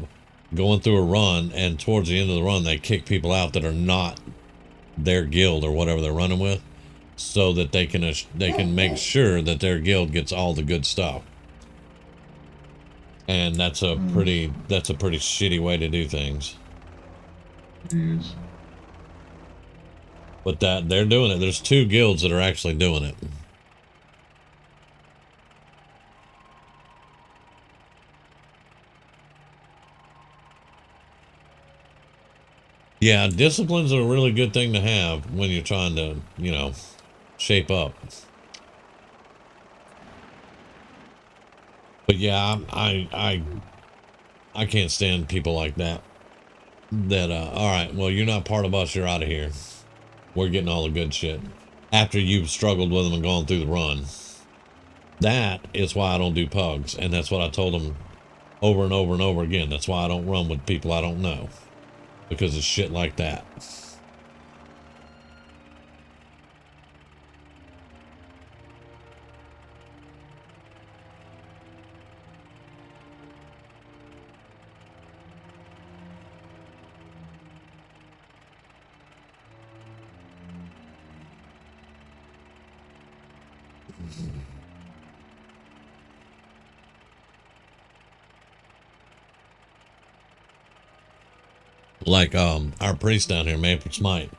going through a run, and towards the end of the run, they kick people out that are not their guild or whatever they're running with, so that they can make sure that their guild gets all the good stuff. And that's a pretty shitty way to do things. It is. But that they're doing it. There's 2 guilds that are actually doing it. Yeah, discipline's a really good thing to have when you're trying to, you know, shape up. But yeah, I can't stand people like that. That all right, well, you're not part of us, you're out of here. We're getting all the good shit after you've struggled with them and gone through the run. That is why I don't do pugs, and that's what I told them over and over and over again. That's why I don't run with people I don't know, because of shit like that. Like our priest down here, Maple Smite.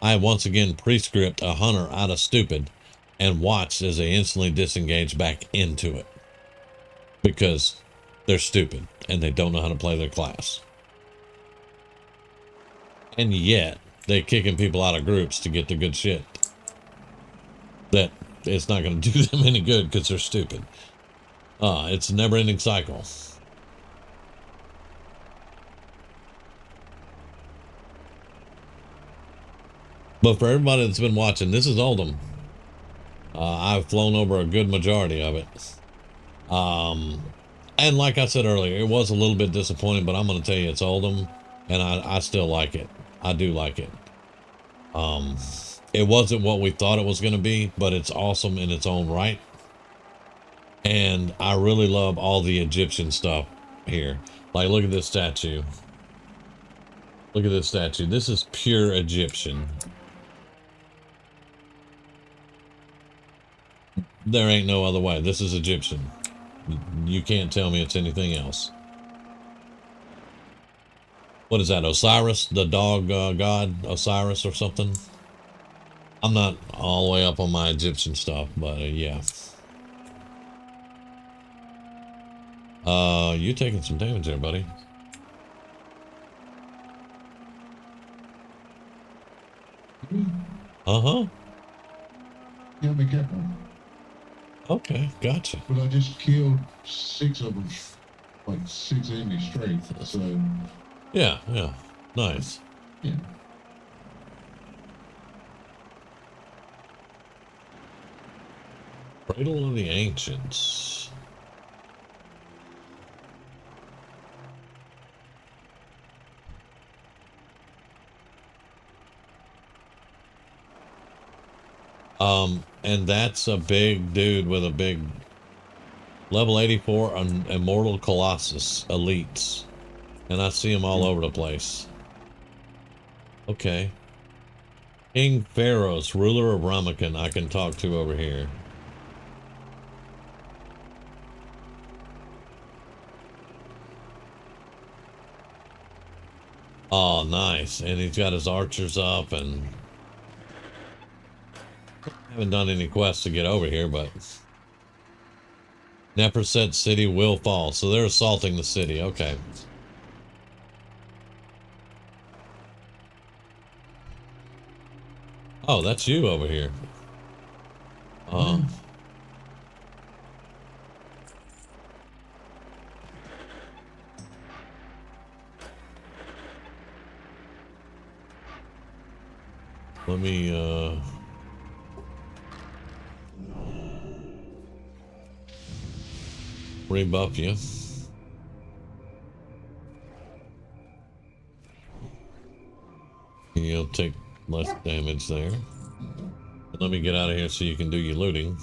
I once again prescript a hunter out of stupid and watched as they instantly disengage back into it because they're stupid and they don't know how to play their class. And yet they're kicking people out of groups to get the good shit. That it's not going to do them any good because they're stupid. It's a never-ending cycle. But for everybody that's been watching, this is Oldham. I've flown over a good majority of it. And like I said earlier, it was a little bit disappointing, but I'm going to tell you it's Oldham, and I still like it. I do like it. It wasn't what we thought it was going to be, but it's awesome in its own right. And I really love all the Egyptian stuff here. Like, look at this statue. Look at this statue. This is pure Egyptian. There ain't no other way. This is Egyptian. You can't tell me it's anything else. What is that, Osiris? The dog god Osiris or something? I'm not all the way up on my Egyptian stuff, but yeah. You're taking some damage there, buddy. Uh-huh. Yeah, be careful. Okay, gotcha. But I just killed 6 of them, like 6 enemies straight. So Yeah, yeah. Nice. yeah. Cradle of the Ancients. And that's a big dude with a big level 84 Immortal Colossus elites. And I see them all over the place. Okay. King Pharaohs, ruler of Ramakon, I can talk to over here. Oh, nice. And he's got his archers up, and I haven't done any quests to get over here, but Neferset city will fall. So they're assaulting the city. Okay. Oh, that's you over here. Let me rebuff you. You'll take less damage there. Let me get out of here so you can do your looting.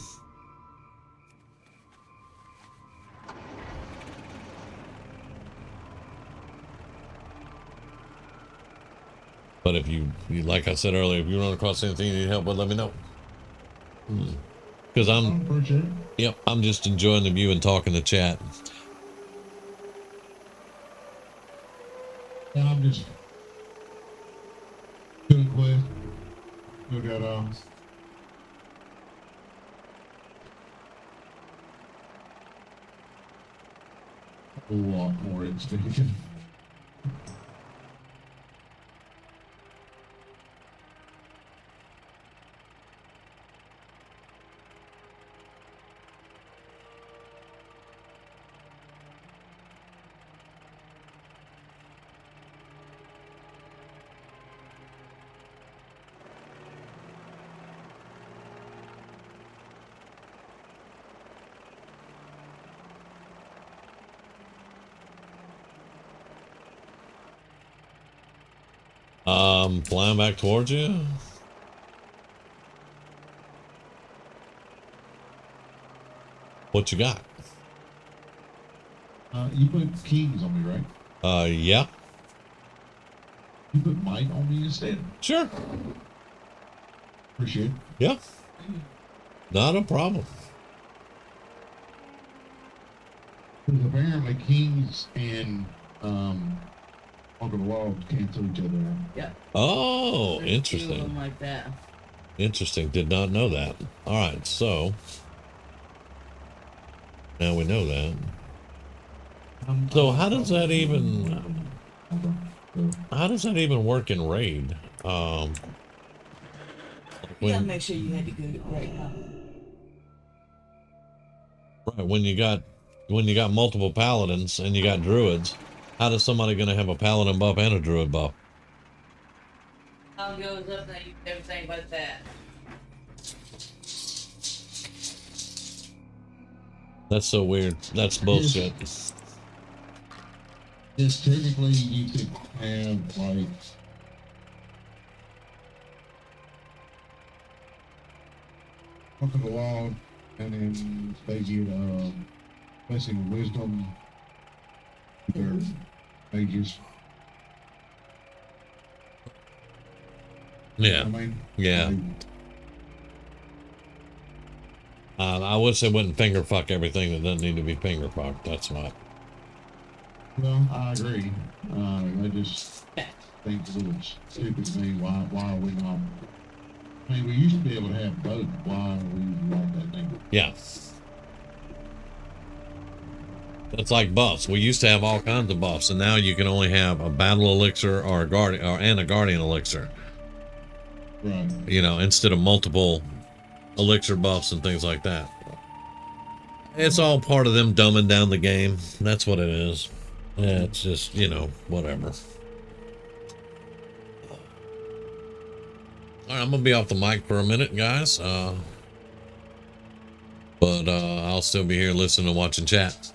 But if you, like I said earlier, if you run across anything you need help with, let me know. Because yep, I'm just enjoying the view and talking to chat. And I'm just doing quest. We got a lot more at stake. Flying back towards you. What you got? You put kings on me, right? Yeah. You put might on me instead. Sure. Appreciate it. Yeah. Not a problem. Because apparently kings and Uncle the Law cancel each other out. Yeah. Oh, There's interesting. 2 of them like that. Interesting. Did not know that. All right, so now we know that. So how does that even? How does that even work in raid? You gotta When, make sure you had the good right now. right, when you got multiple paladins and you got druids, how does somebody gonna have a paladin buff and a druid buff? Goes up and everything but that. That's so weird. That's bullshit. Yes, technically you could have like Uncle the Law, and then they get blessing of wisdom. Their mages. Yeah. I mean, Yeah. like, I wish they wouldn't finger fuck everything that doesn't need to be finger fucked. That's what. Well, I agree. I just think it's a little stupid to me. Why are we not? I mean, we used to be able to have both. Why are we like that thing? Yeah. It's like buffs. We used to have all kinds of buffs, and now you can only have a battle elixir or a guardian and a guardian elixir. Right. You know, instead of multiple elixir buffs and things like that. It's all part of them dumbing down the game. That's what it is. Yeah, it's just, you know, whatever. All right, I'm gonna be off the mic for a minute, guys. But I'll still be here listening and watching chat.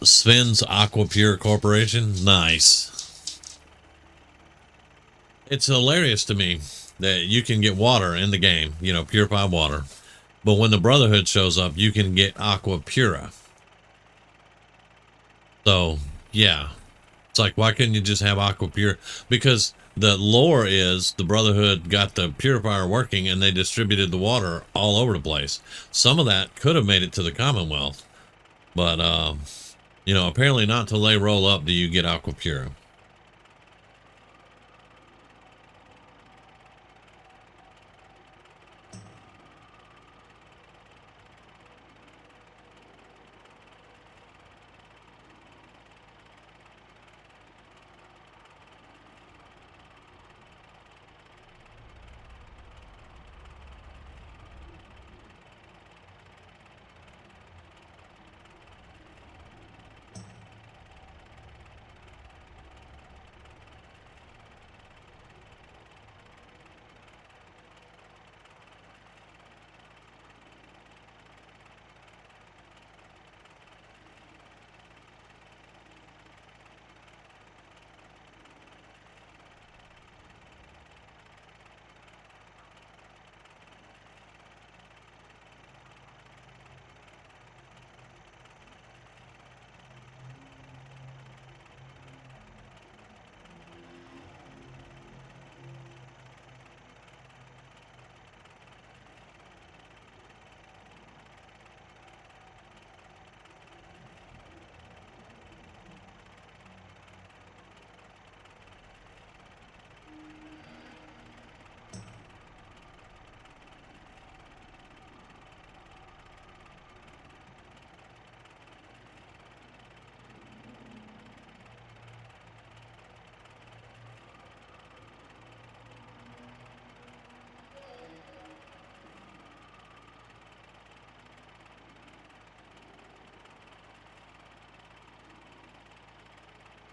Sven's Aquapure Corporation. Nice. It's hilarious to me that you can get water in the game, you know, purified water. But when the Brotherhood shows up, you can get Aqua Pura. So, yeah. It's like, why couldn't you just have Aqua Pura? Because the lore is the Brotherhood got the purifier working and they distributed the water all over the place. Some of that could have made it to the Commonwealth. But, you know, apparently not till they roll up do you get Aqua Pura.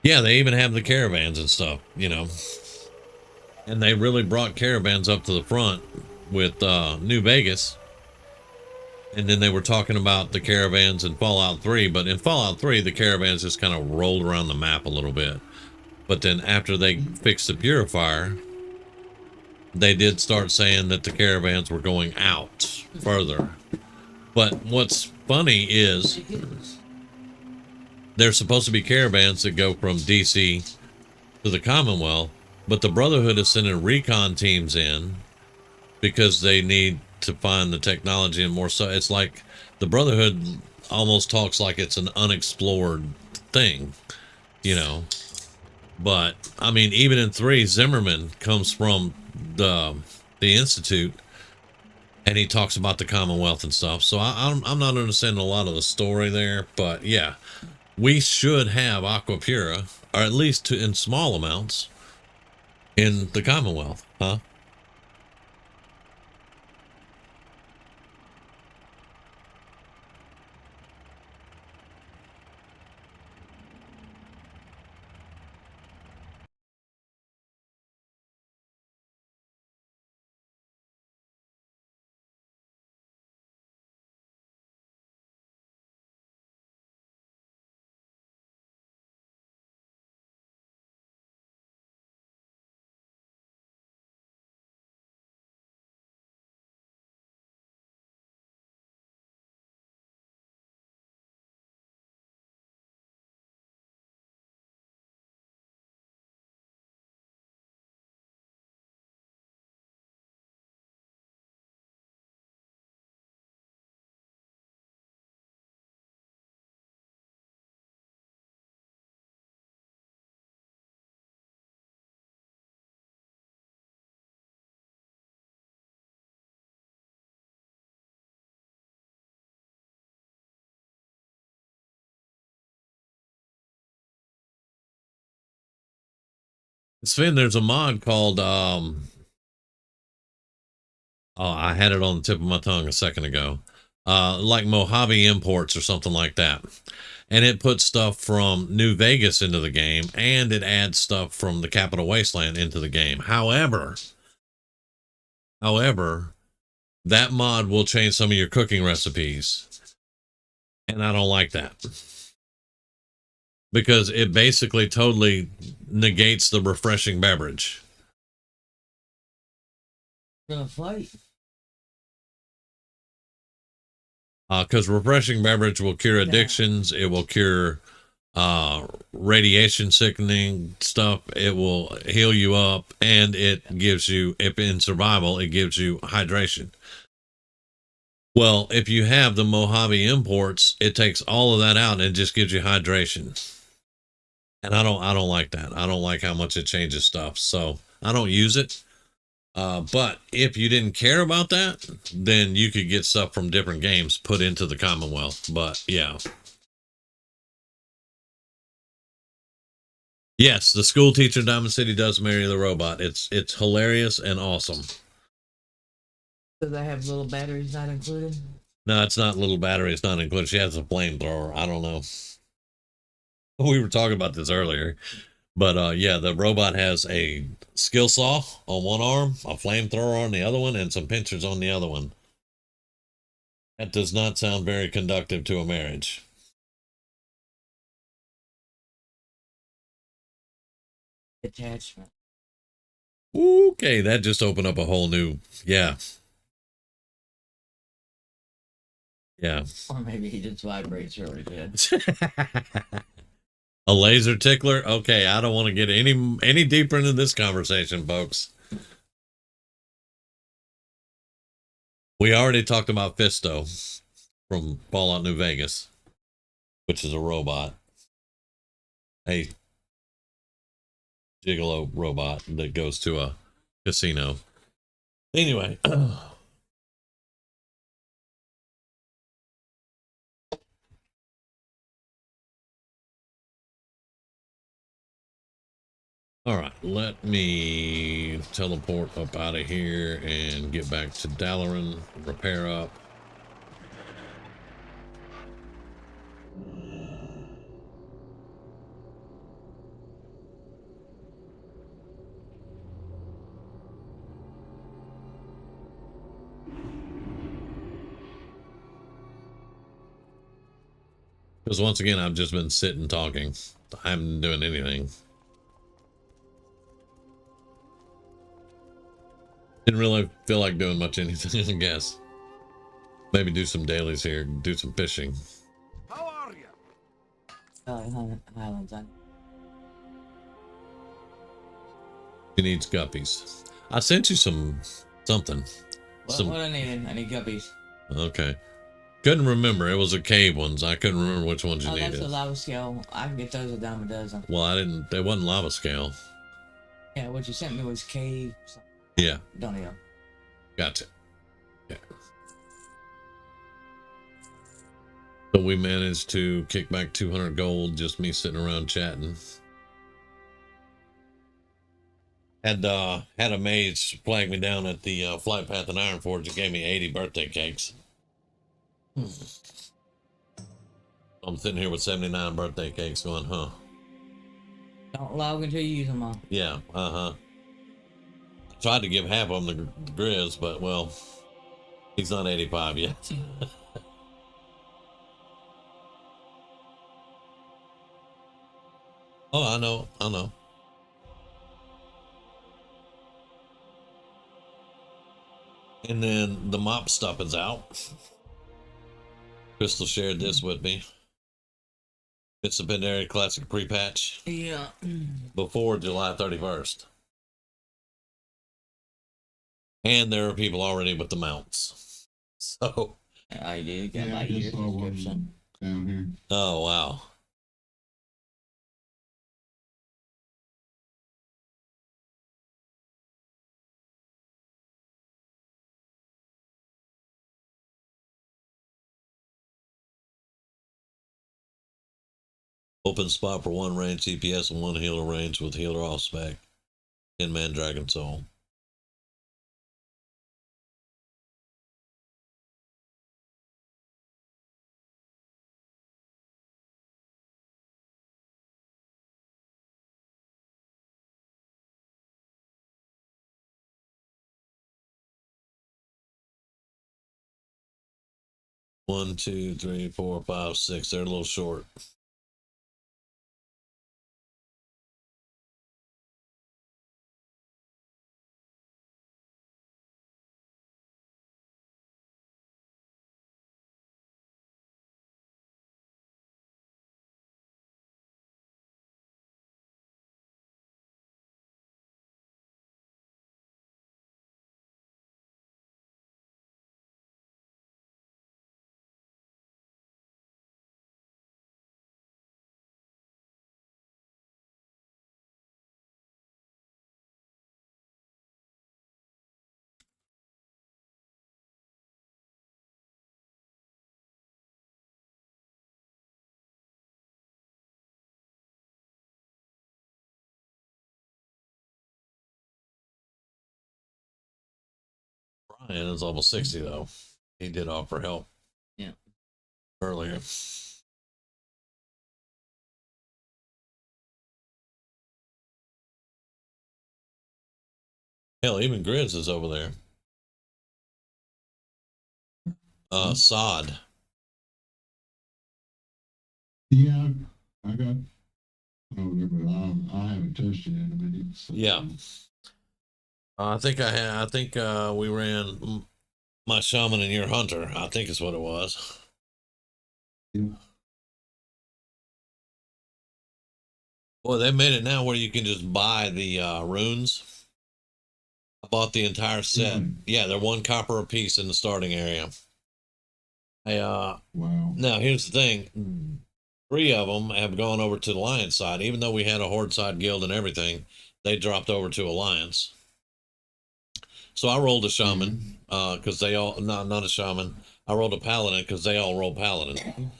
Yeah, they even have the caravans and stuff, you know. And they really brought caravans up to the front with New Vegas. And then they were talking about the caravans in Fallout 3. But in Fallout 3, the caravans just kind of rolled around the map a little bit. But then after they fixed the purifier, they did start saying that the caravans were going out further. But what's funny is there's supposed to be caravans that go from DC to the Commonwealth, but the Brotherhood is sending recon teams in because they need to find the technology and more. So it's like the Brotherhood almost talks like it's an unexplored thing, you know. But I mean, even in 3, Zimmerman comes from the Institute, and he talks about the Commonwealth and stuff. So I'm not understanding a lot of the story there, but yeah, we should have Aqua Pura, or at least in small amounts, in the Commonwealth, huh? Sven, there's a mod called oh, I had it on the tip of my tongue a second ago. Like Mojave Imports or something like that. And it puts stuff from New Vegas into the game, and it adds stuff from the Capital Wasteland into the game. However, that mod will change some of your cooking recipes, and I don't like that. because it basically totally negates the refreshing beverage. Gonna fight. Because refreshing beverage will cure addictions. It will cure radiation sickening stuff. It will heal you up, and it gives you, if in survival, it gives you hydration. Well, if you have the Mojave imports, it takes all of that out and it just gives you hydration. And I don't like that. I don't like how much it changes stuff. So I don't use it. But if you didn't care about that, then you could get stuff from different games put into the Commonwealth. But yeah. Yes, the school teacher in Diamond City does marry the robot. It's hilarious and awesome. Do they have little batteries not included? No, it's not little battery. It's not included. She has a flamethrower. I don't know. We were talking about this earlier. But yeah, the robot has a skill saw on one arm, a flamethrower on the other one, and some pinchers on the other one. That does not sound very conductive to a marriage. Attachment. Okay, that just opened up a whole new, yeah. Yeah. Or maybe he just vibrates really good. A laser tickler? Okay, I don't want to get any deeper into this conversation, folks. We already talked about Fisto from Fallout New Vegas, which is a robot. A gigolo robot that goes to a casino. Anyway. All right, let me teleport up out of here and get back to Dalaran, repair up. Because once again, I've just been sitting talking. I haven't been doing anything. Didn't really feel like doing much anything, I guess. Maybe do some dailies here, do some fishing. How are you? Highlands on. She needs guppies. I sent you something. What I needed? I need guppies. Okay. Couldn't remember. It was a cave ones. I couldn't remember which ones you needed. That's a lava scale. I can get those a dime a dozen. Well, I didn't. They wasn't lava scale. Yeah, what you sent me was cave. Yeah. Don't know. Gotcha. Yeah. So we managed to kick back 200 gold, just me sitting around chatting. Had a mage flag me down at the Flight Path and Iron Forge and gave me 80 birthday cakes. I'm sitting here with 79 birthday cakes going, huh? Don't log until you use them all. Yeah, tried to give half of them to Grizz, but well, he's not 85 yet. Oh, I know. And then the mop stuff is out. Crystal shared this with me. It's the Pandaria Classic pre-patch. Yeah. Before July 31st. And there are people already with the mounts. So. I did get Yeah, my I year just saw one subscription. down here. Oh, wow. Open spot for one range CPS and one healer range with healer off spec. 10-man Dragon Soul. One, two, three, four, five, six. They're a little short. Ryan is level 60 though. He did offer help. Yeah. Earlier. Hell, even Grizz is over there. Sod. Yeah, I got over there, but I haven't touched it in a minute. So. Yeah. I think we ran my shaman and your hunter. I think is what it was. Yeah. Boy, they made it now where you can just buy the runes. I bought the entire set. Yeah, they're 1 copper a piece in the starting area. Wow. Now here's the thing. 3 of them have gone over to the Alliance side. Even though we had a Horde side guild and everything, they dropped over to Alliance. So I rolled a shaman because they all not a shaman. I rolled a paladin because they all roll paladin.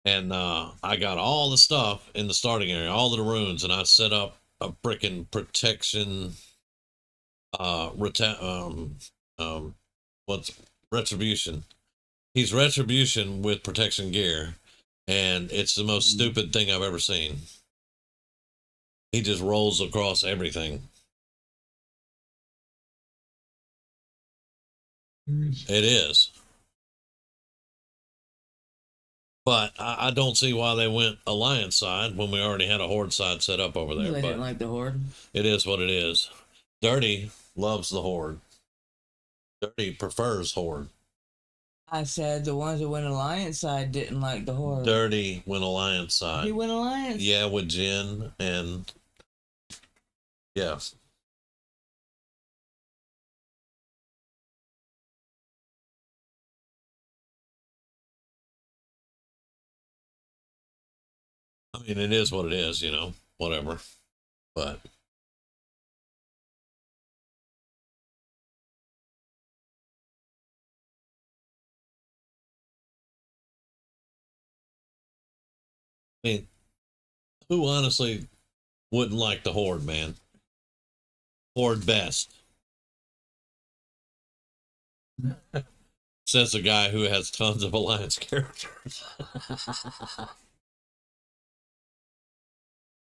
And I got all the stuff in the starting area, all of the runes, and I set up a freaking protection. What's retribution? He's retribution with protection gear, and it's the most stupid thing I've ever seen. He just rolls across everything. It is. But I don't see why they went Alliance side when we already had a Horde side set up over there. They but didn't like the Horde. It is what it is. Dirty loves the Horde. Dirty prefers Horde. I said the ones that went Alliance side didn't like the Horde. Dirty went Alliance side. He went Alliance? Yeah, with Jen and... Yeah. I mean, it is what it is, you know, whatever. But... I mean, who honestly wouldn't like the Horde, man? Horde best. Says the guy who has tons of Alliance characters.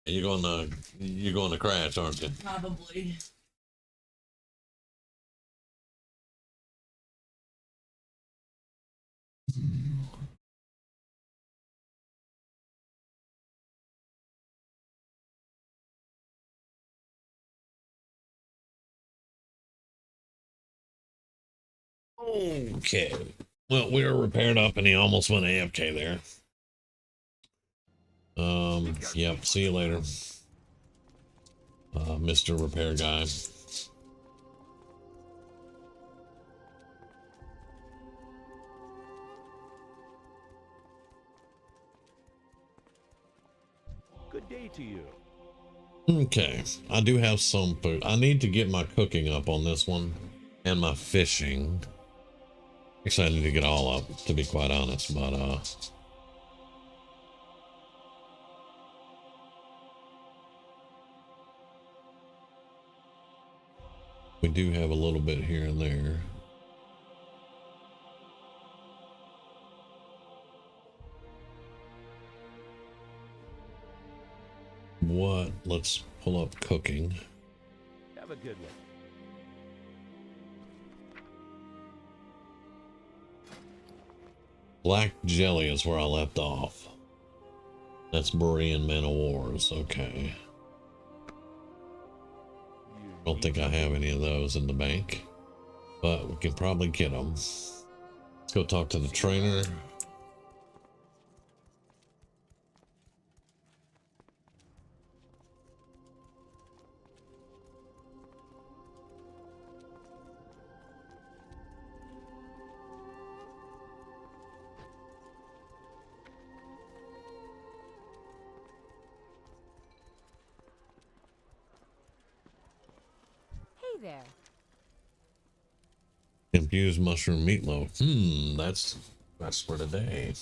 You're going to crash, aren't you? Probably. Okay. Well, we were repaired up and he almost went AFK there. Yep, see you later. Mr. Repair Guy. Good day to you. Okay, I do have some food. I need to get my cooking up on this one and my fishing. Actually, I need to get all up, to be quite honest, but we do have a little bit here and there. What? Let's pull up cooking. Have a good one. Black jelly is where I left off. That's Berean Man of Wars. Okay. I don't think I have any of those in the bank, but we can probably get them. Let's go talk to the trainer. Hey there. Infused mushroom meatloaf. That's for today.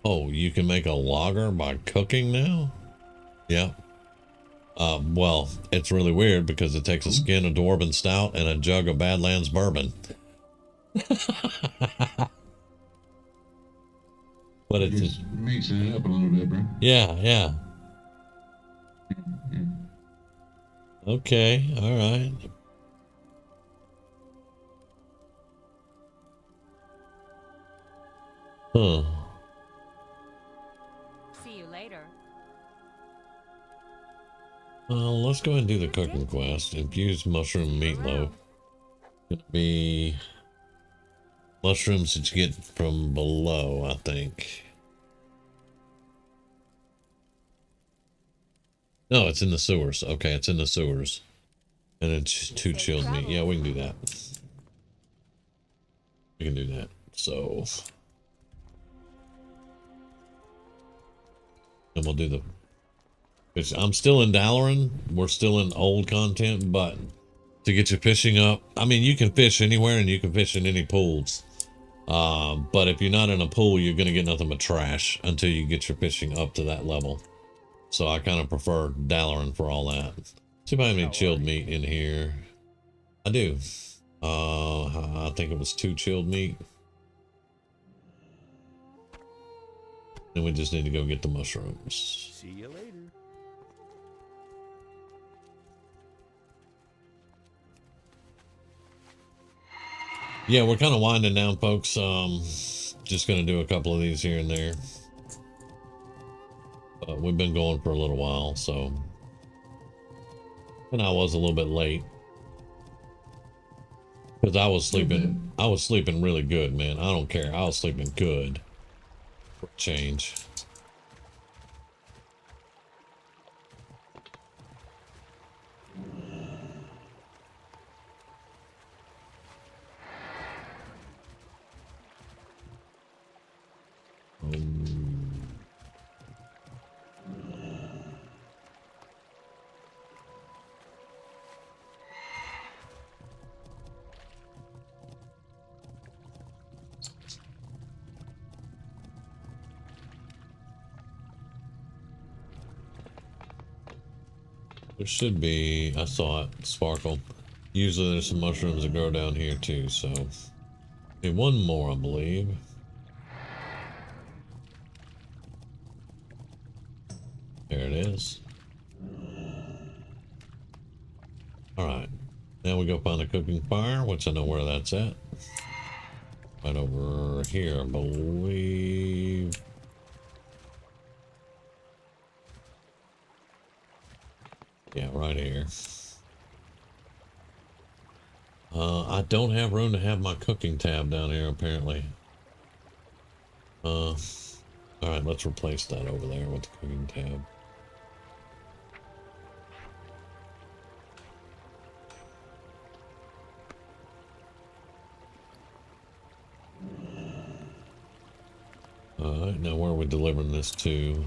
Oh, you can make a lager by cooking now? Yeah. Well, it's really weird because it takes a skin of Dwarven Stout and a jug of Badlands Bourbon. But it's just mixing it up a little bit, bro. Yeah, yeah. Yeah. Okay, all right. Huh. See you later. Let's go ahead and do the cooking quest. Infused mushroom meatloaf. Gonna be mushrooms that you get from below, I think. No, it's in the sewers. Okay, it's in the sewers. And it's 2 chilled meat. Yeah, we can do that. We can do that. So, and we'll do the... I'm still in Dalaran. We're still in old content, but to get your fishing up, I mean, you can fish anywhere and you can fish in any pools. But if you're not in a pool, you're going to get nothing but trash until you get your fishing up to that level. So I kind of prefer Dalaran for all that. See if I have any chilled meat in here. I do. I think it was 2 chilled meat. And we just need to go get the mushrooms. See you later. Yeah, we're kind of winding down, folks. Just going to do a couple of these here and there. We've been going for a little while, so... And I was a little bit late. Because I was sleeping really good, man. I don't care. I was sleeping good. For a change. There should be, I saw it, sparkle. Usually there's some mushrooms that grow down here too, so. Okay, one more, I believe. There it is. Alright, now we go find a cooking fire, which I know where that's at. Right over here, I believe. Yeah, right here. I don't have room to have my cooking tab down here, apparently. Alright, let's replace that over there with the cooking tab. Alright, now where are we delivering this to?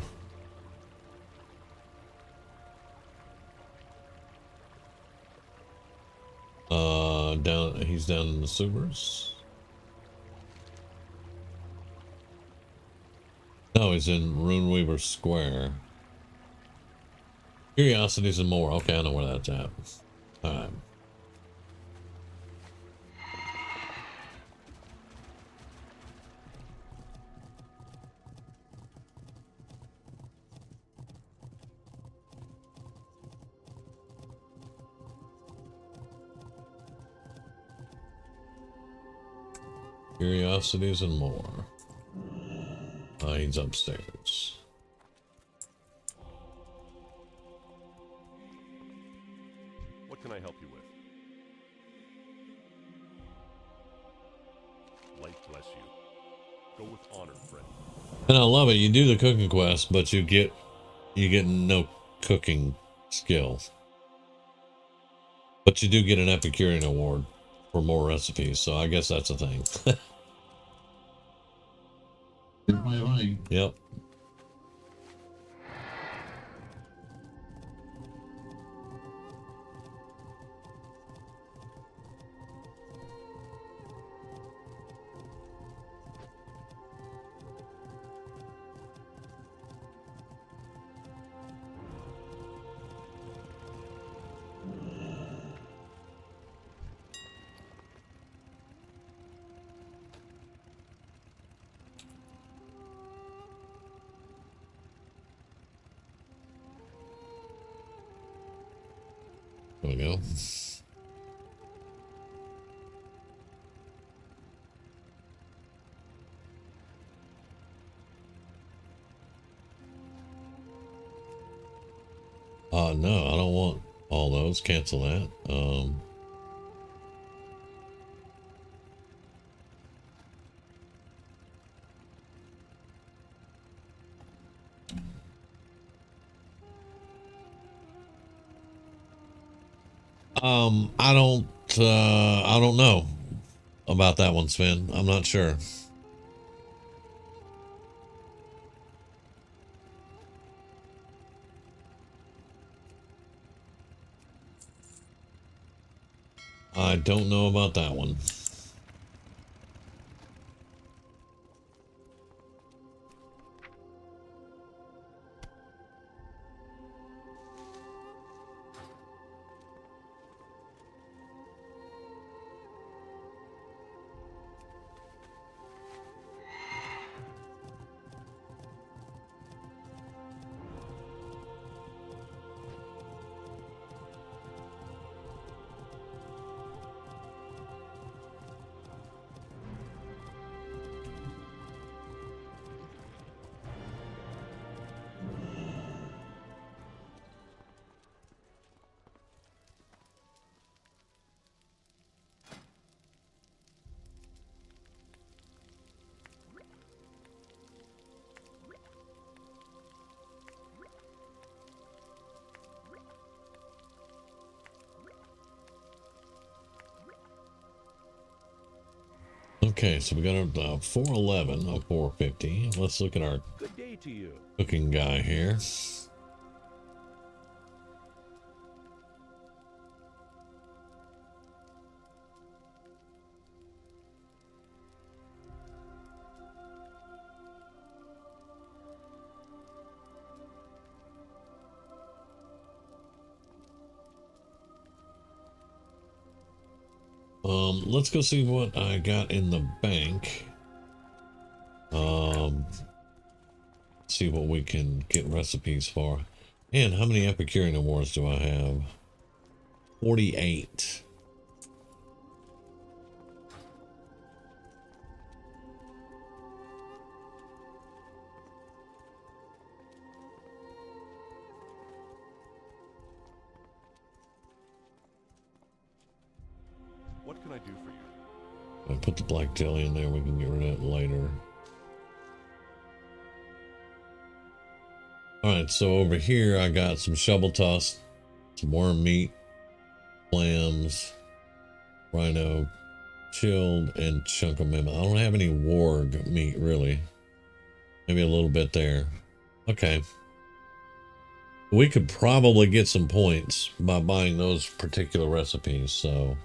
He's down in the sewers. No, he's in Runeweaver Square. Curiosities and more. Okay, I know where that's at. Alright. Curiosities and more. He's upstairs. What can I help you with? Life bless you. Go with honor, friend. And I love it. You do the cooking quest, but you get no cooking skills. But you do get an Epicurean award for more recipes, so I guess that's a thing. Yep. we go. No, I don't want all those. Cancel that. I don't know about that one, Sven. I'm not sure. I don't know about that one. Okay, so we got a 411, a 450. Let's look at our Good day to you. cooking guy here. Let's go see what I got in the bank. See what we can get recipes for. And how many Epicurean awards do I have? 48. What can I do for you? I put the black jelly in there, we can get rid of it later. Alright, so over here I got some shovel tusk, some worm meat, clams, rhino, chilled, and chunk of mammoth. I don't have any warg meat really. Maybe a little bit there. Okay. We could probably get some points by buying those particular recipes, so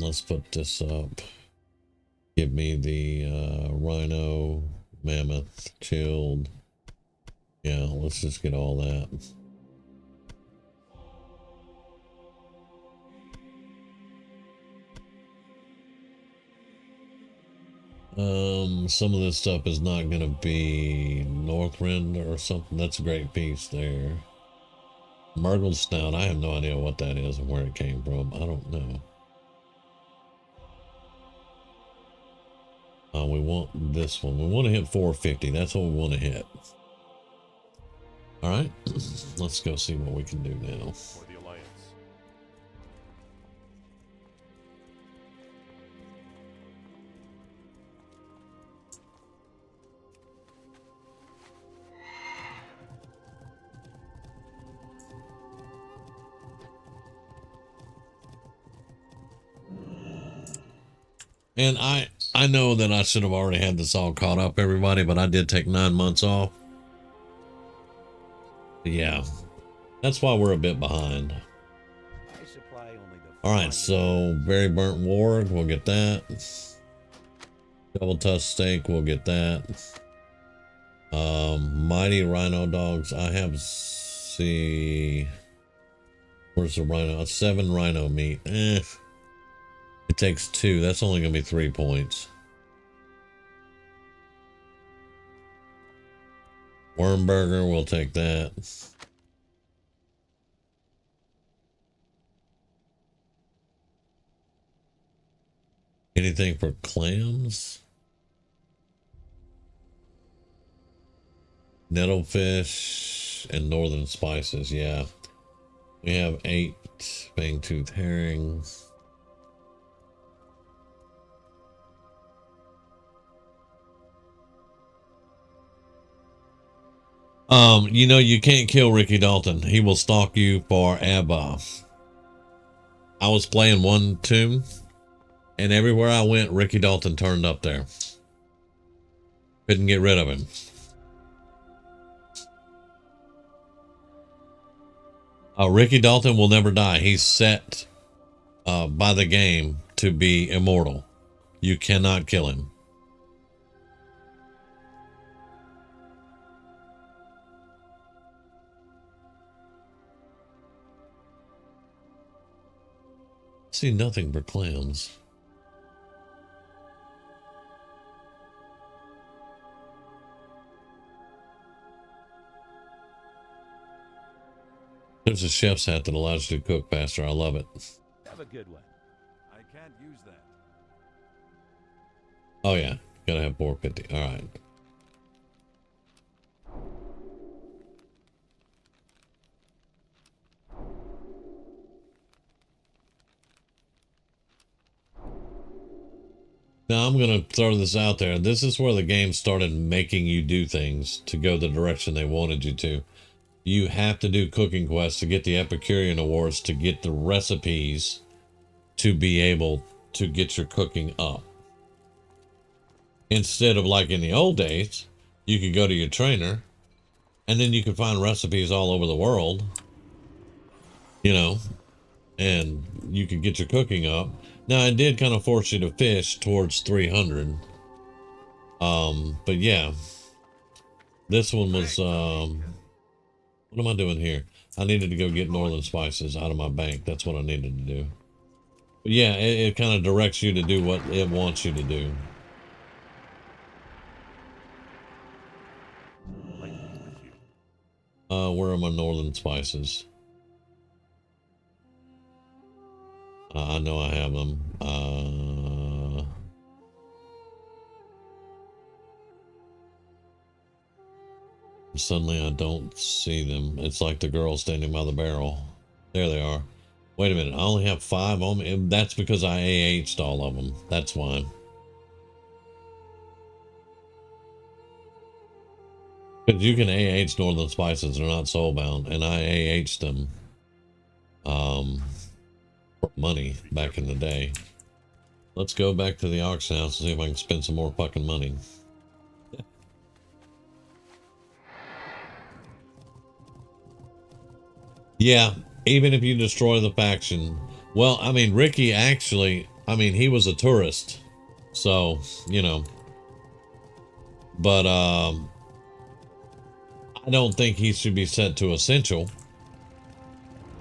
let's put this up. Give me the rhino, mammoth, chilled. Yeah, let's just get all that. Some of this stuff is not gonna be Northrend or something. That's a great piece there. Murgle Snout, I have no idea what that is and where it came from. I don't know. We want this one. We want to hit 450. That's what we want to hit. All right, let's go see what we can do now. For the Alliance. And I know that I should have already had this all caught up, everybody, but I did take 9 months off. Yeah, that's why we're a bit behind. I supply only the All right, so berry burnt ward, we'll get that. Double tusk steak, we'll get that. Mighty rhino dogs, I have, see, where's the rhino? 7 rhino meat. It takes 2. That's only gonna be 3 points. Worm burger, we'll take that. Anything for clams? Nettlefish and northern spices, yeah. We have 8 fang-tooth herrings. You know, you can't kill Ricky Dalton. He will stalk you forever. I was playing one tomb, and everywhere I went, Ricky Dalton turned up there. Couldn't get rid of him. Ricky Dalton will never die. He's set by the game to be immortal. You cannot kill him. See nothing but clams. There's a chef's hat that allows you to cook faster. I love it. Have a good one. I can't use that. Oh yeah, gotta have 450. All right. Now I'm going to throw this out there. This is where the game started making you do things to go the direction they wanted you to. You have to do cooking quests to get the Epicurean Awards, to get the recipes, to be able to get your cooking up. Instead of like in the old days, you could go to your trainer and then you could find recipes all over the world, you know, and you could get your cooking up. Now, it did kind of force you to fish towards 300. But yeah, this one was, what am I doing here? I needed to go get northern spices out of my bank. That's what I needed to do. But yeah, it kind of directs you to do what it wants you to do. Where are my northern spices? I know I have them. Suddenly I don't see them. It's like the girl standing by the barrel. There they are. Wait a minute. I only have 5 on me. That's because I AH'd all of them. That's why. Because you can AH northern spices. They're not soulbound. And I AH'd them. For money back in the day. Let's go back to the auction house and see if I can spend some more fucking money. Yeah, even if you destroy the faction. Well, I mean, Ricky actually, I mean, he was a tourist. So, you know. But, I don't think he should be set to essential.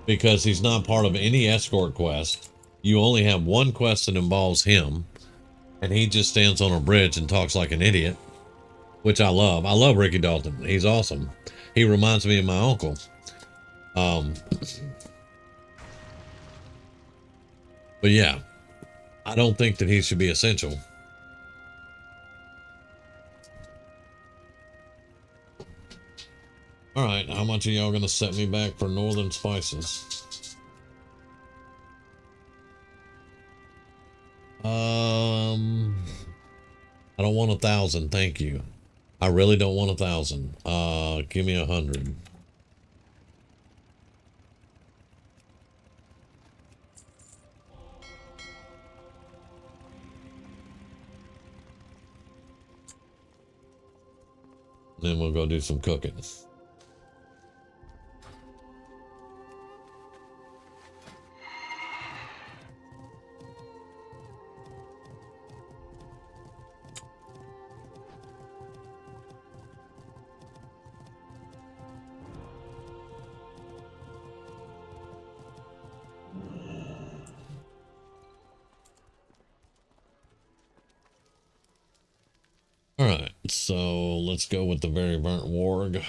Because he's not part of any escort quest. You only have one quest that involves him. And he just stands on a bridge and talks like an idiot. Which I love. I love Ricky Dalton. He's awesome. He reminds me of my uncle. But yeah, I don't think that he should be essential. All right, how much are y'all gonna set me back for northern spices? I don't want 1,000, thank you. I really don't want 1,000. Give me 100. Then we'll go do some cooking. All right, so let's go with the very burnt warg.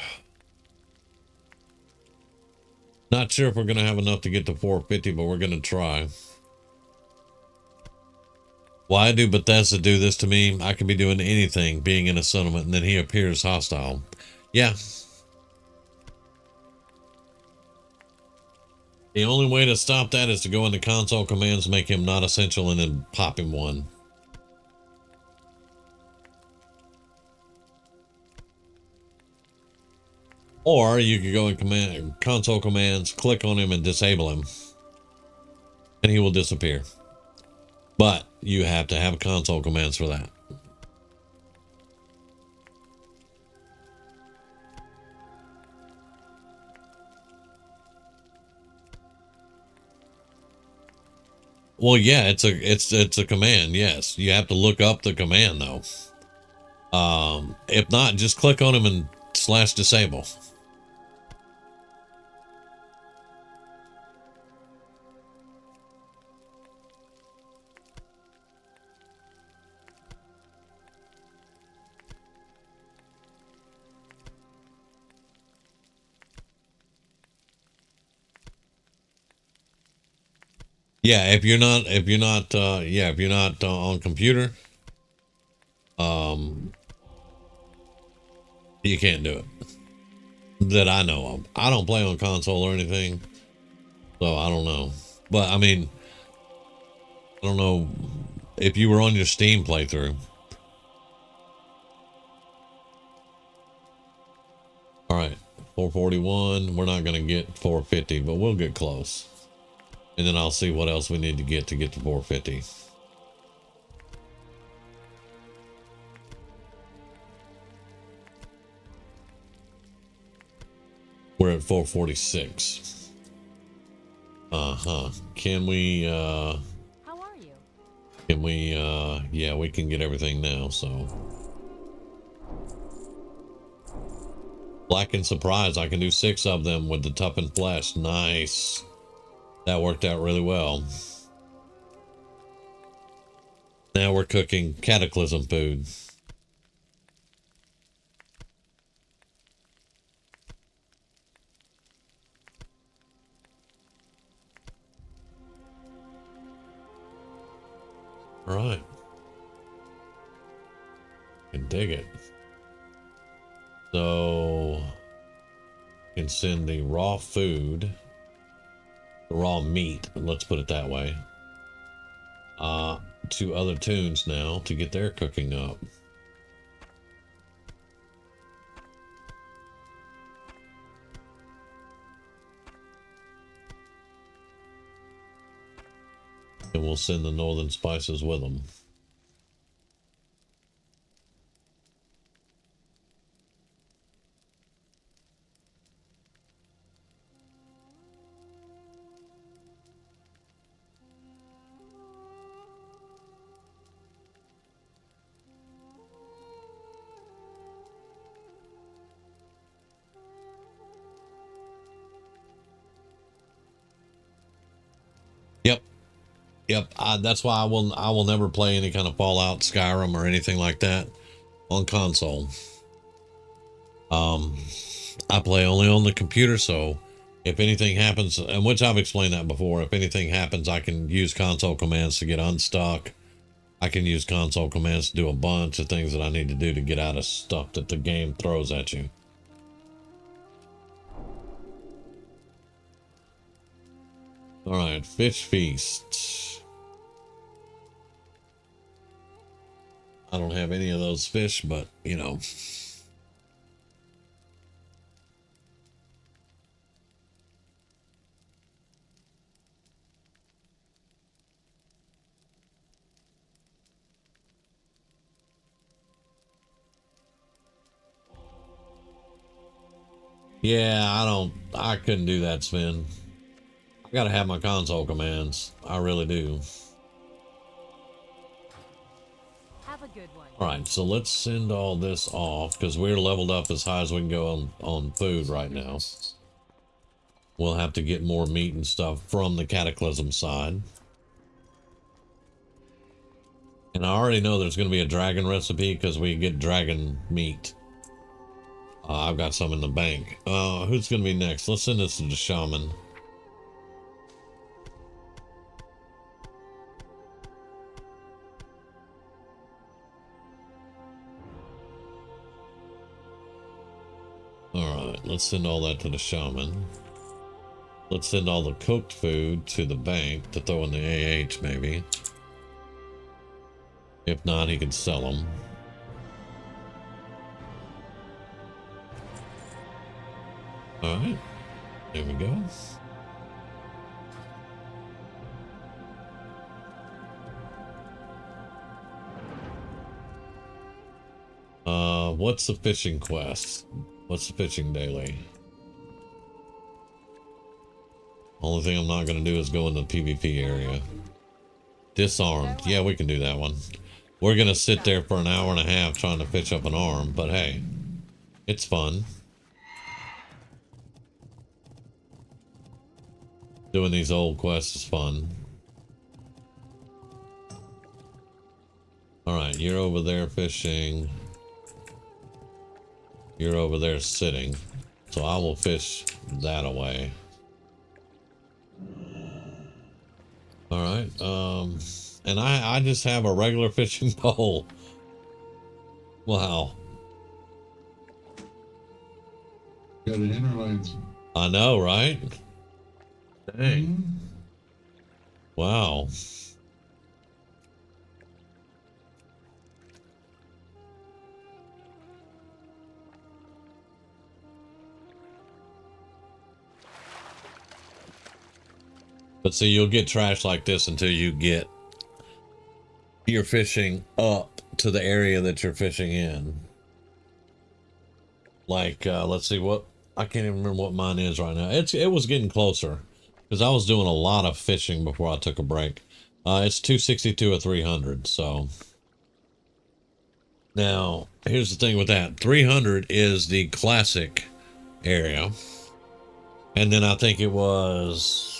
Not sure if we're going to have enough to get to 450, but we're going to try. Why do Bethesda do this to me? I could be doing anything, being in a settlement, and then he appears hostile. Yeah. The only way to stop that is to go into console commands, make him not essential, and then pop him one. Or you could go in console commands, click on him and disable him, and he will disappear. But you have to have console commands for that. Well, yeah, it's a command. Yes, you have to look up the command though. If not, just click on him and /disable. Yeah, if you're not on computer, you can't do it. That I know of. I don't play on console or anything, so I don't know. But I mean, I don't know if you were on your Steam playthrough. All right, 441. We're not gonna get 450, but we'll get close. And then I'll see what else we need to get to 450. We're at 446. Can we, How are you? Can we, yeah, we can get everything now, so. Black and Surprise, I can do 6 of them with the toughened flesh. Nice. That worked out really well. Now we're cooking Cataclysm food. All right. Can dig it. So, you can send the raw food. Raw meat, let's put it that way, to other tunes now to get their cooking up. And we'll send the northern spices with them. Yep, that's why I will never play any kind of Fallout, Skyrim, or anything like that on console. I play only on the computer, so if anything happens, and which I've explained that before, if anything happens, I can use console commands to get unstuck. I can use console commands to do a bunch of things that I need to do to get out of stuff that the game throws at you. All right, Fish Feast. I don't have any of those fish, but you know. Yeah, I couldn't do that, Sven. I gotta have my console commands. I really do. Have a good one. All right, so let's send all this off because we're leveled up as high as we can go on food right now. We'll have to get more meat and stuff from the Cataclysm side. And I already know there's going to be a dragon recipe because we get dragon meat. I've got some in the bank. Who's going to be next? Let's send this to the shaman. Alright, let's send all that to the shaman. Let's send all the cooked food to the bank to throw in the AH maybe. If not, he can sell them. Alright, there we go. What's the fishing quest? What's the fishing daily? Only thing I'm not going to do is go in the PvP area. Disarmed. Yeah, we can do that one. We're going to sit there for an hour and a half trying to fish up an arm, but hey, it's fun. Doing these old quests is fun. Alright, you're over there fishing. You're over there sitting. So I will fish that away. Alright, and I just have a regular fishing pole. Wow. Got an inner I know, right? Dang. Mm-hmm. Wow. But see, you'll get trash like this until you get your fishing up to the area that you're fishing in. Like, let's see what, I can't even remember what mine is right now. It was getting closer because I was doing a lot of fishing before I took a break. It's 262 or 300, so. Now, here's the thing with that. 300 is the classic area. And then I think it was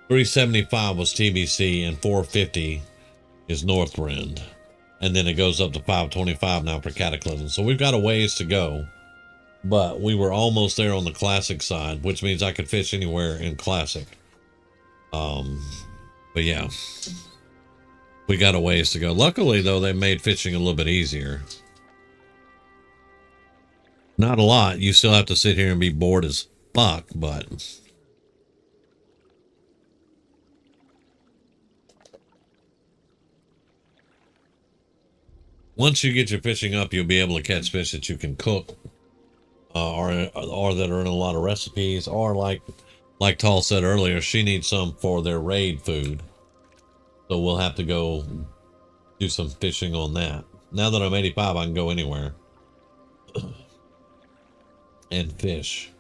375 was TBC and 450 is Northrend. And then it goes up to 525 now for Cataclysm. So we've got a ways to go. But we were almost there on the classic side, which means I could fish anywhere in classic. But yeah. We got a ways to go. Luckily though, they made fishing a little bit easier. Not a lot. You still have to sit here and be bored as fuck, but once you get your fishing up, you'll be able to catch fish that you can cook, or that are in a lot of recipes, or like Tall said earlier, she needs some for their raid food. So we'll have to go do some fishing on that. Now that I'm 85, I can go anywhere and fish.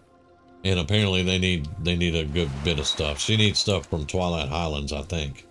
And apparently they need a good bit of stuff. She needs stuff from Twilight Highlands, I think.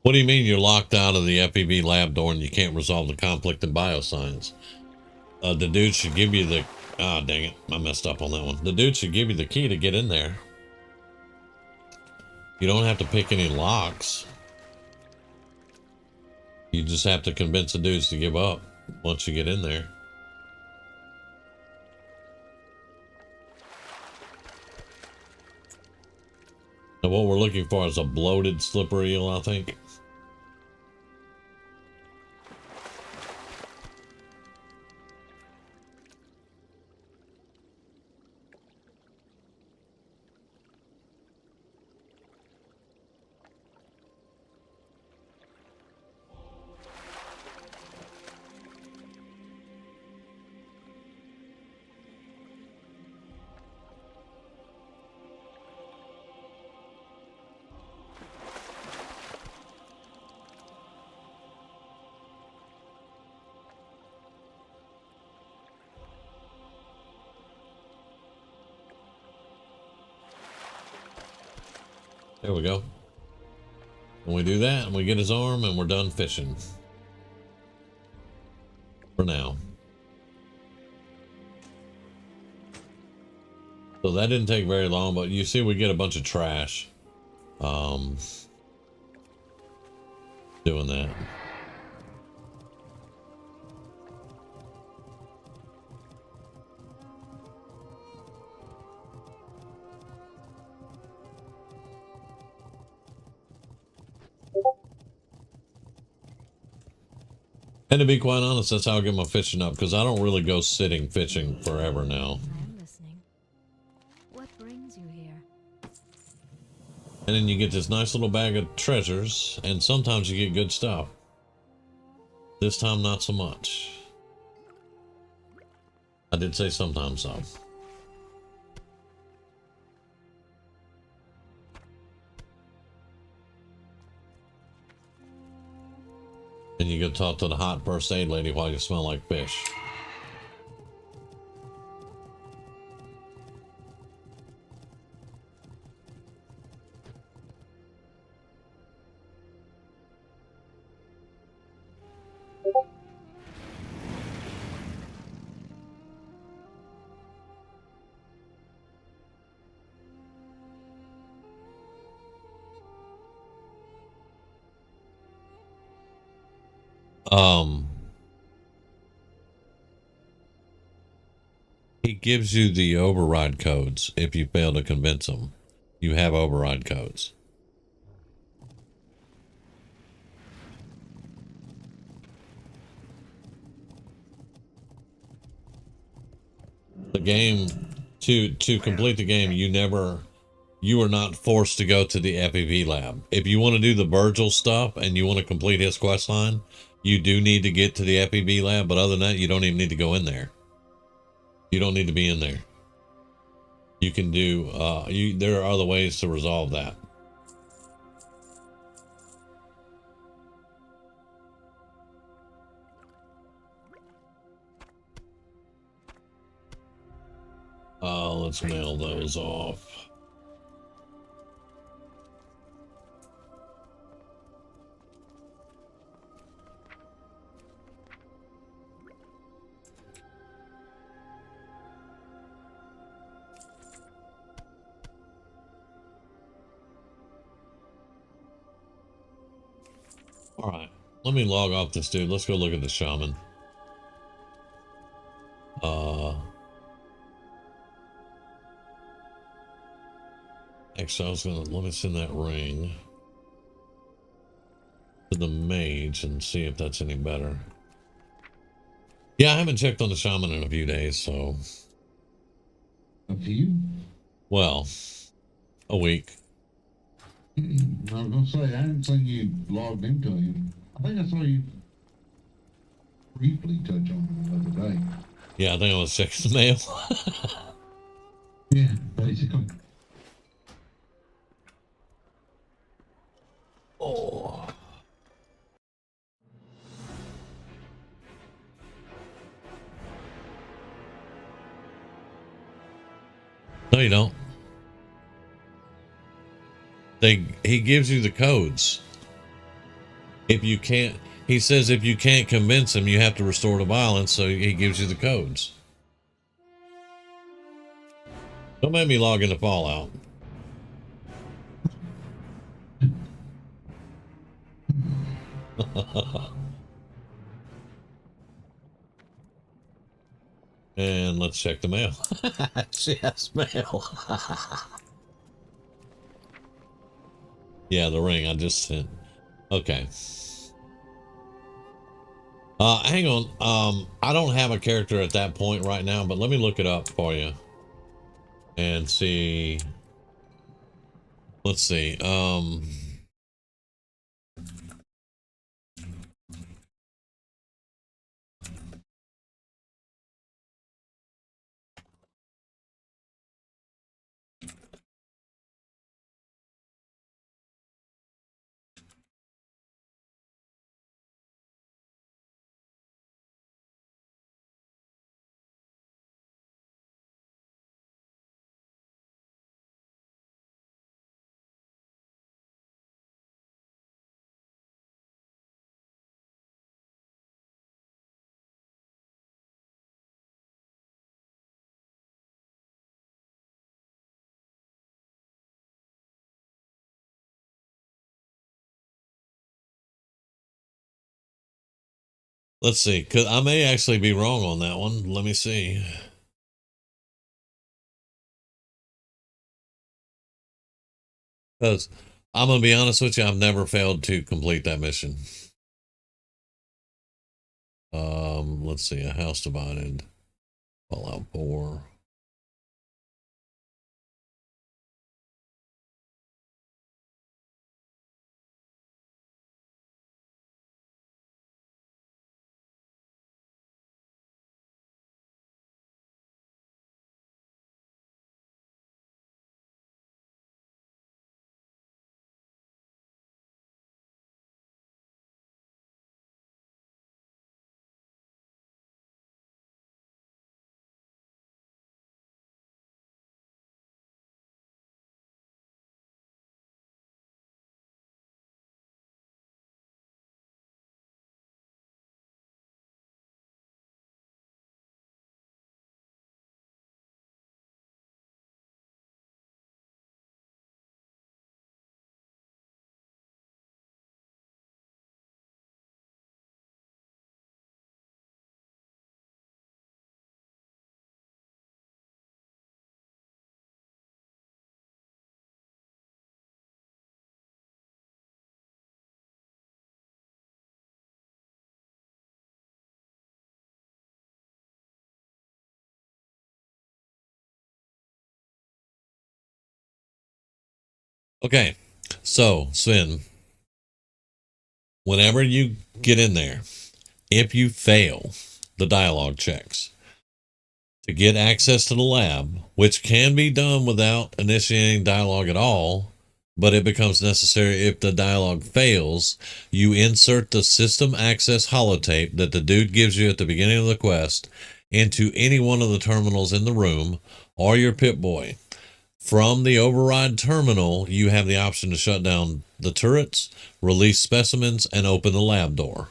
What do you mean you're locked out of the FEV lab door and you can't resolve the conflict in bioscience? The dude should give you the... Ah, dang it. I messed up on that one. The dude should give you the key to get in there. You don't have to pick any locks. You just have to convince the dudes to give up once you get in there. Now what we're looking for is a bloated slipper eel, I think. There we go. And we do that, and we get his arm, and we're done fishing. For now. So that didn't take very long, but you see we get a bunch of trash. Doing that. And to be quite honest, that's how I get my fishing up, because I don't really go sitting fishing forever now. I'm listening. What brings you here? And then you get this nice little bag of treasures, and sometimes you get good stuff. This time, not so much. I did say sometimes, though. And you go talk to the hot first aid lady while you smell like fish. He gives you the override codes if you fail to convince him. You have override codes. The game, to complete the game, you are not forced to go to the FEV lab. If you want to do the Virgil stuff and you want to complete his quest line, you do need to get to the FEV lab, but other than that, you don't even need to go in there. You don't need to be in there. You can do, there are other ways to resolve that. Let's mail those off. All right, let me log off this dude. Let's go look at the shaman. Actually, I was gonna, let me send that ring to the mage and see if that's any better. Yeah, I haven't checked on the shaman in a few days, so. Up to you. Well, a week. I was gonna say, I hadn't seen you logged into him. I think I saw you briefly touch on him the other day. Yeah, I think I was checking the mail. Yeah, basically. Oh. No, you don't. He gives you the codes. If you can't, he says if you can't convince him, you have to restore to violence, so he gives you the codes. Don't make me log into Fallout. And let's check the mail. She has mail. Yeah, the ring I just sent. Okay. Hang on. I don't have a character at that point right now, but let me look it up for you and see. Let's see. Let's see, because I may actually be wrong on that one. Let me see. Because I'm going to be honest with you, I've never failed to complete that mission. Let's see, a house divided. Fallout 4. Okay, so Sven, whenever you get in there, if you fail the dialogue checks to get access to the lab, which can be done without initiating dialogue at all, but it becomes necessary if the dialogue fails, you insert the system access holotape that the dude gives you at the beginning of the quest into any one of the terminals in the room or your Pip-Boy. From the override terminal, you have the option to shut down the turrets, release specimens, and open the lab door.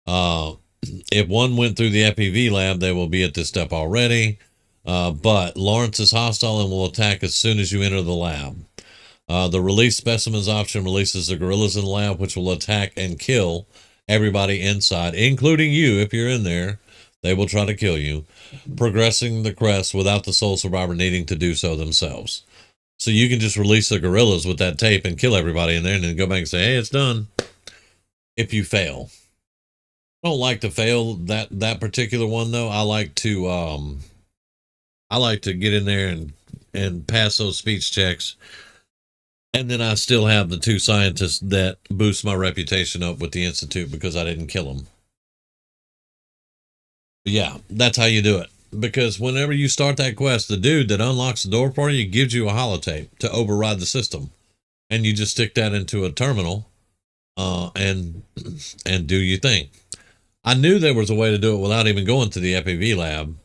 If one went through the FEV lab, they will be at this step already. But Lawrence is hostile and will attack as soon as you enter the lab. The release specimens option releases the gorillas in the lab, which will attack and kill everybody inside, including you if you're in there. They will try to kill you, progressing the quest without the sole survivor needing to do so themselves. So you can just release the gorillas with that tape and kill everybody in there and then go back and say, hey, it's done. If you fail. I don't like to fail that particular one though. I like to get in there and pass those speech checks. And then I still have the 2 scientists that boost my reputation up with the Institute because I didn't kill them. But yeah, that's how you do it. Because whenever you start that quest, the dude that unlocks the door for you gives you a holotape to override the system. And you just stick that into a terminal and do your thing. I knew there was a way to do it without even going to the FEV lab.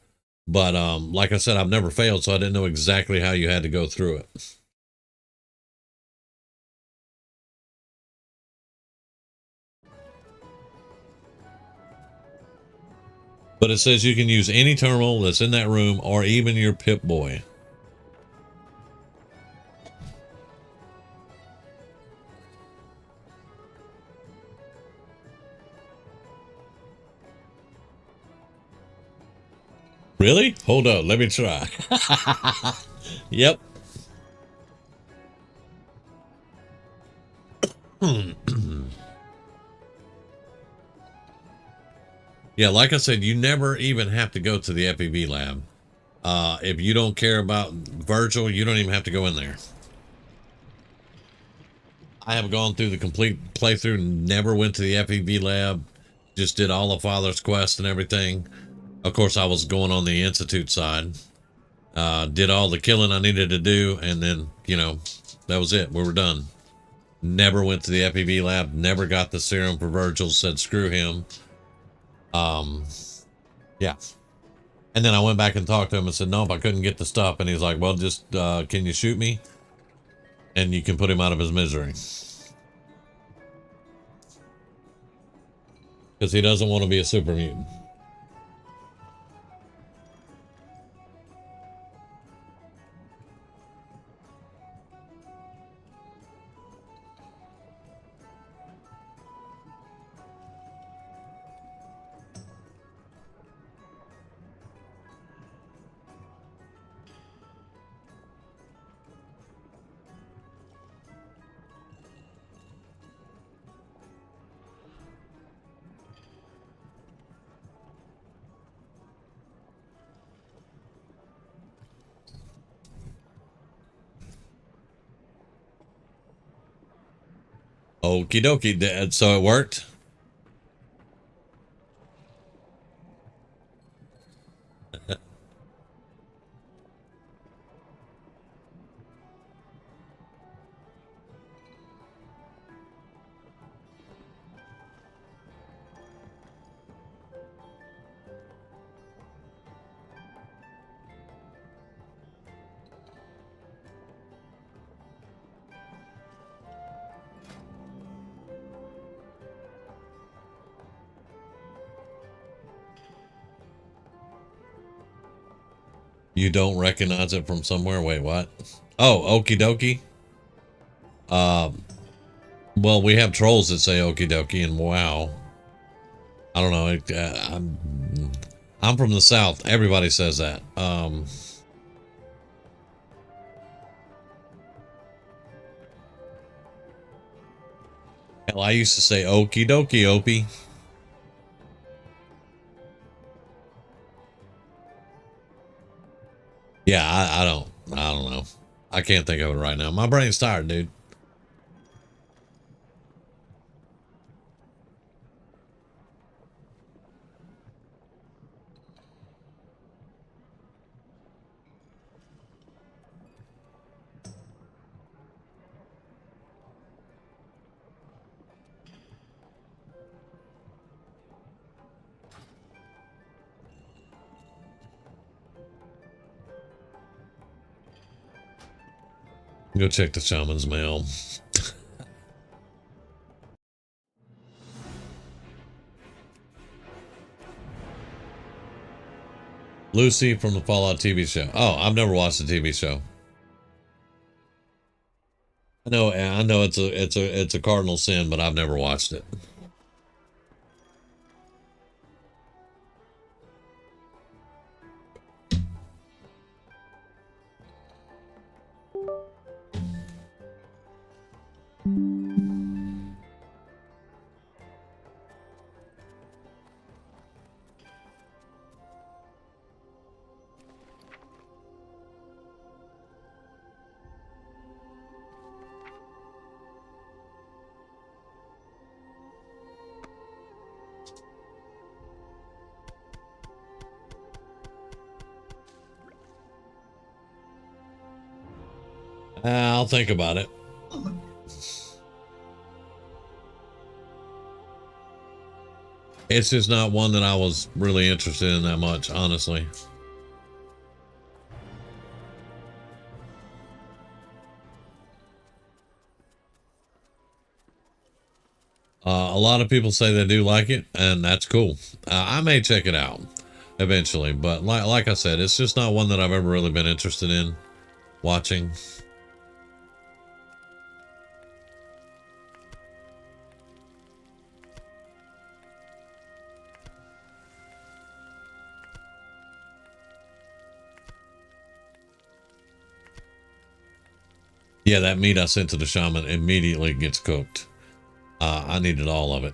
But like I said, I've never failed, so I didn't know exactly how you had to go through it. But it says you can use any terminal that's in that room or even your Pip-Boy. Really? Hold on, let me try. Yep. Yeah, like I said, you never even have to go to the FEV lab. If you don't care about Virgil, you don't even have to go in there. I have gone through the complete playthrough, never went to the FEV lab, just did all the Father's quest and everything. Of course, I was going on the Institute side. Did all the killing I needed to do, and then, you know, that was it. We were done. Never went to the FEV lab, never got the serum for Virgil, said screw him. Yeah. And then I went back and talked to him and said, nope, I couldn't get the stuff. And he's like, well, just, can you shoot me? And you can put him out of his misery. Because he doesn't want to be a super mutant. Okie dokie, Dad. So it worked? You don't recognize it from somewhere? Wait, what? Oh, okie dokie. Well, we have trolls that say okie dokie and wow. I don't know. I'm from the South. Everybody says that. Hell, I used to say okie dokie, Opie. Yeah, I don't know. I can't think of it right now. My brain's tired, dude. Go check the shaman's mail. Lucy from the Fallout TV show. Oh, I've never watched the TV show. I know it's a cardinal sin, but I've never watched it. I'll think about it. It's just not one that I was really interested in that much, honestly. A lot of people say they do like it, and that's cool. I may check it out eventually, but like I said, it's just not one that I've ever really been interested in watching. Yeah, that meat I sent to the shaman immediately gets cooked. I needed all of it.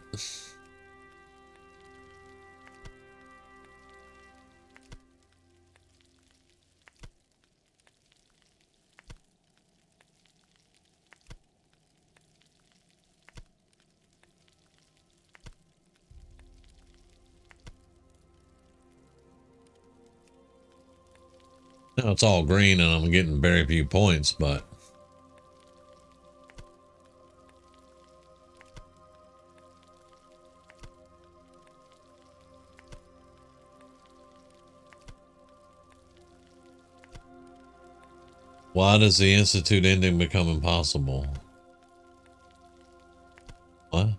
Now it's all green and I'm getting very few points, but why does the Institute ending become impossible? What?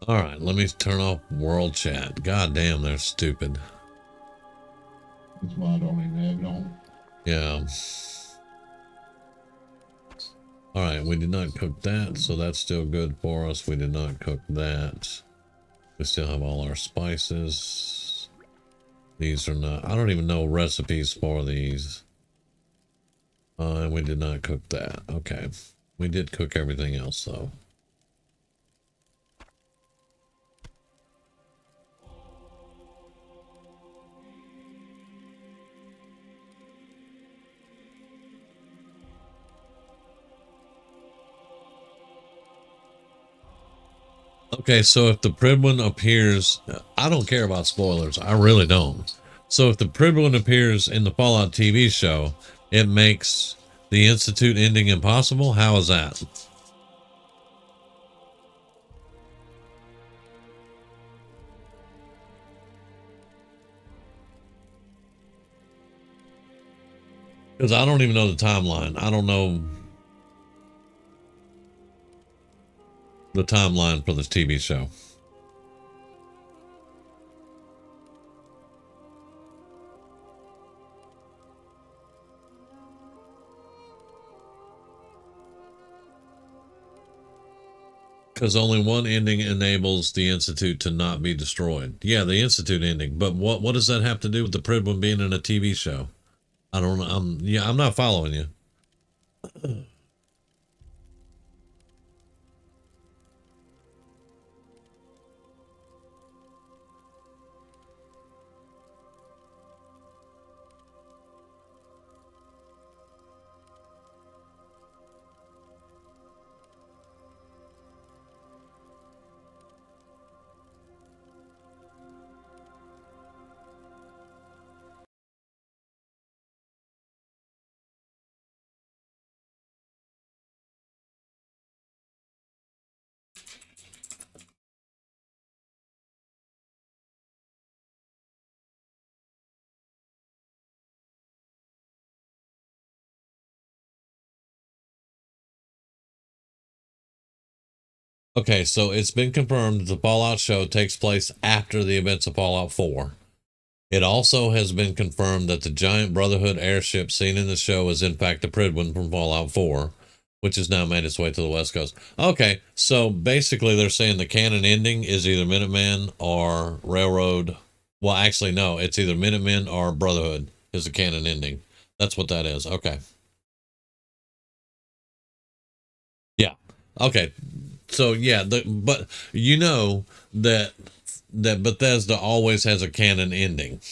All right, let me turn off world chat. God damn, they're stupid. That's why I don't even have it on. Yeah. All right, we did not cook that, so that's still good for us. We did not cook that. We still have all our spices. These are not, I don't even know recipes for these. And we did not cook that. Okay. We did cook everything else though. Okay, so if the Pridwin appears, I don't care about spoilers. I really don't. So if the Pridwin appears in the Fallout TV show, it makes the Institute ending impossible? How is that? Because I don't even know the timeline. I don't know the timeline for this TV show. Because only one ending enables the Institute to not be destroyed. Yeah, the Institute ending. But what does that have to do with the Pridwin being in a TV show? I don't know. I'm not following you. Okay, so it's been confirmed that the Fallout show takes place after the events of Fallout 4. It also has been confirmed that the giant Brotherhood airship seen in the show is in fact the Pridwin from Fallout 4, which has now made its way to the West Coast. Okay, so basically they're saying the canon ending is either Minutemen or Railroad. Well, actually, no, it's either Minutemen or Brotherhood is the canon ending. That's what that is. Okay. Yeah. Okay. So yeah, but you know that Bethesda always has a canon ending.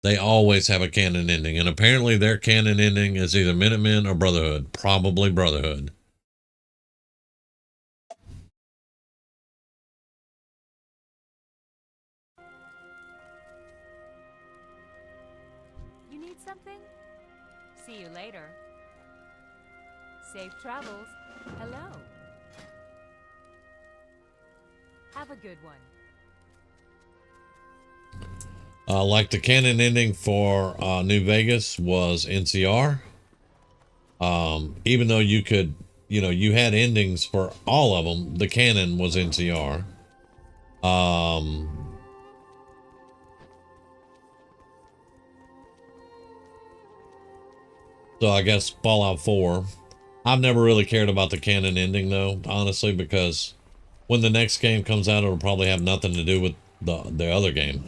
They always have a canon ending, and apparently their canon ending is either Minutemen or Brotherhood. Probably Brotherhood. You need something? See you later. Safe travels. Hello. Have a good one. Like the canon ending for New Vegas was NCR. Even though you could, you had endings for all of them, the canon was NCR. So I guess Fallout 4. I've never really cared about the canon ending though, honestly, because when the next game comes out, it'll probably have nothing to do with the other game.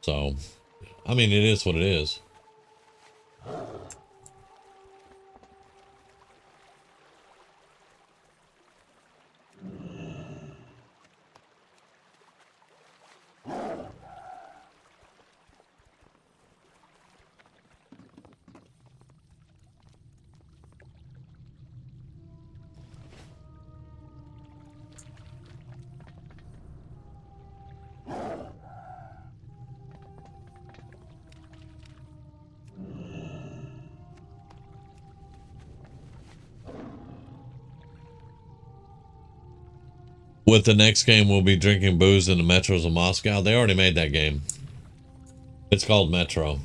So I mean, it is what it is. With the next game, we'll be drinking booze in the metros of Moscow. They already made that game. It's called Metro.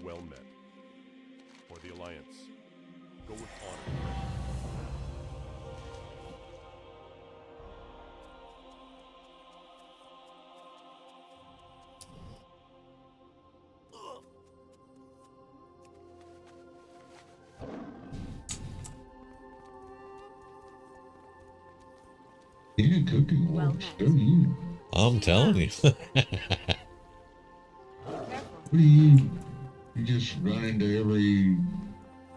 Well met. For the Alliance, go with honor. Yeah, cooking Well wars. met. Go you. I'm telling you. Careful. What do you? You just run into every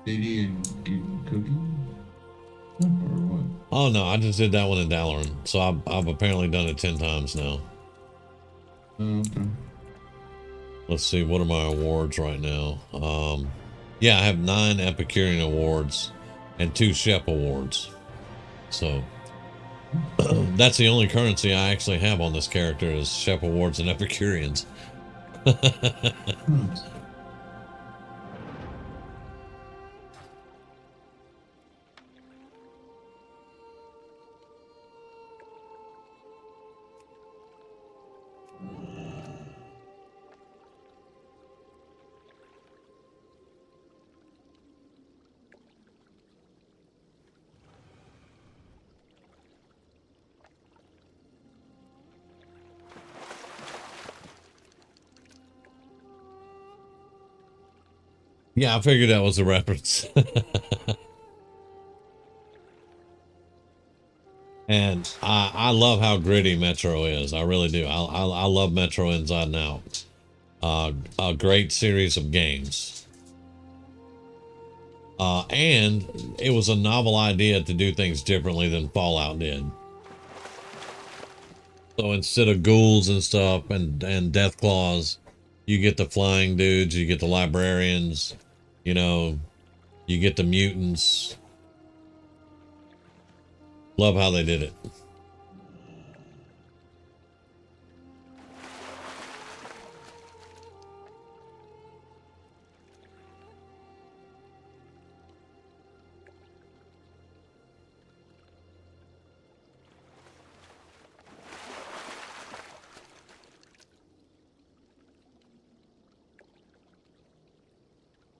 city and get cooking? Or what? Oh no, I just did that one in Dalaran. So I've apparently done it 10 times now. Okay. Let's see, what are my awards right now? Yeah, I have 9 Epicurean awards and 2 Shep awards. So that's the only currency I actually have on this character is Shep awards and Epicureans. Yeah, I figured that was a reference. And I love how gritty Metro is. I really do. I love Metro inside and out. A great series of games. And it was a novel idea to do things differently than Fallout did. So instead of ghouls and stuff and death claws, you get the flying dudes, you get the librarians, you know, you get the mutants. Love how they did it.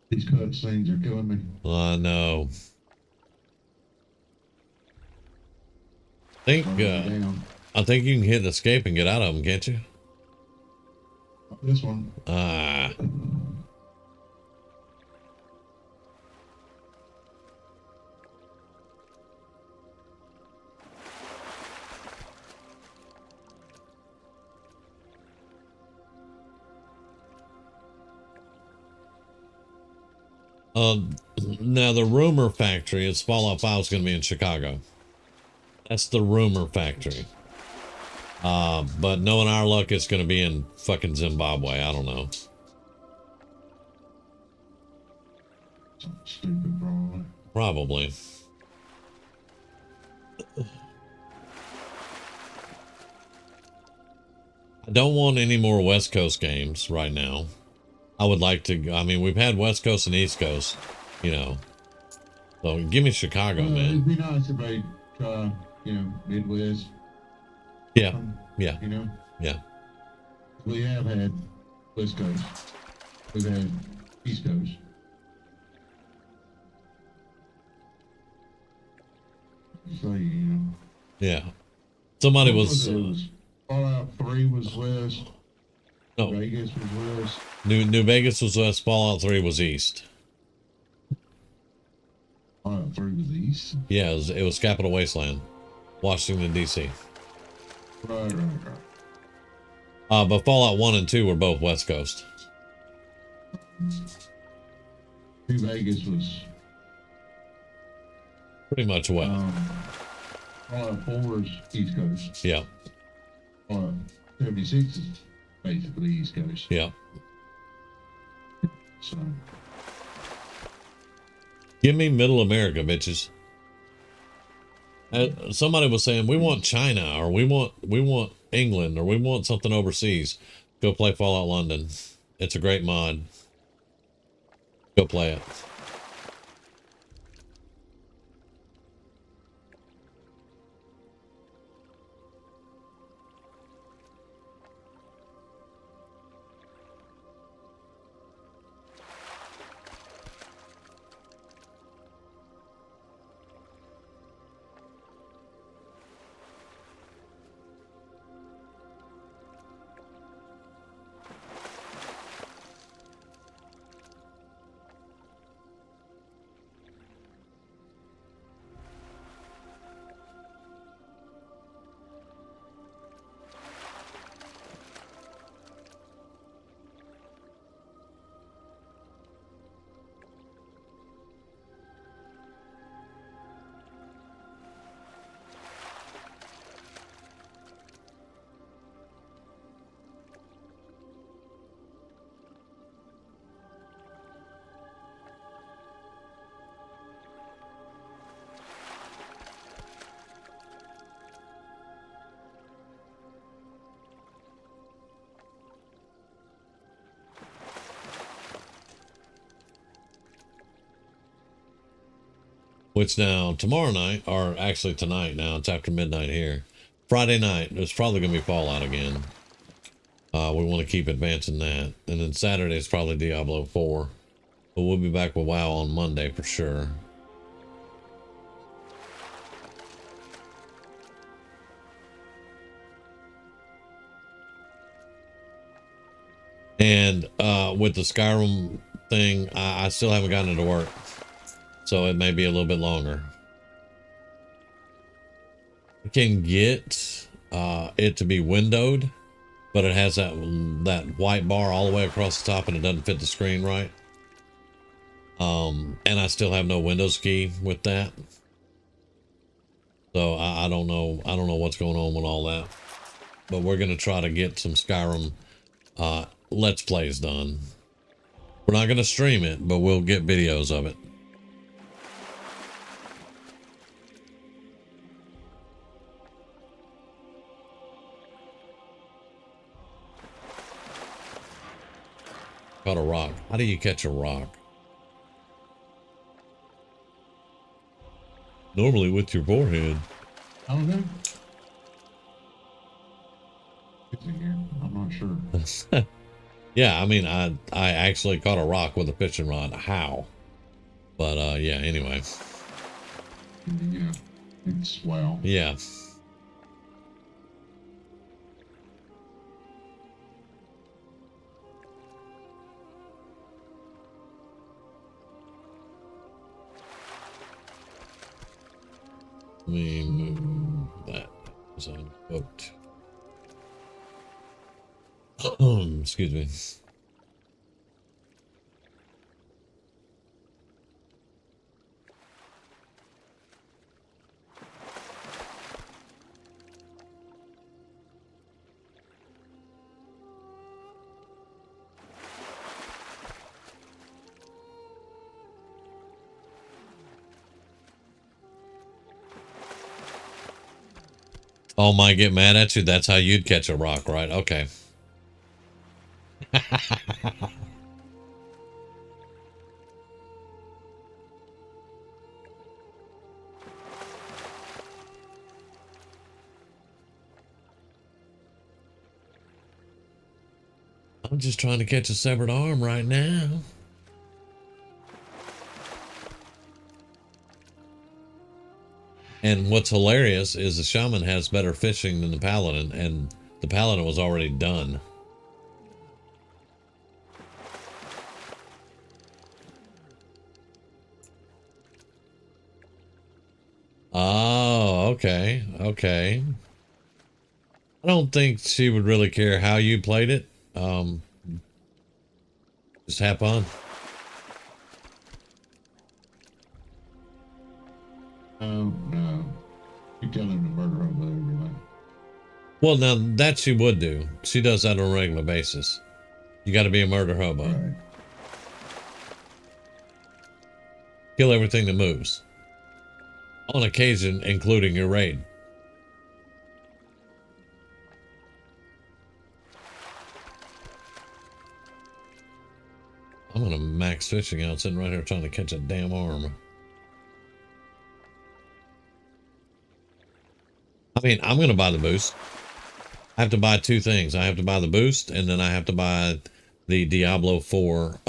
These cutscenes are killing me. I know. I think you can hit escape and get out of them, can't you? This one. Ah. Now the rumor factory is Fallout 5 is going to be in Chicago. That's the rumor factory. But knowing our luck, it's going to be in fucking Zimbabwe. I don't know. Stupid, probably. Probably. I don't want any more West Coast games right now. I would like to. I mean, we've had West Coast and East Coast, you know. So give me Chicago, man. It'd be nice if they try, Midwest. Yeah. Yeah. Yeah. We have had West Coast. We've had East Coast. So, Yeah. Somebody was was Fallout 3 was West. No. Vegas was West. New Vegas was West. Fallout 3 was East. Fallout 3 was East? Yeah, it was Capital Wasteland, Washington, D.C. Right. But Fallout 1 and 2 were both West Coast. New Vegas was pretty much West. Fallout 4 is East Coast. Yeah. 76 is basically East Coast. Yeah. So. Give me Middle America, bitches. Somebody was saying we want China, or we want England, or we want something overseas. Go play Fallout London. It's a great mod. Go play it. Which now tomorrow night, or actually tonight now, it's after midnight here. Friday night, there's probably gonna be Fallout again. We want to keep advancing that. And then Saturday is probably Diablo 4. But we'll be back with WoW on Monday for sure. And with the Skyrim thing, I still haven't gotten it to work. So it may be a little bit longer. I can get it to be windowed, but it has that white bar all the way across the top and it doesn't fit the screen right. And I still have no Windows key with that. So I don't know what's going on with all that. But we're gonna try to get some Skyrim Let's Plays done. We're not gonna stream it, but we'll get videos of it. Caught a rock. How do you catch a rock? Normally with your forehead. I don't know. It's in here. I'm not sure. Yeah, I mean, I actually caught a rock with a fishing rod. How? But yeah, anyway. Yeah, it's wow. Yeah. Let me move that as unbooked. Excuse me. Oh, might get mad at you. That's how you'd catch a rock, right? Okay. I'm just trying to catch a severed arm right now. And what's hilarious is the shaman has better fishing than the paladin, and the paladin was already done. Oh, okay, okay. I don't think she would really care how you played it. Just have fun. No. You tell him to murder over everything. Well, now that she would do. She does that on a regular basis. You got to be a murder hobo. Right. Kill everything that moves. On occasion, including your raid. I'm gonna max fishing out, sitting right here trying to catch a damn arm. I mean, I'm gonna buy the boost. I have to buy two things. I have to buy the boost, and then I have to buy the Diablo 4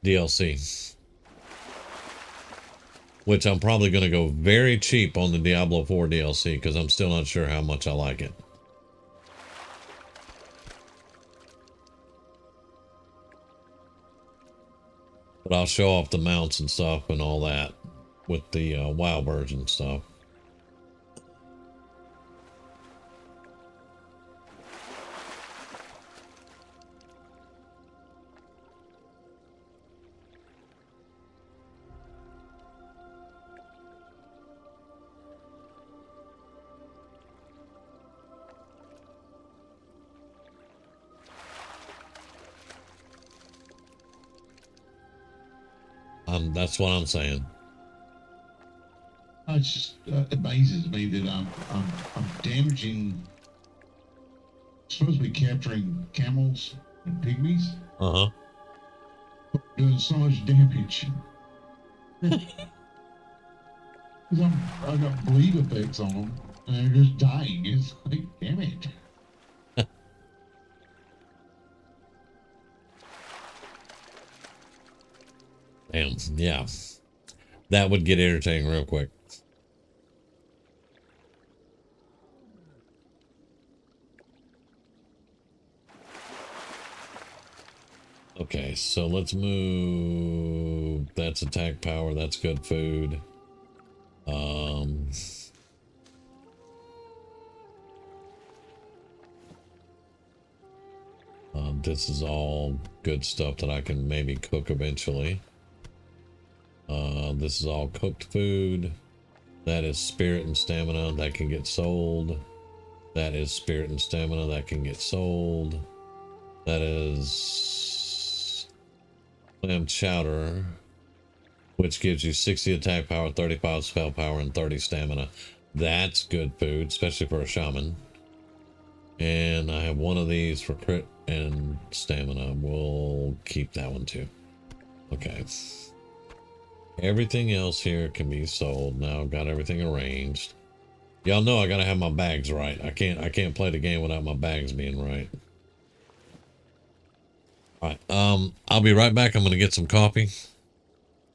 DLC. Which I'm probably gonna go very cheap on the Diablo 4 DLC because I'm still not sure how much I like it. But I'll show off the mounts and stuff and all that with the WoW version stuff. That's what I'm saying. It just amazes me that I'm damaging. Supposed to be capturing camels and pygmies. Uh-huh. Doing so much damage. Because I got bleed effects on them, and they're just dying. It's like, damn it. Damn, yeah. That would get irritating real quick. Okay, so let's move. That's attack power. That's good food. This is all good stuff that I can maybe cook eventually. This is all cooked food. That is spirit and stamina that can get sold. That is spirit and stamina that can get sold. That is clam chowder, which gives you 60 attack power, 35 spell power, and 30 stamina. That's good food, especially for a shaman. And I have one of these for crit and stamina. We'll keep that one too. Okay. Everything else here can be sold. Now I've got everything arranged. Y'all know I gotta have my bags right. I can't play the game without my bags being right. Alright, I'll be right back. I'm gonna get some coffee.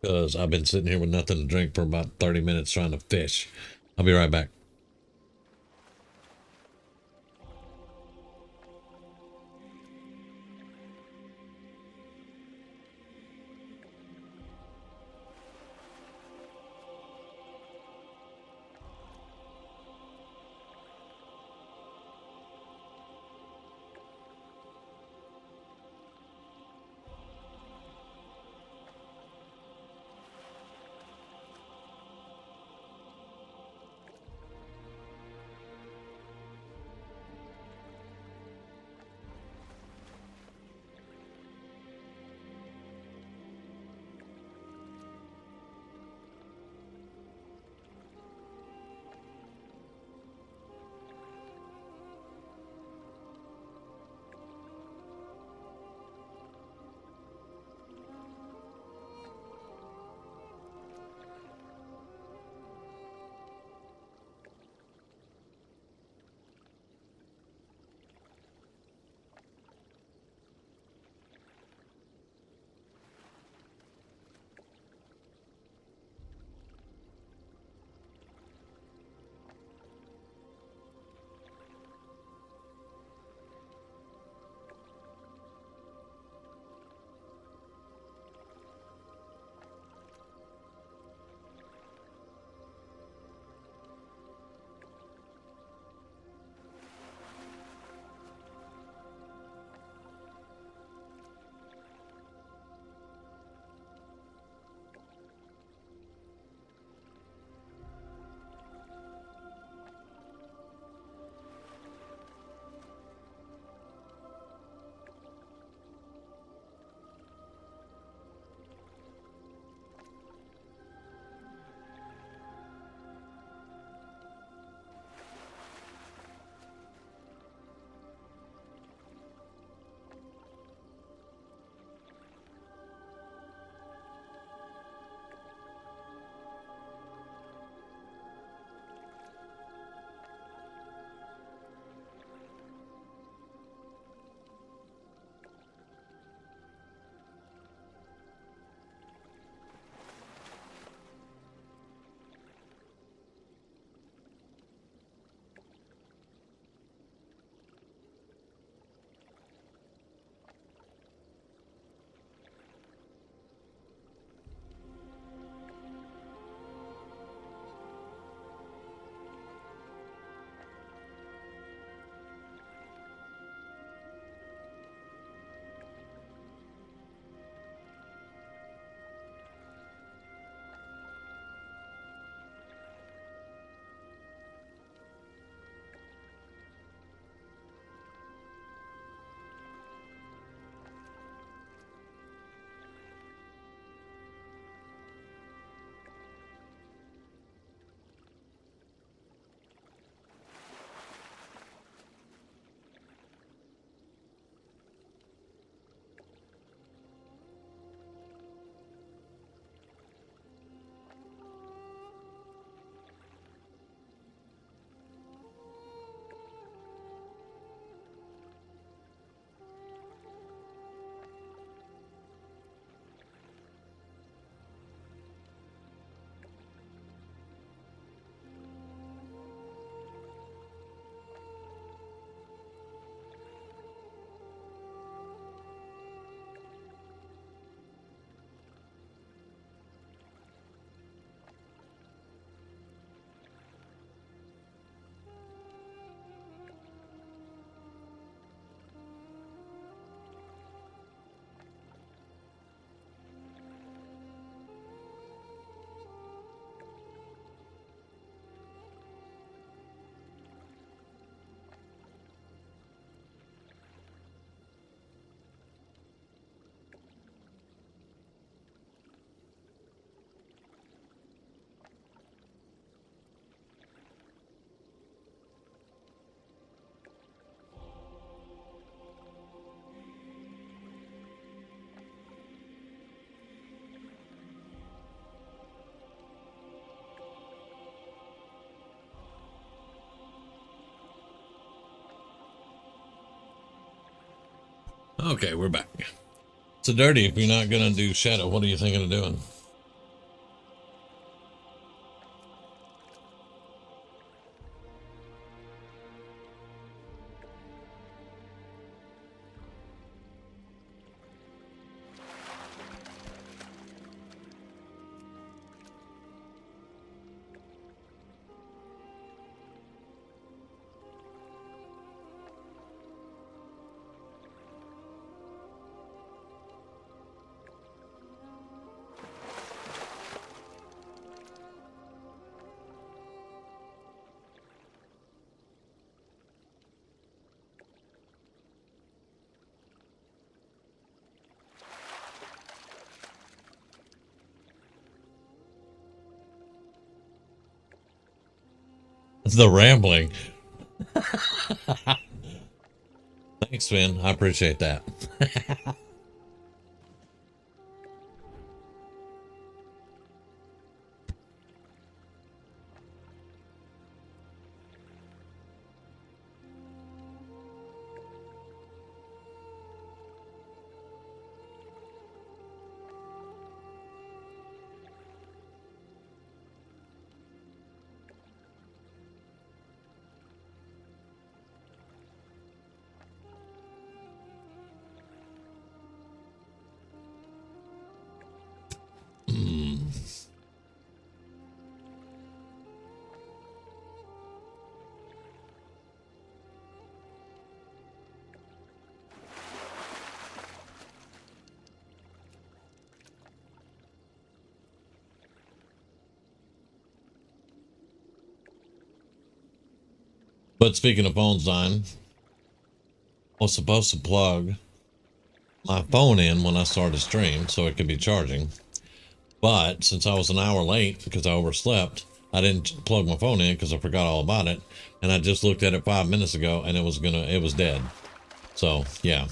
Because I've been sitting here with nothing to drink for about 30 minutes trying to fish. I'll be right back. Okay, we're back. So, Dirty, if you're not going to do Shadow, what are you thinking of doing? The rambling. Thanks, Finn. I appreciate that. But speaking of phones dying, I was supposed to plug my phone in when I started the stream so it could be charging. But since I was an hour late because I overslept, I didn't plug my phone in because I forgot all about it. And I just looked at it 5 minutes ago and it was dead. So yeah,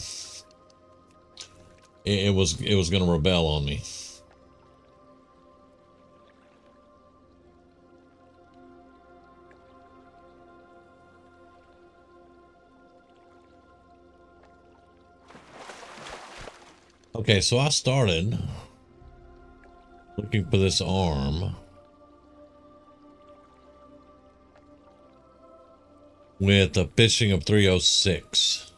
it was gonna rebel on me. Okay, so I started looking for this arm with a fishing of 306.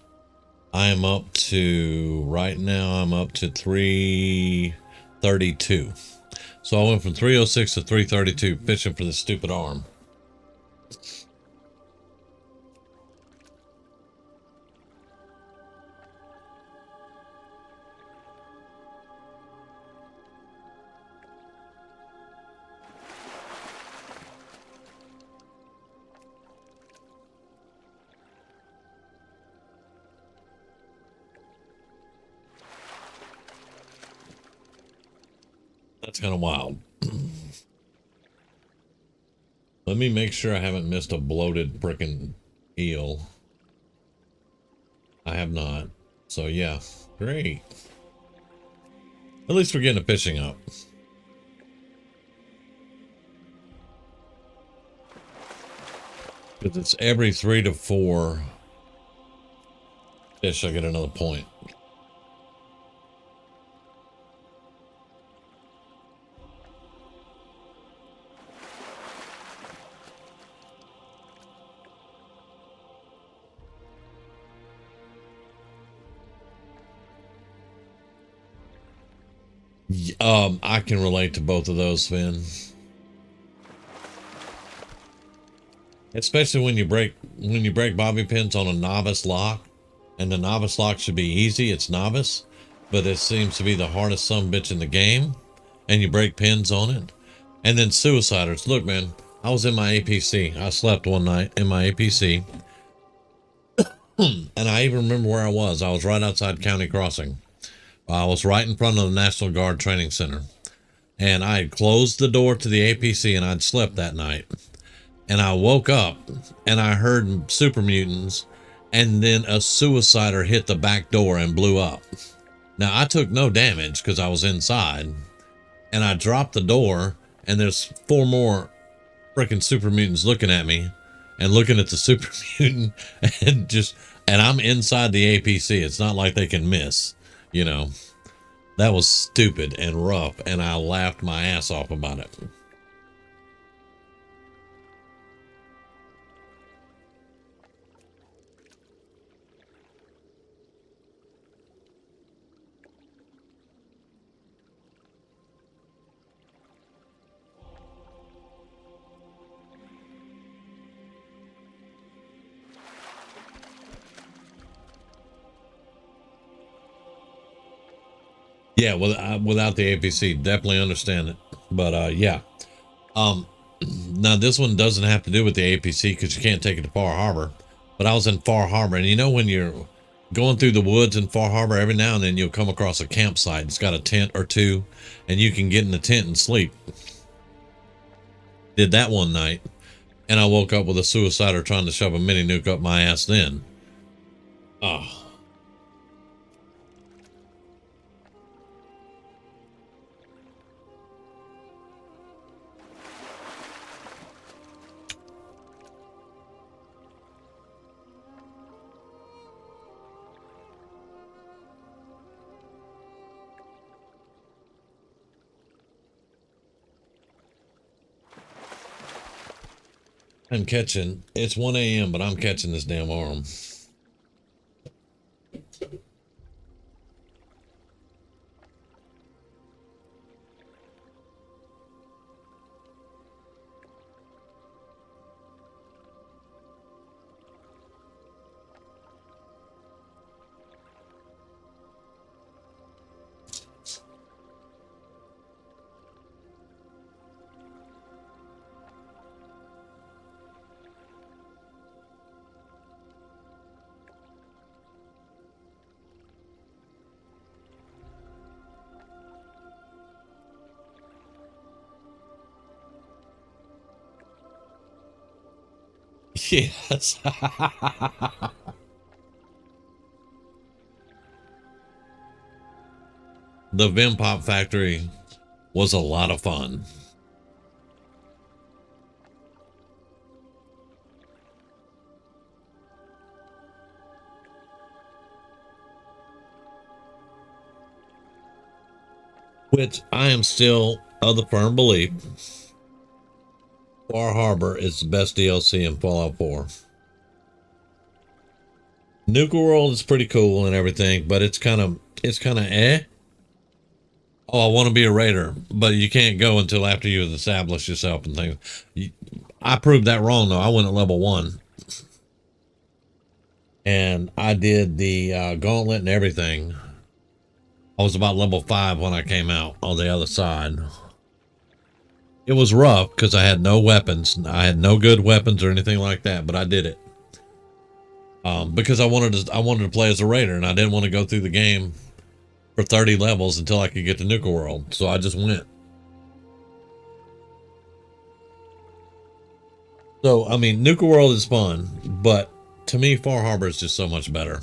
I am up to, right now, I'm up to 332. So I went from 306 to 332 fishing for this stupid arm. That's kind of wild. Let me make sure I haven't missed a bloated frickin' eel. I have not. So yeah, great. At least we're getting a fishing up. Because it's every 3 to 4 fish I get another point. I can relate to both of those, Finn. Especially when you break bobby pins on a novice lock, and the novice lock should be easy. It's novice, but it seems to be the hardest sumbitch in the game, and you break pins on it. And then suiciders. Look, man, I was in my APC. I slept one night in my APC, and I even remember where I was. I was right outside County Crossing. I was right in front of the National Guard Training Center. And I had closed the door to the APC and I'd slept that night. And I woke up and I heard super mutants, and then a suicider hit the back door and blew up. Now I took no damage because I was inside, and I dropped the door and there's 4 more freaking super mutants looking at me and looking at the super mutant and just And I'm inside the APC. It's not like they can miss, you know. That was stupid and rough, and I laughed my ass off about it. Yeah, without the APC, definitely understand it. But yeah. Now this one doesn't have to do with the APC because you can't take it to Far Harbor. But I was in Far Harbor, and you know when you're going through the woods in Far Harbor, every now and then you'll come across a campsite. It's got a tent or two, and you can get in the tent and sleep. Did that one night, and I woke up with a suicider trying to shove a mini nuke up my ass then. Oh. I'm catching, it's 1 a.m., but I'm catching this damn arm. Yes. The Vim Pop Factory was a lot of fun. Which I am still of the firm belief Far Harbor is the best DLC in Fallout 4. Nuka World is pretty cool and everything, but it's kind of eh. Oh, I want to be a raider, but you can't go until after you've established yourself and things. I proved that wrong though. I went at level 1. And I did the gauntlet and everything. I was about level 5 when I came out on the other side. It was rough because I had no weapons. I had no good weapons or anything like that, but I did it. Because I wanted to play as a raider, and I didn't want to go through the game for 30 levels until I could get to Nuka World. So I just went. So, I mean, Nuka World is fun, but to me, Far Harbor is just so much better.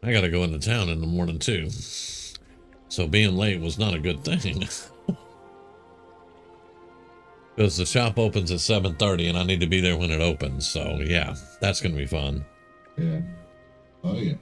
I got to go into town in the morning too. So being late was not a good thing. Because the shop opens at 7:30 and I need to be there when it opens. So yeah, that's going to be fun. Yeah. Oh yeah.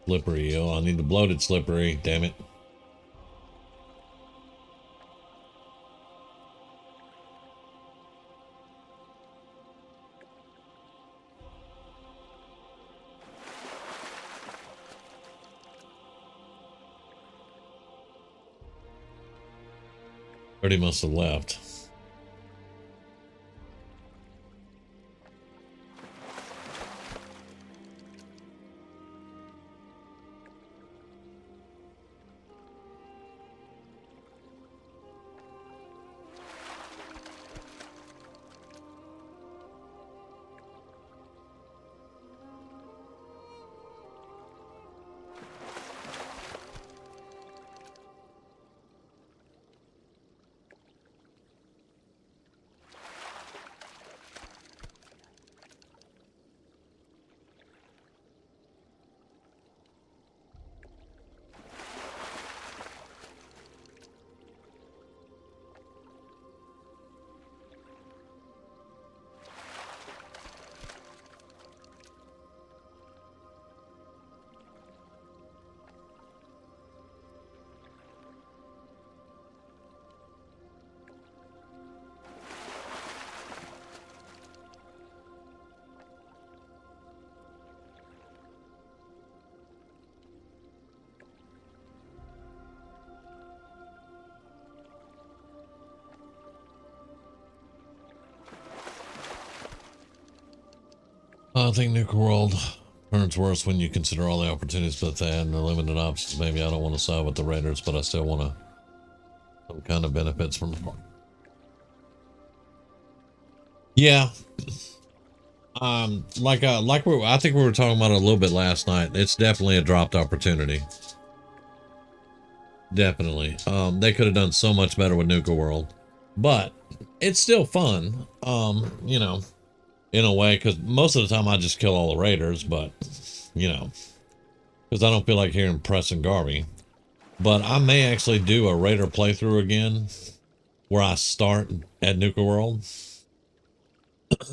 Slippery eel. I need the bloated slippery. Damn it. Already must have left. I think Nuka World turns worse when you consider all the opportunities that they had and the limited options. Maybe I don't want to side with the Raiders, but I still want some kind of benefits from the park. Yeah. I think we were talking about it a little bit last night. It's definitely a dropped opportunity. Definitely. They could have done so much better with Nuka World, but it's still fun. You know, in a way, because most of the time I just kill all the raiders, but you know, because I don't feel like hearing Press and Garvey. But I may actually do a raider playthrough again where I start at Nuka World. I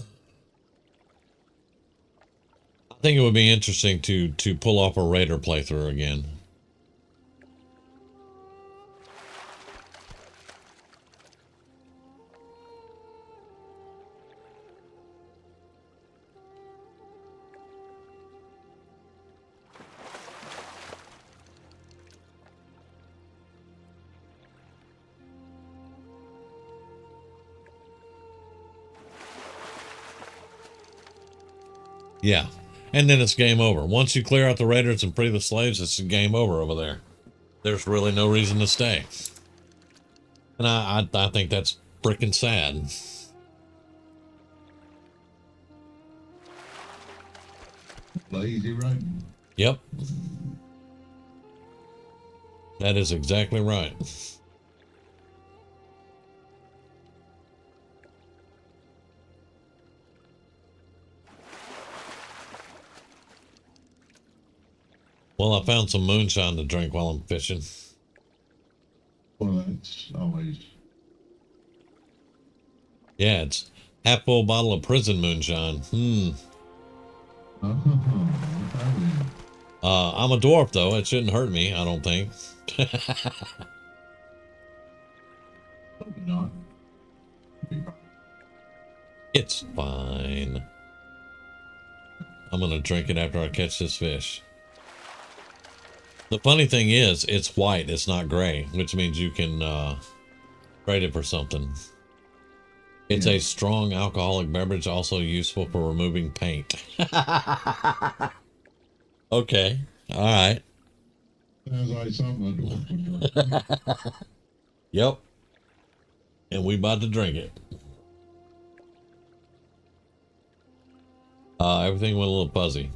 think it would be interesting to pull off a raider playthrough again. Yeah, and then it's game over. Once you clear out the raiders and free the slaves, it's game over over there. There's really no reason to stay. And I think that's freaking sad. Lazy, right? Yep. That is exactly right. Well, I found some moonshine to drink while I'm fishing. Well, that's always... Yeah, it's half full bottle of prison moonshine. I'm a dwarf, though. It shouldn't hurt me, I don't think. Not. It's fine. I'm gonna drink it after I catch this fish. The funny thing is, it's white, it's not gray, which means you can trade it for something. It's a strong alcoholic beverage, also useful for removing paint. Okay, all right. Sounds like something. Yep. And we about to drink it. Everything went a little fuzzy.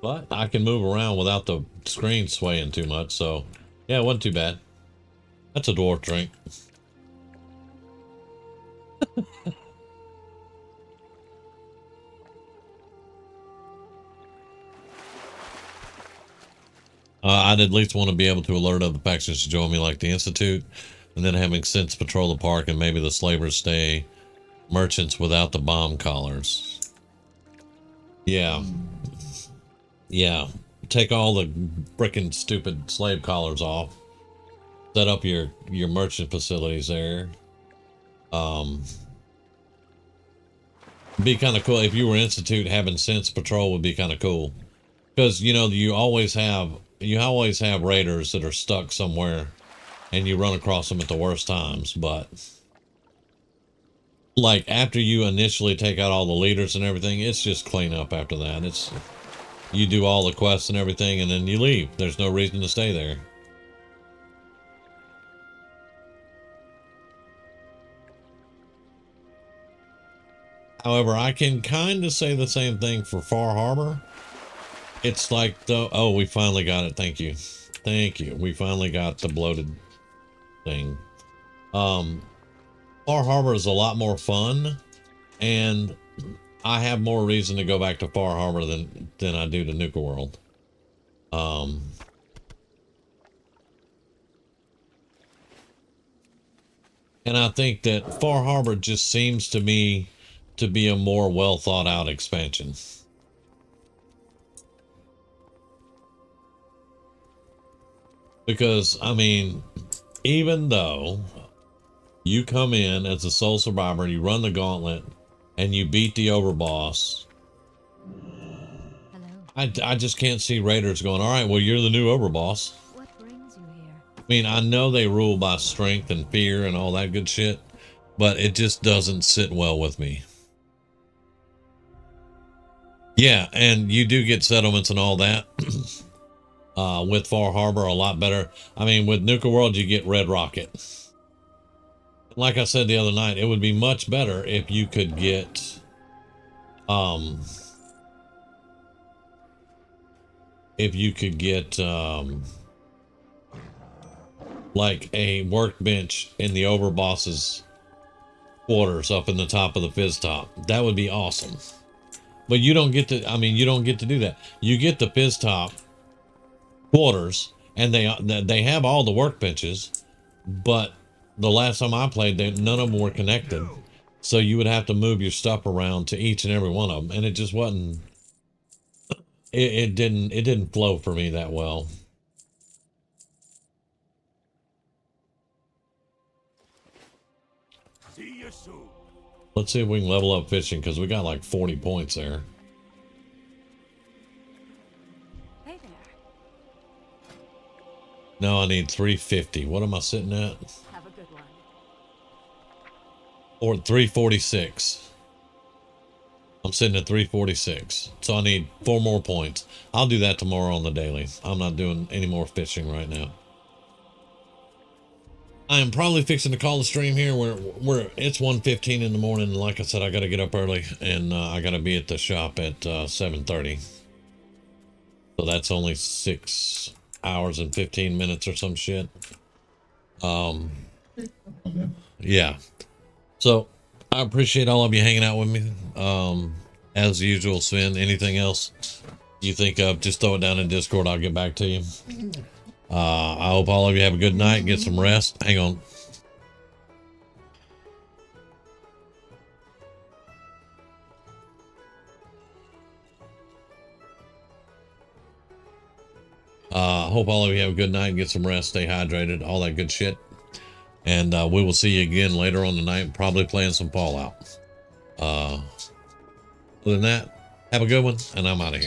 But I can move around without the screen swaying too much, so yeah, it wasn't too bad. That's a dwarf drink. I'd at least want to be able to alert other factions to join me, like the Institute. and then having Sense patrol the park, and maybe the slavers stay merchants without the bomb collars. Yeah. Yeah. Take all the frickin' stupid slave collars off. Set up your merchant facilities there. Be kind of cool if you were Institute. Having Sense patrol would be kind of cool, because you know you always have raiders that are stuck somewhere, and you run across them at the worst times. But like after you initially take out all the leaders and everything, it's just clean up after that. It's you do all the quests and everything, and then you leave. There's no reason to stay there. However, I can kind of say the same thing for Far Harbor. It's like oh, we finally got it. Thank you. Thank you. We finally got the bloated thing. Far Harbor is a lot more fun, and I have more reason to go back to Far Harbor than I do to Nuka World. And I think that Far Harbor just seems to me to be a more well thought out expansion. Because, I mean, even though you come in as a sole survivor, you run the gauntlet, and you beat the overboss, I just can't see raiders going, all right, well, you're the new overboss. What brings you here? I mean, I know they rule by strength and fear and all that good shit, but it just doesn't sit well with me. Yeah, and you do get settlements and all that with Far Harbor a lot better. I mean, with Nuka World, you get Red Rocket. Like I said the other night, it would be much better if you could get like a workbench in the overboss's quarters up in the top of the fizz top. That would be awesome. But you don't get to, I mean, you don't get to do that. You get the fizz top quarters, and they have all the workbenches, but the last time I played, none of them were connected. So you would have to move your stuff around to each and every one of them, and it just wasn't, it didn't flow for me that well. See you soon. Let's see if we can level up fishing, because we got like 40 points there. Hey there. No, I need 350. What am I sitting at? Have a good one. Or 346. I'm sitting at 346. So I need 4 more points. I'll do that tomorrow on the daily. I'm not doing any more fishing right now. I am probably fixing to call the stream here. It's 1:15 in the morning. And like I said, I got to get up early, and I got to be at the shop at 7:30. So that's only 6 hours and 15 minutes or some shit. Yeah. So I appreciate all of you hanging out with me. As usual, Sven, anything else you think of, just throw it down in Discord. I'll get back to you. I hope all of you have a good night. Get some rest. Hang on. Hope all of you have a good night. Get some rest. Stay hydrated. All that good shit. And we will see you again later on tonight. Probably playing some Fallout. Other than that, have a good one. And I'm out of here.